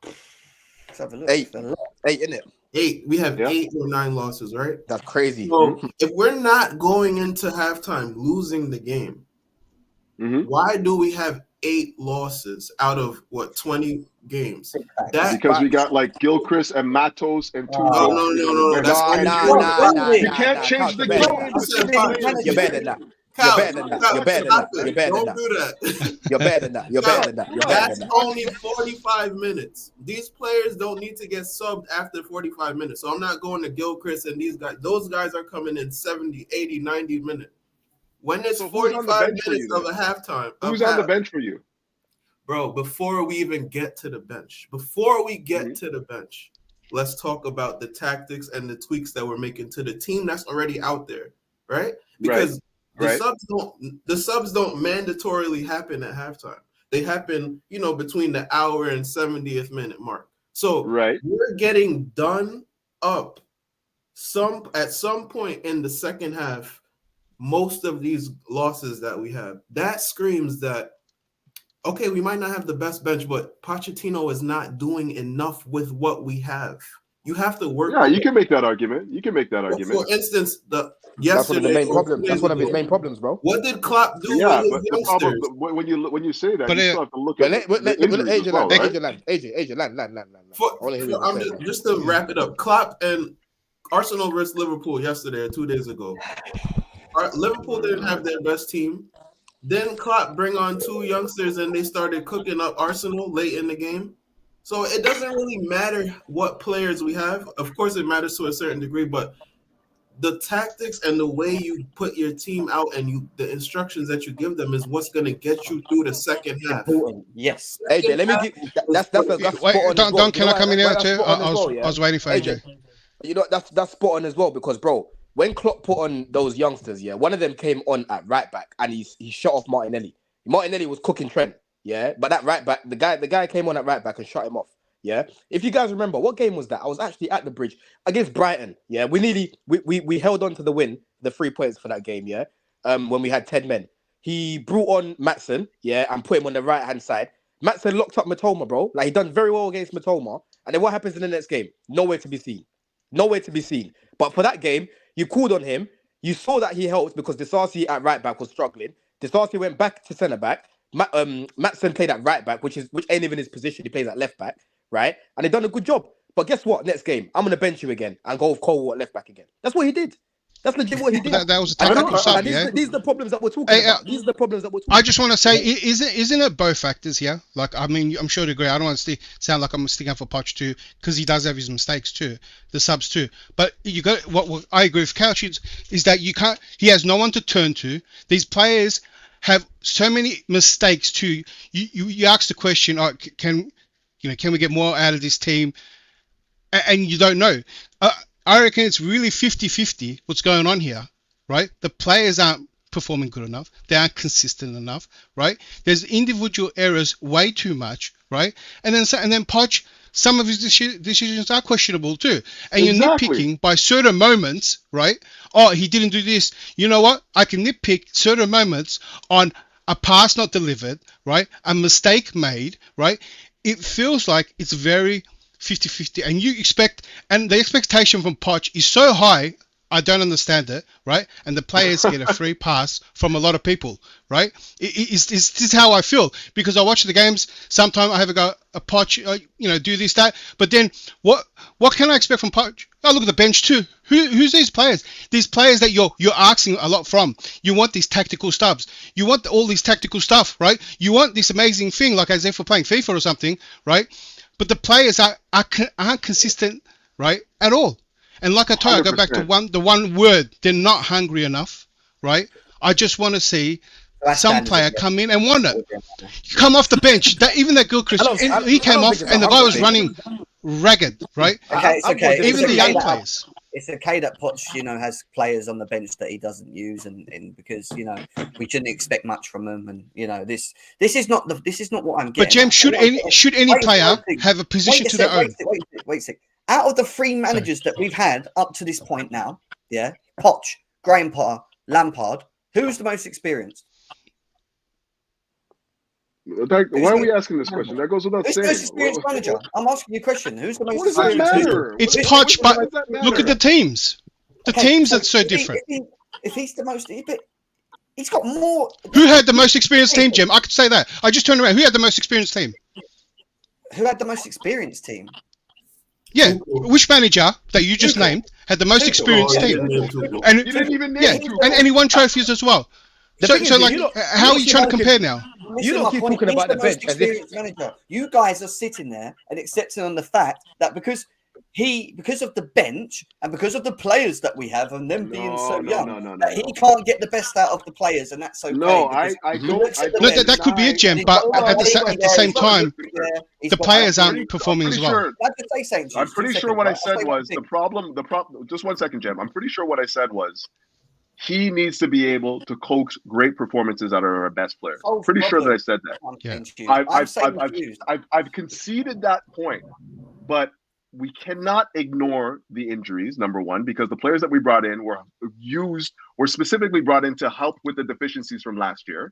Let's have a look. 8, It's a lot. 8, innit? 8. We have Yeah. 8 or 9 losses, right? That's crazy. So if we're not going into halftime losing the game, why do we have 8 losses out of 20 games? Because we got like Gilchrist and Matos and 2 No. That's Nah. You can't change the game. You're better than that. You're better than that. You're better than that. You're better than Don't that. do that. You're better than that. You're better than that. You're better That's than that. only 45 minutes. These players don't need to get subbed after 45 minutes. So I'm not going to Gilchrist and these guys. Those guys are coming in 70, 80, 90 minutes. When it's So who's on the 45 bench for minutes you, of then? a halftime. Who's on the bench for you? Bro, before we even get to the bench, let's talk about the tactics and the tweaks that we're making to the team that's already out there, right? Because the subs don't mandatorily happen at halftime. They happen, between the hour and 70th minute mark. So we're getting done up at some point in the second half. Most of these losses that we have, that screams that, okay, we might not have the best bench, but Pochettino is not doing enough with what we have. You have to work. Yeah, you can make that argument. For instance, That's one of the main problems. That's one of his main problems, bro. What did Klopp do Yeah, with but his the problem youngsters? when you say that, But you still have to look But at let the injuries as well, right? AJ, land. Just to wrap it up, Klopp and Arsenal versus Liverpool yesterday or 2 days ago. Liverpool didn't have their best team. Then Klopp bring on 2 youngsters and they started cooking up Arsenal late in the game. So it doesn't really matter what players we have. Of course, it matters to a certain degree, but the tactics and the way you put your team out and the instructions that you give them is what's going to get you through the second half. Yes. AJ, let me get that's spot on. Don, can I come in here too? I was waiting for AJ. That's spot on as well because, bro, when Klopp put on those youngsters, one of them came on at right back and he shut off Martinelli. Martinelli was cooking Trent, but that right back, the guy came on at right back and shut him off. If you guys remember, what game was that? I was actually at the Bridge against Brighton. We held on to the win, the 3 points for that game. When we had 10 men, he brought on Maatsen, and put him on the right hand side. Maatsen locked up Matoma, bro. Like he done very well against Matoma. And then what happens in the next game? Nowhere to be seen. But for that game, you called on him. You saw that he helped because Disasi at right back was struggling. Disasi went back to centre back. Maatsen played at right back, which ain't even his position. He plays at left back, right? And he done a good job. But guess what? Next game, I'm gonna bench you again and go with Cole at left back again. That's what he did. That's legit what he did. That was a tactical sub, These are the problems that we're talking about. I just want to say, isn't it both factors here? Like, I mean, I'm sure you agree. I don't want to sound like I'm sticking up for Poch too, because he does have his mistakes too, the subs too. But you got what I agree with Couch is that you can't. He has no one to turn to. These players have so many mistakes too. You ask the question, can we get more out of this team? And you don't know. I reckon it's really 50-50 what's going on here, right? The players aren't performing good enough. They aren't consistent enough, right? There's individual errors way too much, right? And then Poch, some of his decisions are questionable too. And you're nitpicking by certain moments, right? Oh, he didn't do this. You know what? I can nitpick certain moments on a pass not delivered, right? A mistake made, right? It feels like it's very 50-50, and the expectation from Poch is so high, I don't understand it, right? And the players get a free pass from a lot of people, right? This is how I feel, because I watch the games. Sometimes I have a Poch, do this, that, but then what can I expect from Poch? Oh, look at the bench too. Who's these players? These players that you're asking a lot from. You want these tactical stubs. You want all these tactical stuff, right? You want this amazing thing, like as if we're playing FIFA or something, right? But the players aren't consistent, right, at all. And like I told you, I go back to the one word. They're not hungry enough, right? I just want to see some player come in and want it. Come off the bench. Even that Gilchrist, he came off and the guy was running ragged, right? Okay, it's okay. Even the young players. It's okay that Poch, has players on the bench that he doesn't use, and because we shouldn't expect much from him, and this is not what I'm getting. But Jem, should any player have a position to their own? Wait a sec. Out of the three managers that we've had up to this point now, Poch, Graham Potter, Lampard, who's the most experienced? Why are we asking this question? That goes without saying. Who's the most experienced manager? I'm asking you a question. Who's the most What does that experienced? matter? It's Poch, but look at the teams. The teams are so different. If he's the most, he's got more. Who had the most experienced team, Jim? I could say that. I just turned around. Who had the most experienced team? Who had the most experienced team? Yeah, which manager that you just named had the most experienced team? And You didn't even name and he won trophies as well. So how are you trying to compare now? You don't keep talking about the bench as if manager. You guys are sitting there and accepting on the fact that because of the bench and because of the players that we have and them being so young, that he can't get the best out of the players, and that's okay. No, I don't. That could be it, Jem. But at the same time, the players aren't performing as well. I'm pretty sure what I said was the problem. Just 1 second, Jem. I'm pretty sure what I said was he needs to be able to coax great performances out of our best players. Pretty sure that I said that. Yeah. I've conceded that point, but we cannot ignore the injuries, number one, because the players that we brought in were specifically brought in to help with the deficiencies from last year.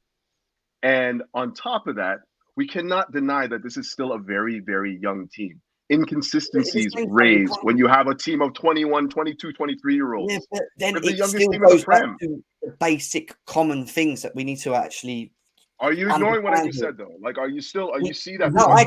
And on top of that, we cannot deny that this is still a very, very young team. Inconsistencies raised when you have a team of 21, 22, 23-year-olds. Yeah, but then the it youngest still team in the goes back Prem. to the basic common things that we need to actually. Are you ignoring what I just said, though? Like, you see that? No, I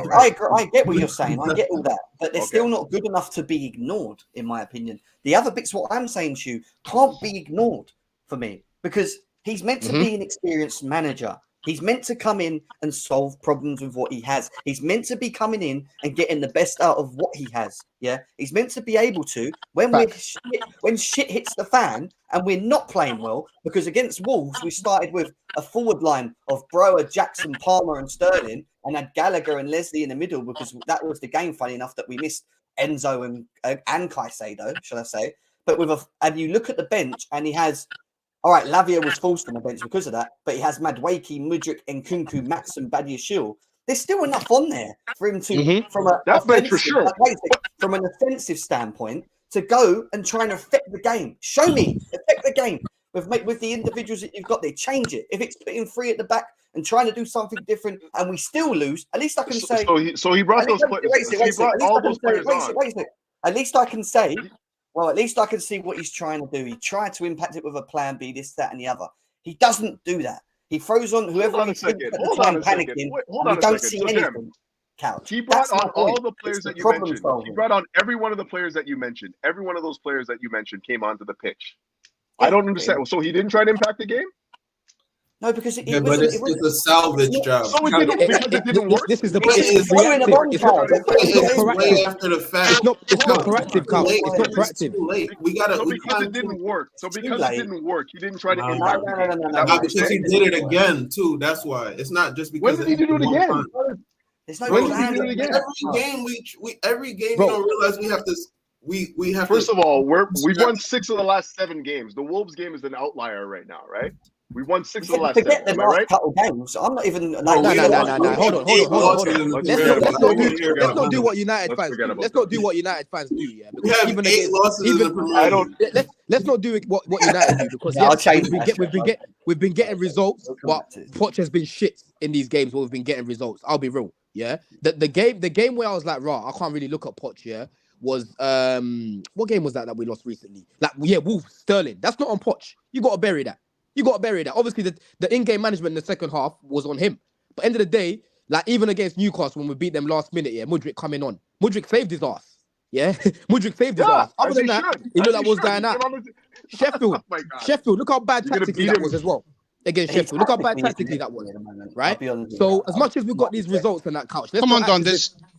get what you're saying. I get all that, but they're still not good enough to be ignored, in my opinion. The other bits, what I'm saying to you, can't be ignored for me, because he's meant to be an experienced manager. He's meant to come in and solve problems with what he has. He's meant to be coming in and getting the best out of what he has. Yeah, he's meant to be able to when shit hits the fan and we're not playing well. Because against Wolves, we started with a forward line of Brower, Jackson, Palmer, and Sterling, and had Gallagher and Leslie in the middle because that was the game. Funny enough, that we missed Enzo and Caicedo, shall I say? But and you look at the bench, and he has. All right, Lavia was forced on the bench because of that, but he has Madueke, Mudryk, Nkunku, Maatsen, Badiashile. There's still enough on there for him to, from an offensive standpoint, to go and try and affect the game. Show me, affect the game with the individuals that you've got there. Change it. If it's putting three at the back and trying to do something different, and we still lose, at least I can say. So he brought those players. He brought all those players on. At least I can say. Well, at least I can see what he's trying to do. He tried to impact it with a plan B, this, that, and the other. He doesn't do that. He throws on whoever he thinks at the time panicking. We don't see anything. Couch. He brought on all the players that you mentioned. He brought on every one of the players that you mentioned. Every one of those players that you mentioned came onto the pitch. I don't understand. So he didn't try to impact the game? No, because it's a salvage job. So it didn't work. This is the it's way after the fact. It's not proactive, Carl. It's not proactive. We gotta. Because it didn't work. So because it didn't work, he didn't try to impact the game. No, because he did it again too. That's why. It's not just because. When did he do it again? There's no When did plan. we do it again? Every game Bro. we don't realize we have to. We have First to. of all, we've won 6 of the last 7 games. The Wolves game is an outlier right now, right? We won 6 of the last 7. Forget the Am I last right? couple games. I'm not even. No, Like, No. Hold on. Let's not do what United Let's fans forget do. about Let's not that. do what United fans do. Yeah, We have even 8 against, losses in the Premier I League. don't. let's not do what United do because Yeah, I'll yes, change that. we've been getting results, We'll come but back to it. Poch has been shit in these games where we've been getting results. I'll be real. Yeah, the game where I was like, I can't really look at Poch. Yeah, was what game was that we lost recently? Like, yeah, Wolves, Sterling. That's not on Poch. You got to bury that. Obviously, the in-game management in the second half was on him. But end of the day, like even against Newcastle when we beat them last minute, yeah, Mudryk coming on. Mudryk saved his ass. Yeah, Mudryk saved his ass. Other than that, he looked like was going out. Sheffield, Oh my God. Look how bad You're gonna tactically beat that him. was as well. Against He's Sheffield, look how bad tactically tactically that was. at the moment. Right? I'll be honest with So you. as much as we've got these results on that couch, let's Come on, not Don. act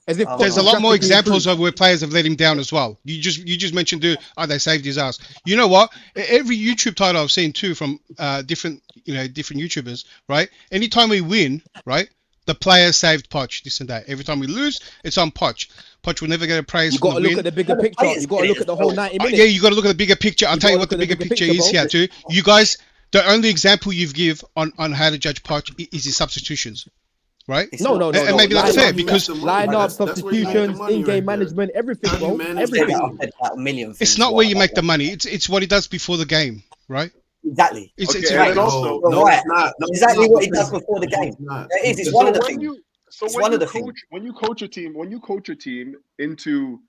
as if Poch There's a has lot more drastically examples improved. of where players have let him down as well. You just mentioned they saved his ass. You know what? Every YouTube title I've seen too from different YouTubers, right? Anytime we win, right, the player saved Poch, this and that. Every time we lose, it's on Poch. Poch will never get a praise You for got to the look win. at the bigger picture. You got to look at the whole 90 minutes. Yeah, you got to look at the bigger picture. I'll tell you what the gotta bigger look at the picture bigger is picture, here too. You guys, the only example you've give on how to judge Poch is his substitutions, right? No. And maybe that's fair because line up, substitutions, in-game management, everything, How do you bro. manage Everything. that? I've said that a million things. it's not where you make the money. It's what he does before the game, right? Exactly. It's Okay, right. and also, You're right. It's not. No, Exactly it's not what he because- does before the game. It's not. It is. It's Because- one of the when things. you It's when one you of the coach things. when you coach a team into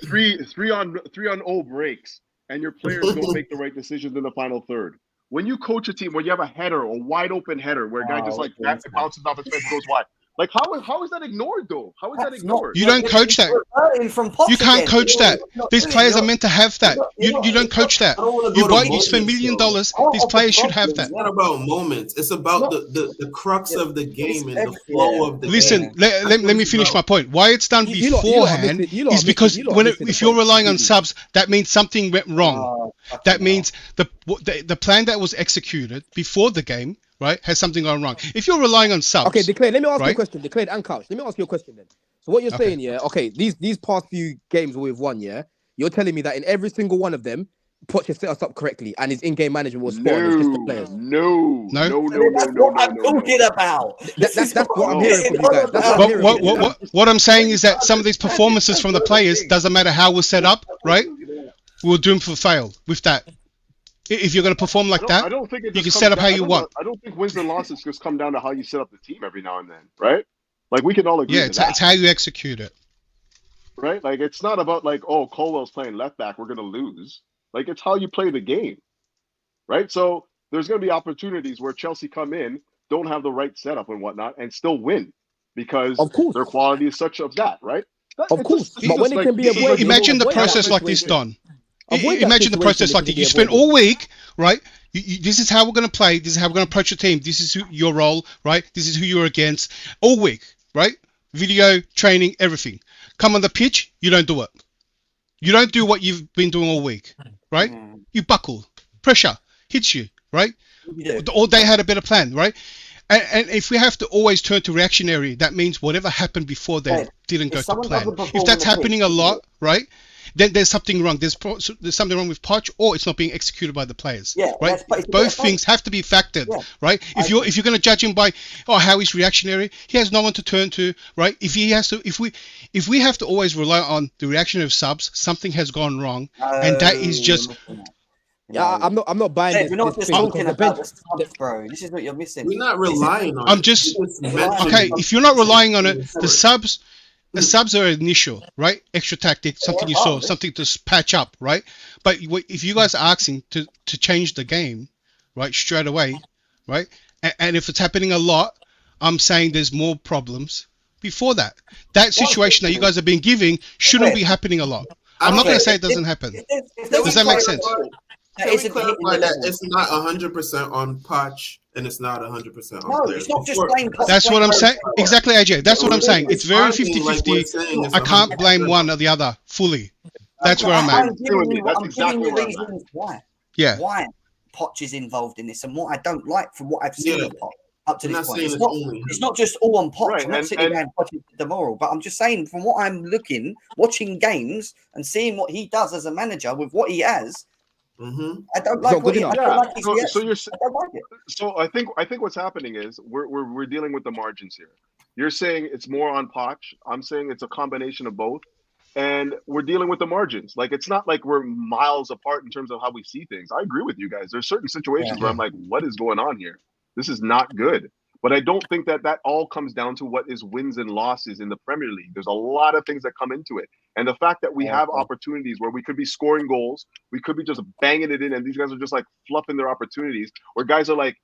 three on 0 breaks and your players don't make the right decisions in the final third. When you coach a team where you have a wide open header where a guy just bounces off his fence, goes wide. Like how is that ignored though? How is that That's not- ignored? You don't coach that. You can't coach that. These players are meant to have that. You don't coach that. You spend $1 million. These players should have that. It's not about moments. It's about the crux of the game and the flow of the Listen, game. let me finish my point. Why it's done You lot are beforehand missing- is because you lot are when missing if the you're point relying on completely. subs, that means something went wrong. That means the plan that was executed before the game, right, has something gone wrong. If you're relying on subs, Okay, Declare, let me ask you a right? question. Declare and Couch, let me ask you a question then. So what you're Okay. saying, yeah, okay, these past few games we've won, yeah, you're telling me that in every single one of them, Poch has set us up correctly and his in-game management was spot on, it was just the players. No. That's what I'm talking about. That's what I'm No. hearing from you guys. That's what I'm hearing from you. What I'm saying is that some of these performances from the players, doesn't matter how we're set up, right? We're doomed for fail with that. If you're going to perform like that, I don't think it you just can comes set up down- how I you don't want. know- I don't think wins and losses just come down to how you set up the team every now and then, right? Like we can all agree Yeah, to it's that, how you execute it. right? Like it's not about like, oh, Colwell's playing left back, we're gonna lose. Like it's how you play the game, right? So there's gonna be opportunities where Chelsea come in, don't have the right setup and whatnot, and still win because Of course. their quality is such of that, right? Of course, but when it can be avoided, Imagine the avoid that process like this, situation. Don. Avoid that Imagine the situation process if like it this. can You be spend avoided. all week, right? This is how we're going to play. This is how we're going to approach the team. This is your role, right? This is who you're against. All week, right? Video, training, everything. Come on the pitch, you don't do it. You don't do what you've been doing all week, right? You buckle. Pressure hits you, right? Or they had a better plan, right? And if we have to always turn to reactionary, that means whatever happened before then didn't go to plan. If that's happening a lot, right? Then there's something wrong. There's something wrong with Poch, or it's not being executed by the players. Yeah, right. it's Both things have to be factored, right? If you're going to judge him by how he's reactionary, he has no one to turn to, right? If we have to always rely on the reaction of subs, something has gone wrong, and that is just. Yeah, I'm not buying this. We're not this just thing talking because the about bench. the subs, bro. This is what you're missing. We're not relying on I'm it. just It's mentioned. okay. If you're not relying on it, the subs are initial, right? Extra tactic, something you saw, something to patch up, right? But if you guys are asking to change the game, right, straight away, right? And if it's happening a lot, I'm saying there's more problems before that. That situation that you guys have been giving shouldn't be happening a lot. I'm not going to say it doesn't happen. Does that make sense? Can we clarify that it's not 100% on Poch and it's not 100% on No, players? it's not just playing. That's what I'm saying. Exactly, AJ. That's what I'm saying. It's very arguing like we're 50-50. saying it's I can't 100%. blame one or the other fully. That's where I'm at. I'm giving you That's exactly where I'm reasons why. Yeah. Why Poch is involved in this and what I don't like from what I've seen Yeah. of Poch. up to I'm this not point. saying It's it's not, only it's not just all on Poch. Right, I'm not and- sitting and- around watching the moral, but I'm just saying from what I'm watching games and seeing what he does as a manager with what he has, Mhm. I don't It's like not what good he, I enough. don't like his So reaction. you're I don't like it. so I think what's happening is we're dealing with the margins here. You're saying it's more on Poch. I'm saying it's a combination of both, and we're dealing with the margins. Like it's not like we're miles apart in terms of how we see things. I agree with you guys. There's certain situations where I'm like, what is going on here? This is not good. But I don't think that all comes down to what is wins and losses in the Premier League. There's a lot of things that come into it. And the fact that we have opportunities where we could be scoring goals, we could be just banging it in, and these guys are just like fluffing their opportunities, or guys are like,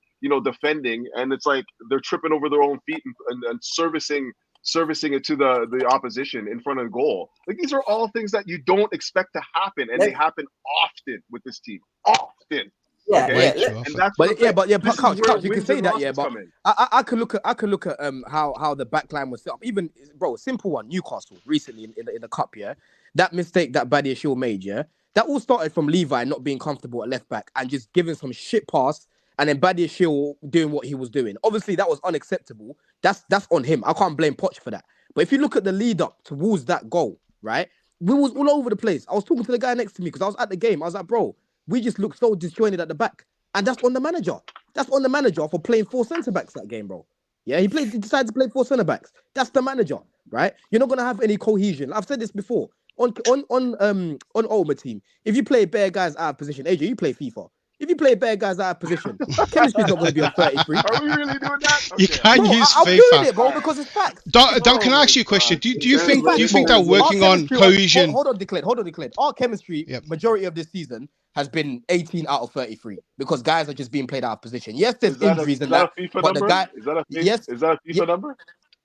defending, and it's like they're tripping over their own feet and servicing it to the opposition in front of the goal. Like these are all things that you don't expect to happen, and they happen often with this team. Often. Yeah, Okay? Way yeah. too Look, often. And that's what I'm saying. This is Couch, where you can wins say and that, yeah, losses but come in. I could look at how the back line was set up. Even bro, simple one, Newcastle recently in the cup, yeah. That mistake that Badiashile made, yeah, that all started from Levi not being comfortable at left back and just giving some shit pass, and then Badiashile doing what he was doing. Obviously, that was unacceptable. That's on him. I can't blame Poch for that. But if you look at the lead up towards that goal, right, we was all over the place. I was talking to the guy next to me because I was at the game. I was like, bro, we just looked so disjointed at the back. And that's on the manager. That's on the manager for playing 4 centre-backs that game, bro. Yeah, he decided to play 4 centre-backs. That's the manager, right? You're not gonna have any cohesion. I've said this before. On Ultimate Team, if you play bare guys out of position, AJ, you play FIFA. If you play bare guys out of position, chemistry's not gonna be on 33. Are we really doing that? You Okay. can't Bro, use I'm FIFA. doing it, bro, because it's facts. Don, can I ask you a my question? God. Do you Yeah, think it's that facts, working Our on chemistry cohesion? Hold on, Declan. Our chemistry, Yep. majority of this season, has been 18 out of 33 because guys are just being played out of position. Yes, there's injuries and that. Is that a FIFA But the number? guy- Is that a yes, Is that a FIFA yeah. number?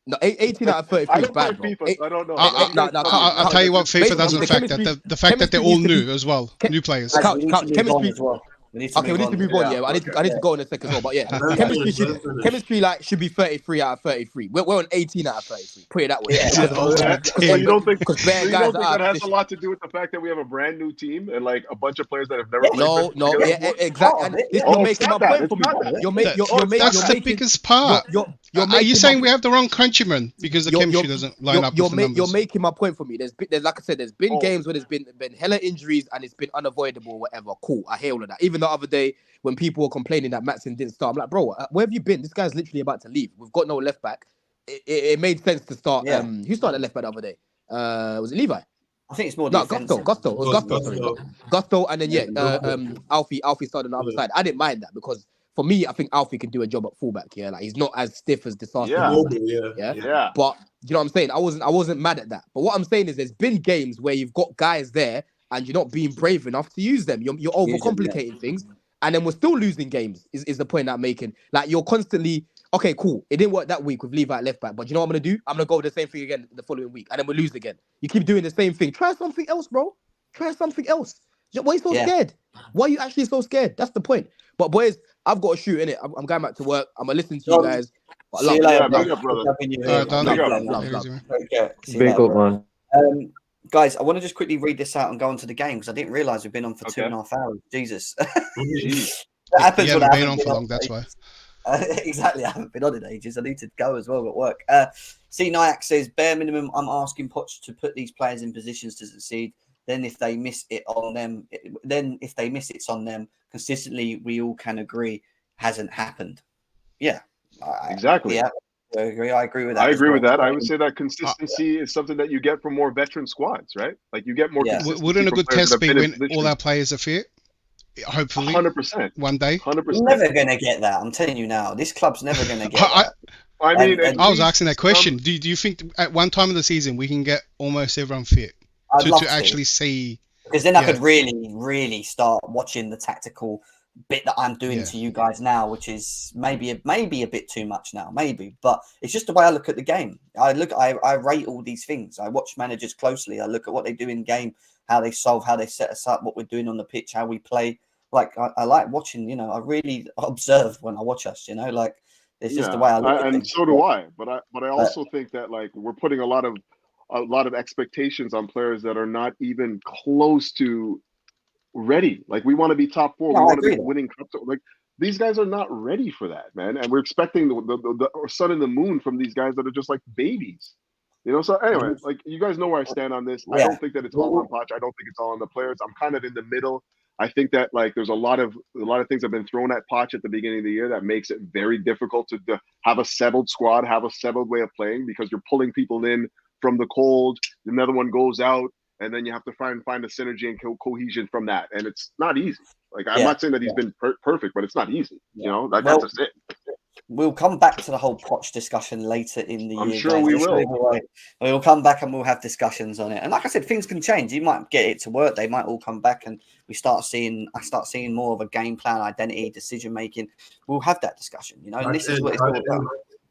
No, 18 out of 33 I is don't play bad, bro. FIFA, so I don't know. I'll tell you what FIFA doesn't the factor. chemistry- The fact that they're chemistry all needs to be- new as well. New players. guys, Couch, we need couch, to move chemistry- on as well. We need to Okay, we need to move on. Yeah, I need to go in a second as well. But yeah, chemistry like should be 33 out of 33. We're on 18 out of 33. Put it that way. Yeah. So you don't think because bare guys are that out of has a position. lot to do with the fact that we have a brand new team and like a bunch of players that have never played? No, together yeah, before? exactly. And Yeah. you're Oh, making it's my not that. point for me. It's not that. That's the biggest part. Are you making saying my- we have the wrong countryman because the chemistry doesn't line up with the numbers? You're making my point for me. There's like I said, there's been Oh. games where there's been hella injuries and it's been unavoidable or whatever. Cool, I hear all of that. Even the other day when people were complaining that Maatsen didn't start, I'm like, bro, where have you been? This guy's literally about to leave. We've got no left back. It made sense to start. Yeah. Who started left back the other day? Was it Levi? I think it's more No, defensive. Gusto. It was Gusto. Sorry, Gusto, and then Alfie started on the other side. I didn't mind that because for me, I think Alfie can do a job at fullback. Yeah, like he's not as stiff as Disaster. Yeah. Yeah. But you know what I'm saying? I wasn't mad at that. But what I'm saying is there's been games where you've got guys there and you're not being brave enough to use them. You're overcomplicating things, and then we're still losing games. Is the point that I'm making? Like you're constantly okay, cool. It didn't work that week with Levi at left back, but you know what I'm gonna do? I'm gonna go with the same thing again the following week, and then we lose again. You keep doing the same thing. Try something else, bro. Try something else. Why are you so scared? Why are you actually so scared? That's the point. But boys, I've got to shoot in it. I'm going back to work. I'm gonna listen to you guys. But See you later, big up, brother. Big up, man. Guys, I want to just quickly read this out and go on to the game because I didn't realize we've been on for 2.5 hours. Jesus. Jeez. That happens You when haven't I been haven't on for long, that's why. Exactly, I haven't been on in ages. I need to go as well at work. C Nyack says, bare minimum, I'm asking Poch to put these players in positions to succeed. Then if they miss it on them, it's on them. Consistently, we all can agree hasn't happened. Yeah. Exactly. Yeah. I agree with that. I agree with well. that. I would say that consistency is something that you get from more veteran squads, right? Like you get more consistency. Wouldn't a from good players test that have be been in when all positions. our players are fit? Hopefully, 100%. one day. 100%. You're never going to get that. I'm telling you now. This club's never going to get that. I mean, And I was asking that question. Do you think at one time of the season we can get almost everyone fit I'd love to actually see? Because then I could really, really start watching the tactical bit that I'm doing to you guys now, which is maybe a bit too much now, maybe. But it's just the way I look at the game. I rate all these things. I watch managers closely. I look at what they do in game, how they solve, how they set us up, what we're doing on the pitch, how we play. Like I like watching. I really observe when I watch us. Like it's just the way I look at and things. so do I. But I also think that like we're putting a lot of expectations on players that are not even close to ready. Like we want to be top four. No, we I want to agree be winning cups. Like these guys are not ready for that, man. And we're expecting the sun and the moon from these guys that are just like babies. You know, so anyway, like you guys know where I stand on this. I don't think that it's all on Poch. I don't think it's all on the players. I'm kind of in the middle. I think that like there's a lot of things have been thrown at Poch at the beginning of the year that makes it very difficult to have a settled squad, have a settled way of playing, because you're pulling people in from the cold. Another one goes out, and then you have to find a synergy and cohesion from that, and it's not easy. Like I'm not saying that he's been perfect, but it's not easy. You know, that's just it. We'll come back to the whole Poch discussion later in the year. I'm sure we will. We'll come back and we'll have discussions on it. And like I said, things can change. You might get it to work. They might all come back and I start seeing more of a game plan, identity, decision making. We'll have that discussion, you know. And this is what it's all about.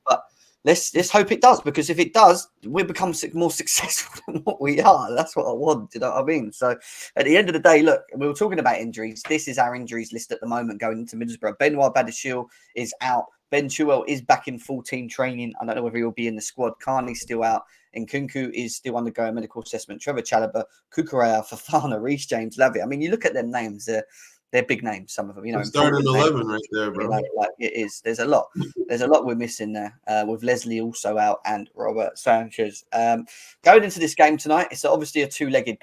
But let's hope it does, because if it does, we'll become more successful than what we are. That's what I want. You know what I mean? So at the end of the day, look, we were talking about injuries. This is our injuries list at the moment going into Middlesbrough. Benoit Badiashile is out. Ben Chilwell is back in full team training. I don't know whether he'll be in the squad. Carney's still out. And Nkunku is still undergoing medical assessment. Trevor Chalobah, Cucurella, Fofana, Reece James, Lavia. I mean, you look at them names, they're big names, some of them. You know, starting 11 right there, bro. You know, like it is. There's a lot. There's a lot we're missing there. With Leslie also out and Robert Sanchez. Going into this game tonight, it's obviously a two-legged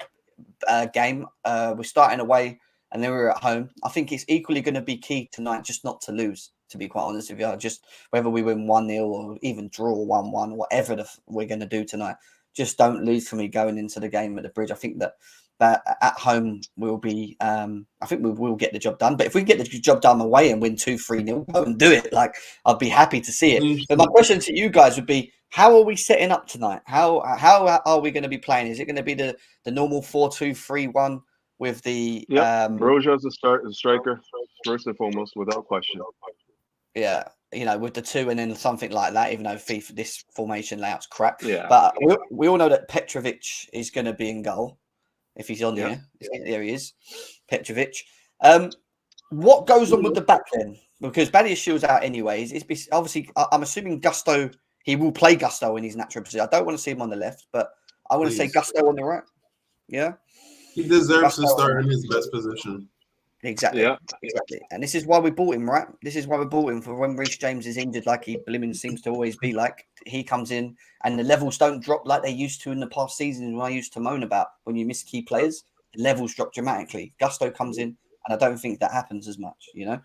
game. We're starting away and then we're at home. I think it's equally going to be key tonight just not to lose, to be quite honest with you. Just whether we win 1-0 or even draw 1-1, whatever we're going to do tonight, just don't lose for me going into the game at the Bridge. I think that at home we'll be, I think we will get the job done. But if we get the job done away and win 2-3-0, go and do it. Like, I'd be happy to see it. But my question to you guys would be, how are we setting up tonight? How are we going to be playing? Is it going to be the normal 4-2-3-1 with the Broja as a striker first and foremost, without question? Yeah, you know, with the two and then something like that, even though this formation layout's crap. Yeah. But we all know that Petrovic is going to be in goal if he's on here. There he is, Petrovic. What goes on with the back then? Because Badiashile's out anyways. It's obviously, I'm assuming Gusto, he will play Gusto in his natural position. I don't want to see him on the left, but I want to say Gusto on the right. Yeah. He deserves to start in his best position. Exactly. Yeah. Exactly. And this is why we bought him, right? This is why we bought him, for when Reece James is injured, like he blimmin' seems to always be like. He comes in and the levels don't drop like they used to in the past seasons when I used to moan about when you miss key players. The levels drop dramatically. Gusto comes in and I don't think that happens as much, you know?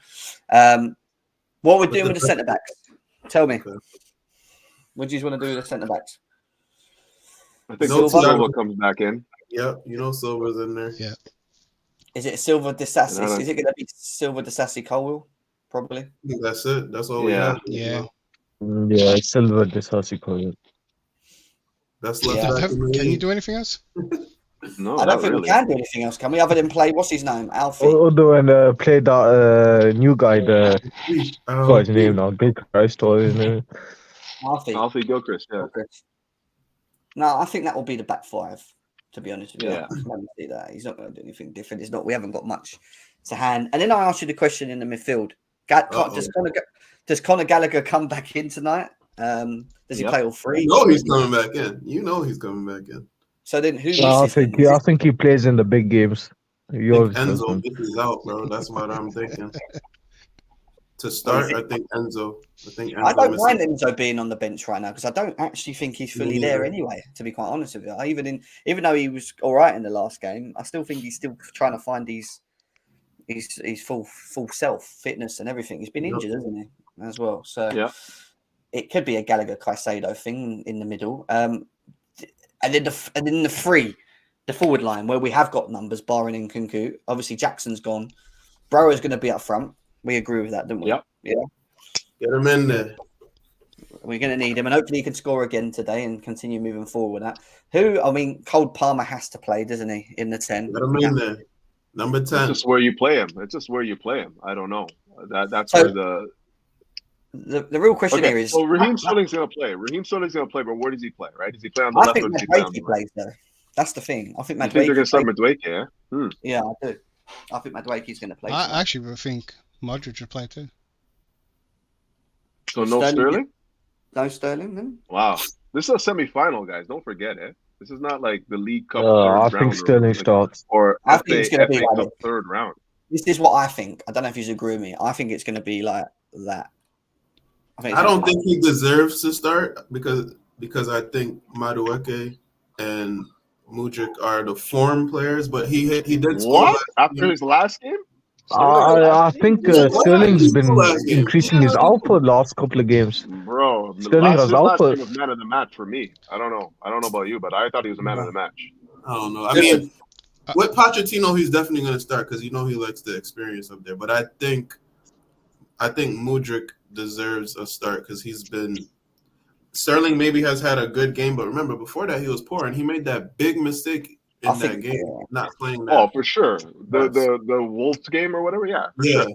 What we're doing with the centre-backs? Tell me. What do you want to do with the centre-backs? I think Silva comes back in. Yeah, you know Silva's in there. Yeah. Is it Silva Disassi? Is it going to be Silva Disassi Colwell? Probably. I think that's it. That's all we have. Yeah. Yeah, Silva Disassi Colwell. That's left back. Can you do anything else? No, I don't think we can do anything else, can we? Other than play, what's his name? Alfie. Although and play that new guy, got his name now. Gilchrist or his name. Alfie Gilchrist, yeah. No, I think that will be the back five, to be honest with you. Yeah. I don't see that. He's not going to do anything different. It's not. We haven't got much to hand. And then I asked you the question in the midfield. Does Conor Gallagher come back in tonight? Does he play all three? You know he's coming back in. You know he's coming back in. So then who? I think he plays in the big games. Enzo is out, bro. That's what I'm thinking. To start, I think Enzo. I don't mind Enzo being on the bench right now because I don't actually think he's fully there anyway. To be quite honest with you, even though he was all right in the last game, I still think he's still trying to find his full self, fitness, and everything. He's been injured, hasn't he, as well? So it could be a Gallagher Caicedo thing in the middle. And then the forward line where we have got numbers, barring Nkunku. Obviously, Jackson's gone. Brower's going to be up front. We agree with that, don't we? Yep. Yeah. Get him in there. We're going to need him, and hopefully he can score again today and continue moving forward with that. Cole Palmer has to play, doesn't he, in the 10? Get him in there. Number 10. It's just where you play him. I don't know. That's where the real question here is... So Raheem Sterling's going to play. But where does he play, right? Does he play on the left or does he play on the right? Plays, though. That's the thing. I think Madueke. You think they're going to start Madueke, yeah? Yeah, I do. I think Madueke's going to play. I actually think Modric will play too. So no Sterling? No Sterling, then? Wow. This is a semi-final, guys. Don't forget it. This is not like the League Cup I think Sterling starts. Or I think it's going to be Cup third round. This is what I think. I don't know if you agree with me. I think it's going to be like that. I don't think he deserves to start because I think Madueke and Mudryk are the form players, but he did score What? last After game. his last game? I think Yeah, Sterling's he been scored last game. increasing his output last couple of games. Bro, Sterling his has last output. game was man of the match for me. I don't know about you, but I thought he was a man of the match. I don't know. I mean, with Pochettino, he's definitely going to start because he likes the experience up there. But I think Mudryk deserves a start because he's been. Sterling maybe has had a good game, but remember before that he was poor and he made that big mistake in that game, not playing that. Oh, for sure. The Wolves game or whatever. Yeah, for sure.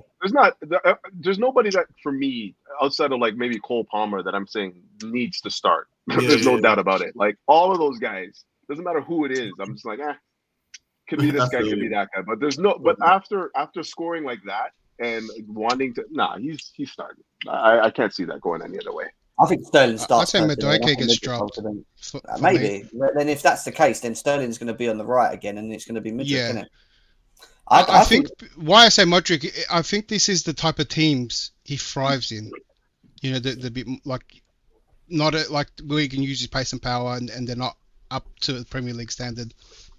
There's nobody that for me outside of like maybe Cole Palmer that I'm saying needs to start. There's no doubt about it. Like all of those guys, doesn't matter who it is. I'm just like, could be this guy, could be that guy. But there's no. But after scoring like that and wanting to, he's starting. I can't see that going any other way. I think Sterling starts. I think Madueke gets dropped. Maybe. Then if that's the case, then Sterling's going to be on the right again, and it's going to be Mudryk, isn't it? I think why I say Mudryk, I think this is the type of teams he thrives in. You know, the bit like not like where he can use his pace and power, and they're not up to the Premier League standard.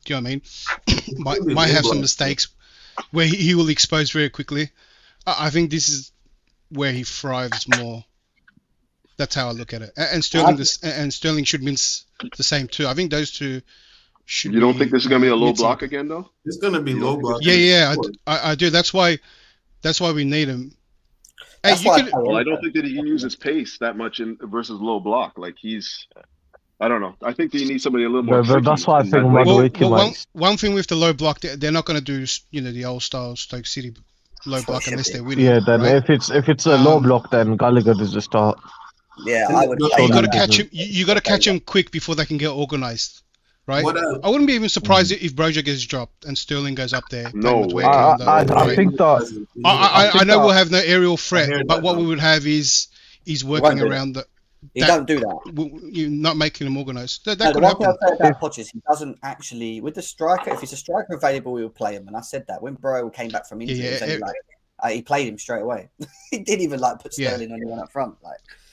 Do you know what I mean? might have some mistakes where he will expose very quickly. I think this is where he thrives more. That's how I look at it. And Sterling should mean the same too. I think those two should. You don't think this is going to be a low block again, though? It's going to be low block. Yeah, I do. That's why we need him. I don't think that he can use his pace that much versus low block. Like I don't know. I think that you need somebody a little more. That's why I think one thing with the low block, they're not going to do the old style Stoke City low block unless they're winning. Yeah, then right? if it's a low block, then Gallagher does the start. Yeah, I would. You got to catch him. You got to catch him quick before they can get organised, right? I wouldn't be even surprised if Broja gets dropped and Sterling goes up there. No way. I think that. I know we'll have no aerial threat, but what we would have is working around the. You don't do that. You're not making them organised. That the could one happen. thing I say about Poch is he doesn't actually with the striker. If it's a striker available, we will play him. And I said that when Bro came back from injury, he played him straight away. He didn't even put Sterling on anyone up front.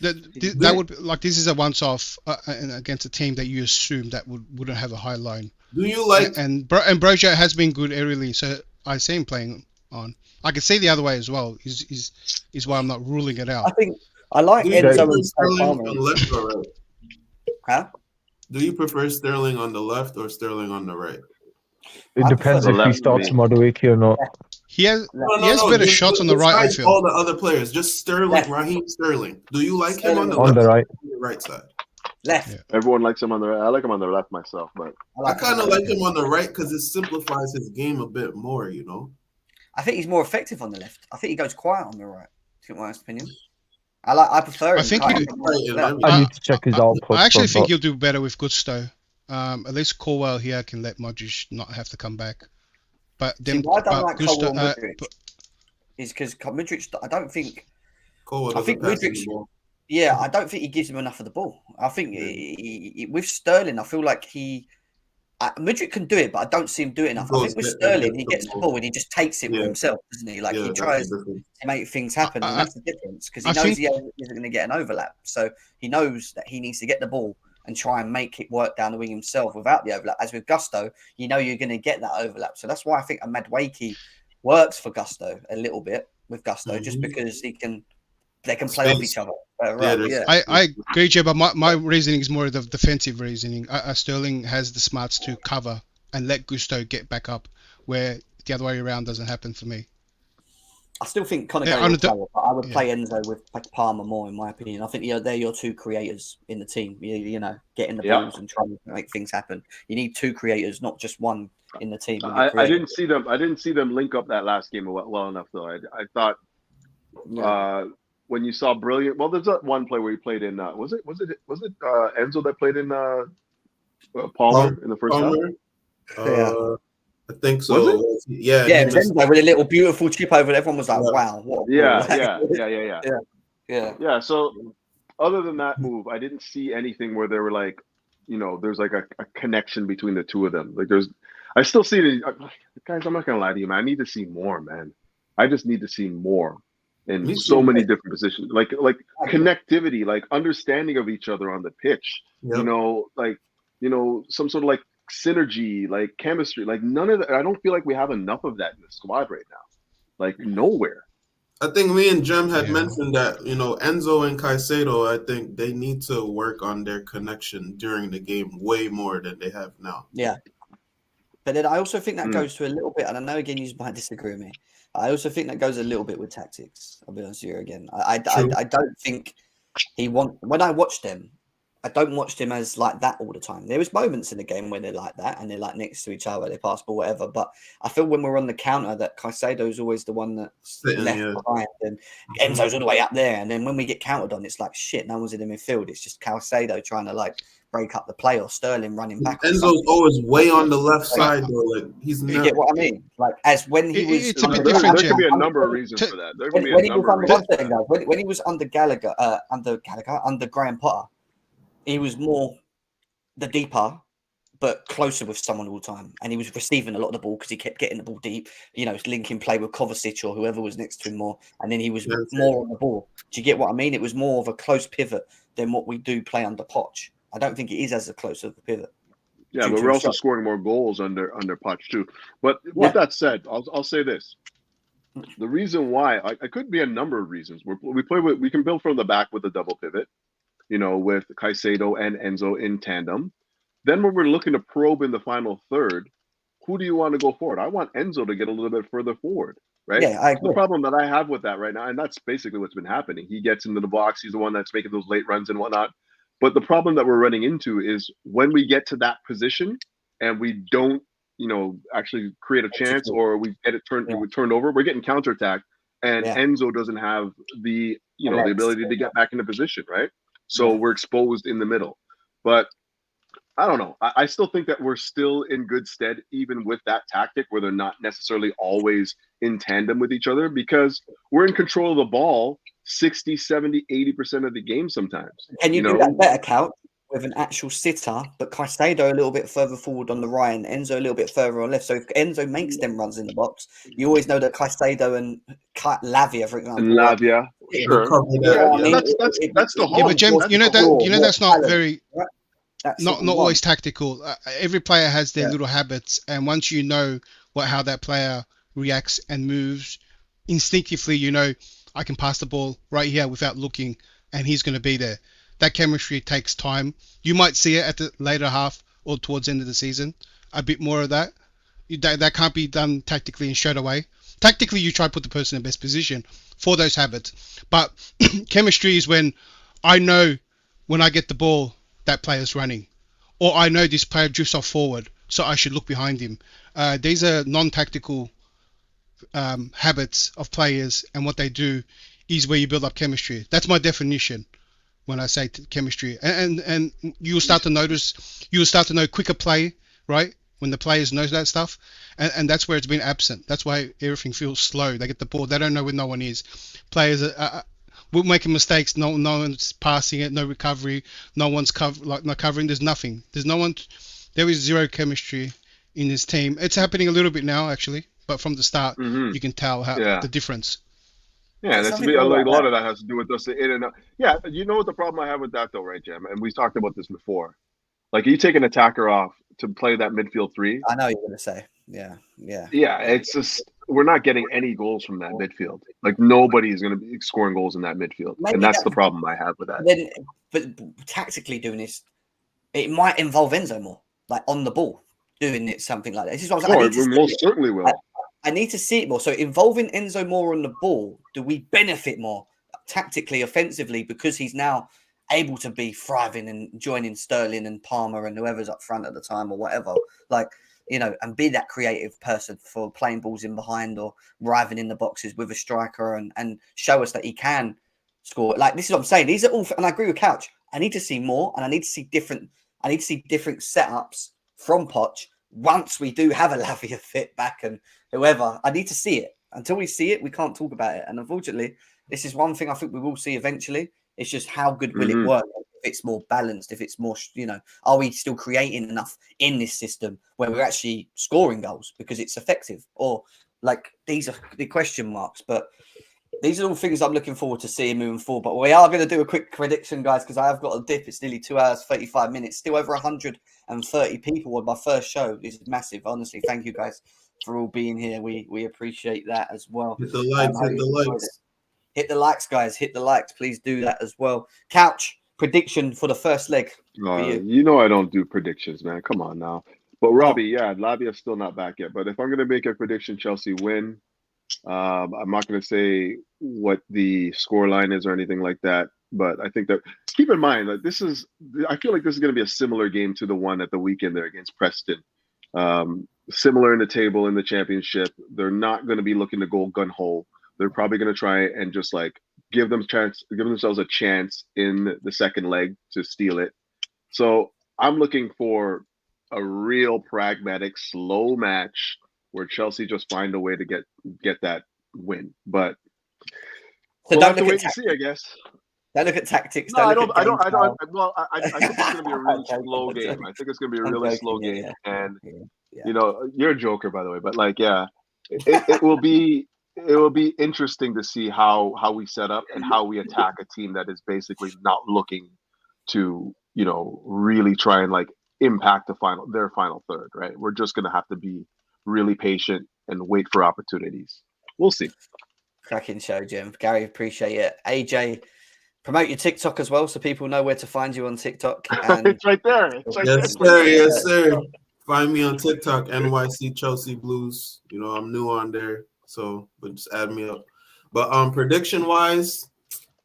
That would this is a once-off against a team that you assume that wouldn't have a high line. Do you like and Broja has been good aerially, so I see him playing on. I can see the other way as well. Is why I'm not ruling it out. I think I like Enzo and Sterling on the left or right. Huh? Do you prefer Sterling on the left or Sterling on the right? It depends if he starts Madueke or not. He has better shots on the right. I feel all the other players, just Sterling, Raheem Sterling. Do you like him on the right side? Left. Yeah. Everyone likes him on the right. I like him on the left myself, but I kind of like him on the right because it simplifies his game a bit more. I think he's more effective on the left. I think he goes quiet on the right. To my honest opinion, I prefer. I think I need to check his output. I actually think he'll do better with Gusto. At least Colwell here can let Modric not have to come back. But then, why I don't like Colwell Modric is because Modric. I don't think. Colwell I think Modric. Yeah, I don't think he gives him enough of the ball. I think he, with Sterling, I feel like Modric can do it, but I don't see him do it enough. I think with Sterling, he gets the ball and he just takes it with himself, doesn't he? Like he tries to make things happen, and that's the difference because he knows he isn't going to get an overlap. So he knows that he needs to get the ball and try and make it work down the wing himself without the overlap. As with Gusto, you're going to get that overlap. So that's why I think a Madueke works for Gusto a little bit with Gusto, just because they can play off each other. I agree, Jay, but my reasoning is more of the defensive reasoning. Sterling has the smarts to cover and let Gusto get back up, where the other way around doesn't happen for me. I still think Conor Gallagher would play, but I would play Enzo with Palmer more, in my opinion. I think they're your two creators in the team. Getting the balls and trying to make things happen. You need two creators, not just one in the team. I didn't see them link up that last game well enough though. I thought when you saw brilliant. Well, there's that one play where he played in. Was it Enzo that played in Palmer in the first half? I think so. Yeah, it was Enzo with a little beautiful chip over. Everyone was like, "Wow, what?" Yeah. So, other than that move, I didn't see anything where they were like, there's like a connection between the two of them. Like I still see it. Guys, I'm not gonna lie to you, man. I need to see more, man. I just need to see more in Me so too. many different positions, like connectivity, like understanding of each other on the pitch. Yep. You know, some sort of like synergy, like chemistry, like none of that. I don't feel like we have enough of that in the squad right now. Like nowhere. I think me and Jem had Yeah. mentioned that, Enzo and Caicedo, I think they need to work on their connection during the game way more than they have now. Yeah. But then I also think that Mm. goes to a little bit, and I know again you might disagree with me. I also think that goes a little bit with tactics. I'll be honest with you again. I don't think when I watched them, I don't watch them as like that all the time. There was moments in the game where they're like that and they're like next to each other, they pass ball, whatever. But I feel when we're on the counter that Caicedo is always the one that's left behind and Enzo's all the way up there. And then when we get countered on, it's like shit, no one's in the midfield. It's just Caicedo trying to like break up the play or Sterling running back. Enzo's always way on the left side though. Like he's you never. get what I mean? Like as when he was, it's a bit There different, could be a Jem. number of reasons for that. There could be when a he was number of under reasons for that. when he was under Gallagher, under Graham Potter, he was more the deeper, but closer with someone all the time, and he was receiving a lot of the ball because he kept getting the ball deep. Linking play with Kovacic or whoever was next to him more, and then he was more on the ball. Do you get what I mean? It was more of a close pivot than what we do play under Poch. I don't think it is as a close of a pivot. Yeah, but we're also scoring more goals under Poch too. But with that said, I'll say this: the reason why I could be a number of reasons. We can build from the back with a double pivot, with Caicedo and Enzo in tandem. Then when we're looking to probe in the final third, who do you want to go forward? I want Enzo to get a little bit further forward, right? Yeah, I agree. The problem that I have with that right now, and that's basically what's been happening. He gets into the box. He's the one that's making those late runs and whatnot. But the problem that we're running into is when we get to that position and we don't, actually create a chance or we get it turned over, we're getting counterattacked, and Enzo doesn't have the, the ability to get back into position, right? So we're exposed in the middle. But I don't know. I still think that we're still in good stead, even with that tactic where they're not necessarily always in tandem with each other, because we're in control of the ball 60, 70, 80% of the game sometimes. Can you do that better, Couch, with an actual sitter, but Caicedo a little bit further forward on the right and Enzo a little bit further on left? So if Enzo makes them runs in the box, you always know that Caicedo and Lavia, for example. And Lavia, sure. That's the whole. Yeah, but Jem, that's not talent, very... Right? Not always tactical. Every player has their little habits, and once you know how that player reacts and moves, instinctively, I can pass the ball right here without looking, and he's going to be there. That chemistry takes time. You might see it at the later half or towards the end of the season, a bit more of that. That can't be done tactically and straight away. Tactically, you try to put the person in the best position for those habits, but chemistry is when I know when I get the ball, that player's running, or I know this player drifts off forward, so I should look behind him. These are non-tactical habits of players, and what they do is where you build up chemistry. That's my definition when I say chemistry. And you'll start to know quicker play, right? When the players know that stuff, and that's where it's been absent. That's why everything feels slow. They get the ball, they don't know where no one is. Players we're making mistakes. No one's passing it. No recovery. No one's not covering. There's nothing. There's no one. There is zero chemistry in this team. It's happening a little bit now, actually, but from the start, you can tell the difference. Yeah, that's a lot of that has to do with us in and out. Yeah, you know what the problem I have with that though, right, Jem? And we've talked about this before. Like you take an attacker off to play that midfield three. I know you're going to say, yeah. It's just we're not getting any goals from that midfield. Like nobody is going to be scoring goals in that midfield, and that's the problem I have with that. But tactically doing this, it might involve Enzo more, like on the ball, doing it something like that. This is what I'm saying. We most certainly will. I need to see it more. So involving Enzo more on the ball, do we benefit more tactically, offensively, because he's now able to be thriving and joining Sterling and Palmer and whoever's up front at the time or whatever, and be that creative person for playing balls in behind or arriving in the boxes with a striker and show us that he can score. Like, this is what I'm saying. These are all, and I agree with Couch. I need to see more, and I need to see different setups from Poch once we do have a Lavia fit back and whoever. I need to see it. Until we see it, we can't talk about it. And unfortunately, this is one thing I think we will see eventually. It's just how good will it work it's more balanced, if it's more, are we still creating enough in this system where we're actually scoring goals because it's effective? Or like, these are the question marks. But these are all things I'm looking forward to seeing moving forward. But we are going to do a quick prediction, guys, because I have got a dip. It's nearly 2 hours, 35 minutes. Still over 130 people on my first show. This is massive. Honestly, thank you guys for all being here. We appreciate that as well. Hit the likes, hit the likes. Hit the likes, guys. Hit the likes. Please do that as well. Couch, prediction for the first leg. You know I don't do predictions, man. Come on now. But Robbie, yeah, Lavia's still not back yet. But if I'm going to make a prediction, Chelsea win. I'm not going to say what the score line is or anything like that. But I think that, keep in mind that I feel like this is going to be a similar game to the one at the weekend there against Preston. Similar in the table in the championship. They're not going to be looking to go gun hole. They're probably going to try and just like give themselves a chance in the second leg to steal it. So I'm looking for a real pragmatic, slow match where Chelsea just find a way to get that win. But so we'll have to wait and see, I guess. Don't look at tactics. No, I don't. Well, I think it's going to be a really slow game. I think it's going to be a really slow game. And you're a joker, by the way. But like, yeah, it will be interesting to see how we set up and how we attack a team that is basically not looking to really try and like impact their final third. Right? We're just going to have to be really patient and wait for opportunities. We'll see. Cracking show, Jim. Gary, appreciate it. AJ, promote your TikTok as well so people know where to find you on TikTok. And it's right there. Yes, sir. Yes, sir. Find me on TikTok, NYC Chelsea Blues. I'm new on there, but just add me up. But prediction wise,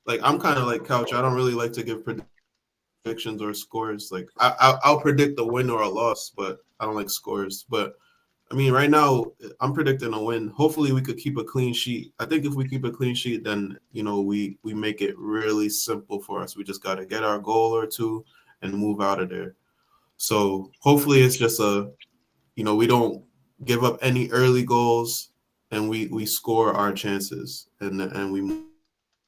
like I'm kind of like Couch. I don't really like to give predictions or scores. Like I'll predict a win or a loss, but I don't like scores. But I mean, right now I'm predicting a win. Hopefully, we could keep a clean sheet. I think if we keep a clean sheet, then we make it really simple for us. We just got to get our goal or two and move out of there. So hopefully, it's just we don't give up any early goals, and we score our chances, and we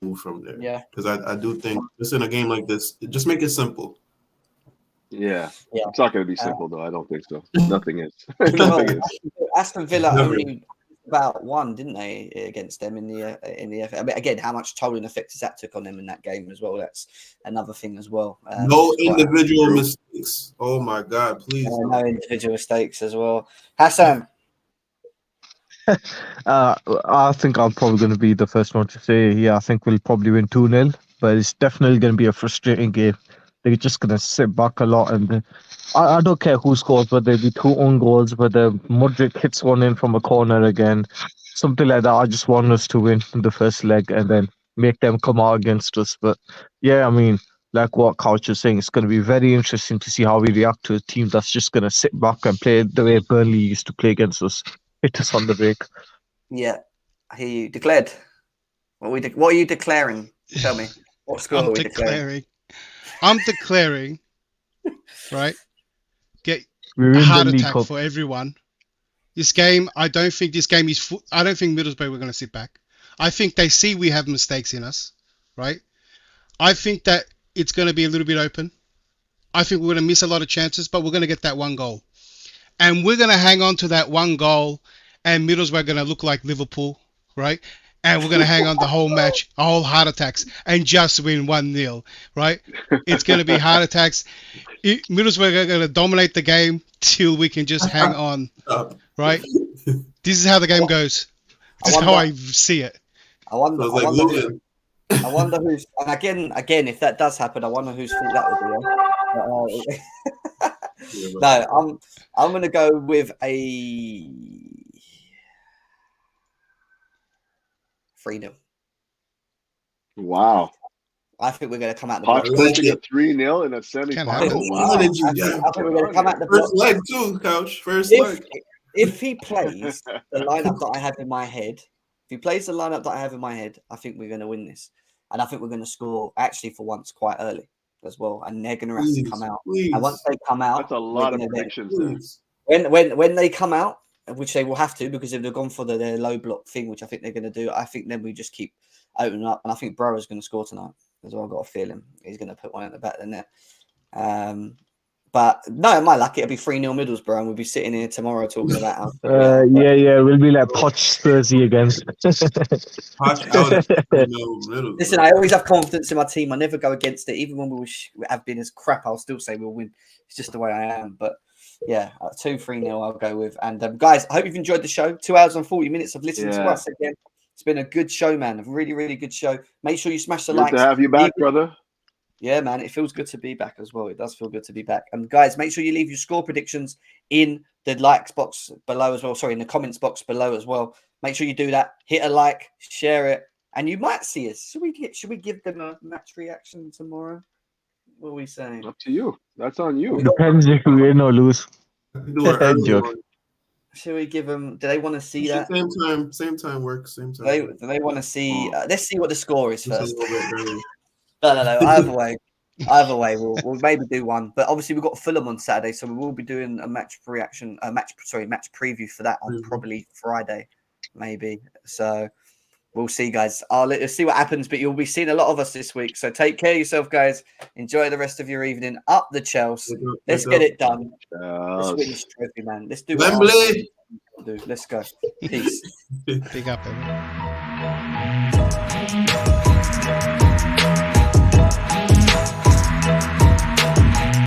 move from there. Yeah, because I do think just in a game like this, just make it simple. Yeah. It's not going to be simple though. I don't think so. Nothing is. Nothing is. Aston Villa only about won, didn't they, against them in the FA? I mean, again, how much tolling effect that took on them in that game as well? That's another thing as well. No individual mistakes. Oh my God, please. No individual mistakes as well. Hassan. I think I'm probably going to be the first one to say, I think we'll probably win 2-0, but it's definitely going to be a frustrating game. They're just going to sit back a lot, and I don't care who scores, but there'll be 2 own goals, whether Modric hits one in from a corner again, something like that. I just want us to win the first leg and then make them come out against us. But yeah, I mean, like what Couch is saying, it's going to be very interesting to see how we react to a team that's just going to sit back and play the way Burnley used to play against us. Hit us on the break. Yeah, I hear you. Declared. What are you declaring? Tell me. What score are we declaring? I'm declaring, right? Get a heart attack for everyone. This game, I don't think Middlesbrough we're going to sit back. I think they see we have mistakes in us, right? I think that it's going to be a little bit open. I think we're going to miss a lot of chances, but we're going to get that one goal. And we're going to hang on to that one goal, and Middlesbrough are going to look like Liverpool, right? And we're going to hang on the whole match, a whole heart attacks, and just win 1-0, right? It's going to be heart attacks. Middlesbrough are going to dominate the game till we can just hang on, right? This is how the game goes. This is how I see it. I wonder who's, and again, if that does happen, I wonder whose fault that would be. No, I'm going to go with a 3-0. Wow. I think we're going to come out the block. Pushing a 3-0 in a semi-final. Wow. I think we're going to come out the first leg too, Couch. First leg. If he plays the lineup that I have in my head, I think we're going to win this. And I think we're going to score, actually, for once, quite early as well. And they're going to have to come out. And once they come out, that's a lot of predictions there. When they come out, which they will have to, because if they've gone for their low block thing, which I think they're going to do, I think then we just keep opening up. And I think Brower's going to score tonight. as well. I've got a feeling he's going to put one at the back of the net. But no, my luck, it'll be 3-0 Middlesbrough, and we'll be sitting here tomorrow talking about how. Yeah, we'll be like Poch Spursy again. Listen, I always have confidence in my team. I never go against it, even when we have been as crap. I'll still say we'll win. It's just the way I am. But yeah, 2-3-0 I'll go with. And guys, I hope you've enjoyed the show. 2 hours and 40 minutes of listening to us again. It's been a good show, man. A really, really good show. Make sure you smash the likes. Good to have you back, brother. Yeah, man, it feels good to be back as well. It does feel good to be back. And guys, make sure you leave your score predictions in the likes box below as well. Sorry, in the comments box below as well. Make sure you do that. Hit a like, share it, and you might see us. Should we give them a match reaction tomorrow? What are we saying? Up to you. That's on you. Depends if we win or lose. Joke. Should we give them? Do they want to see that? Same time works. Same time. Do they want to see? Let's see what the score is first. No. Either way, we'll maybe do one. But obviously, we've got Fulham on Saturday, so we will be doing a match preview for that on probably Friday, maybe. So we'll see, guys. Let's see what happens. But you'll be seeing a lot of us this week. So take care of yourself, guys. Enjoy the rest of your evening. Up the Chelsea. Let's get it done. Let's win this trophy, man. Let's do Wembley. Let's go. Peace. Big up, everyone.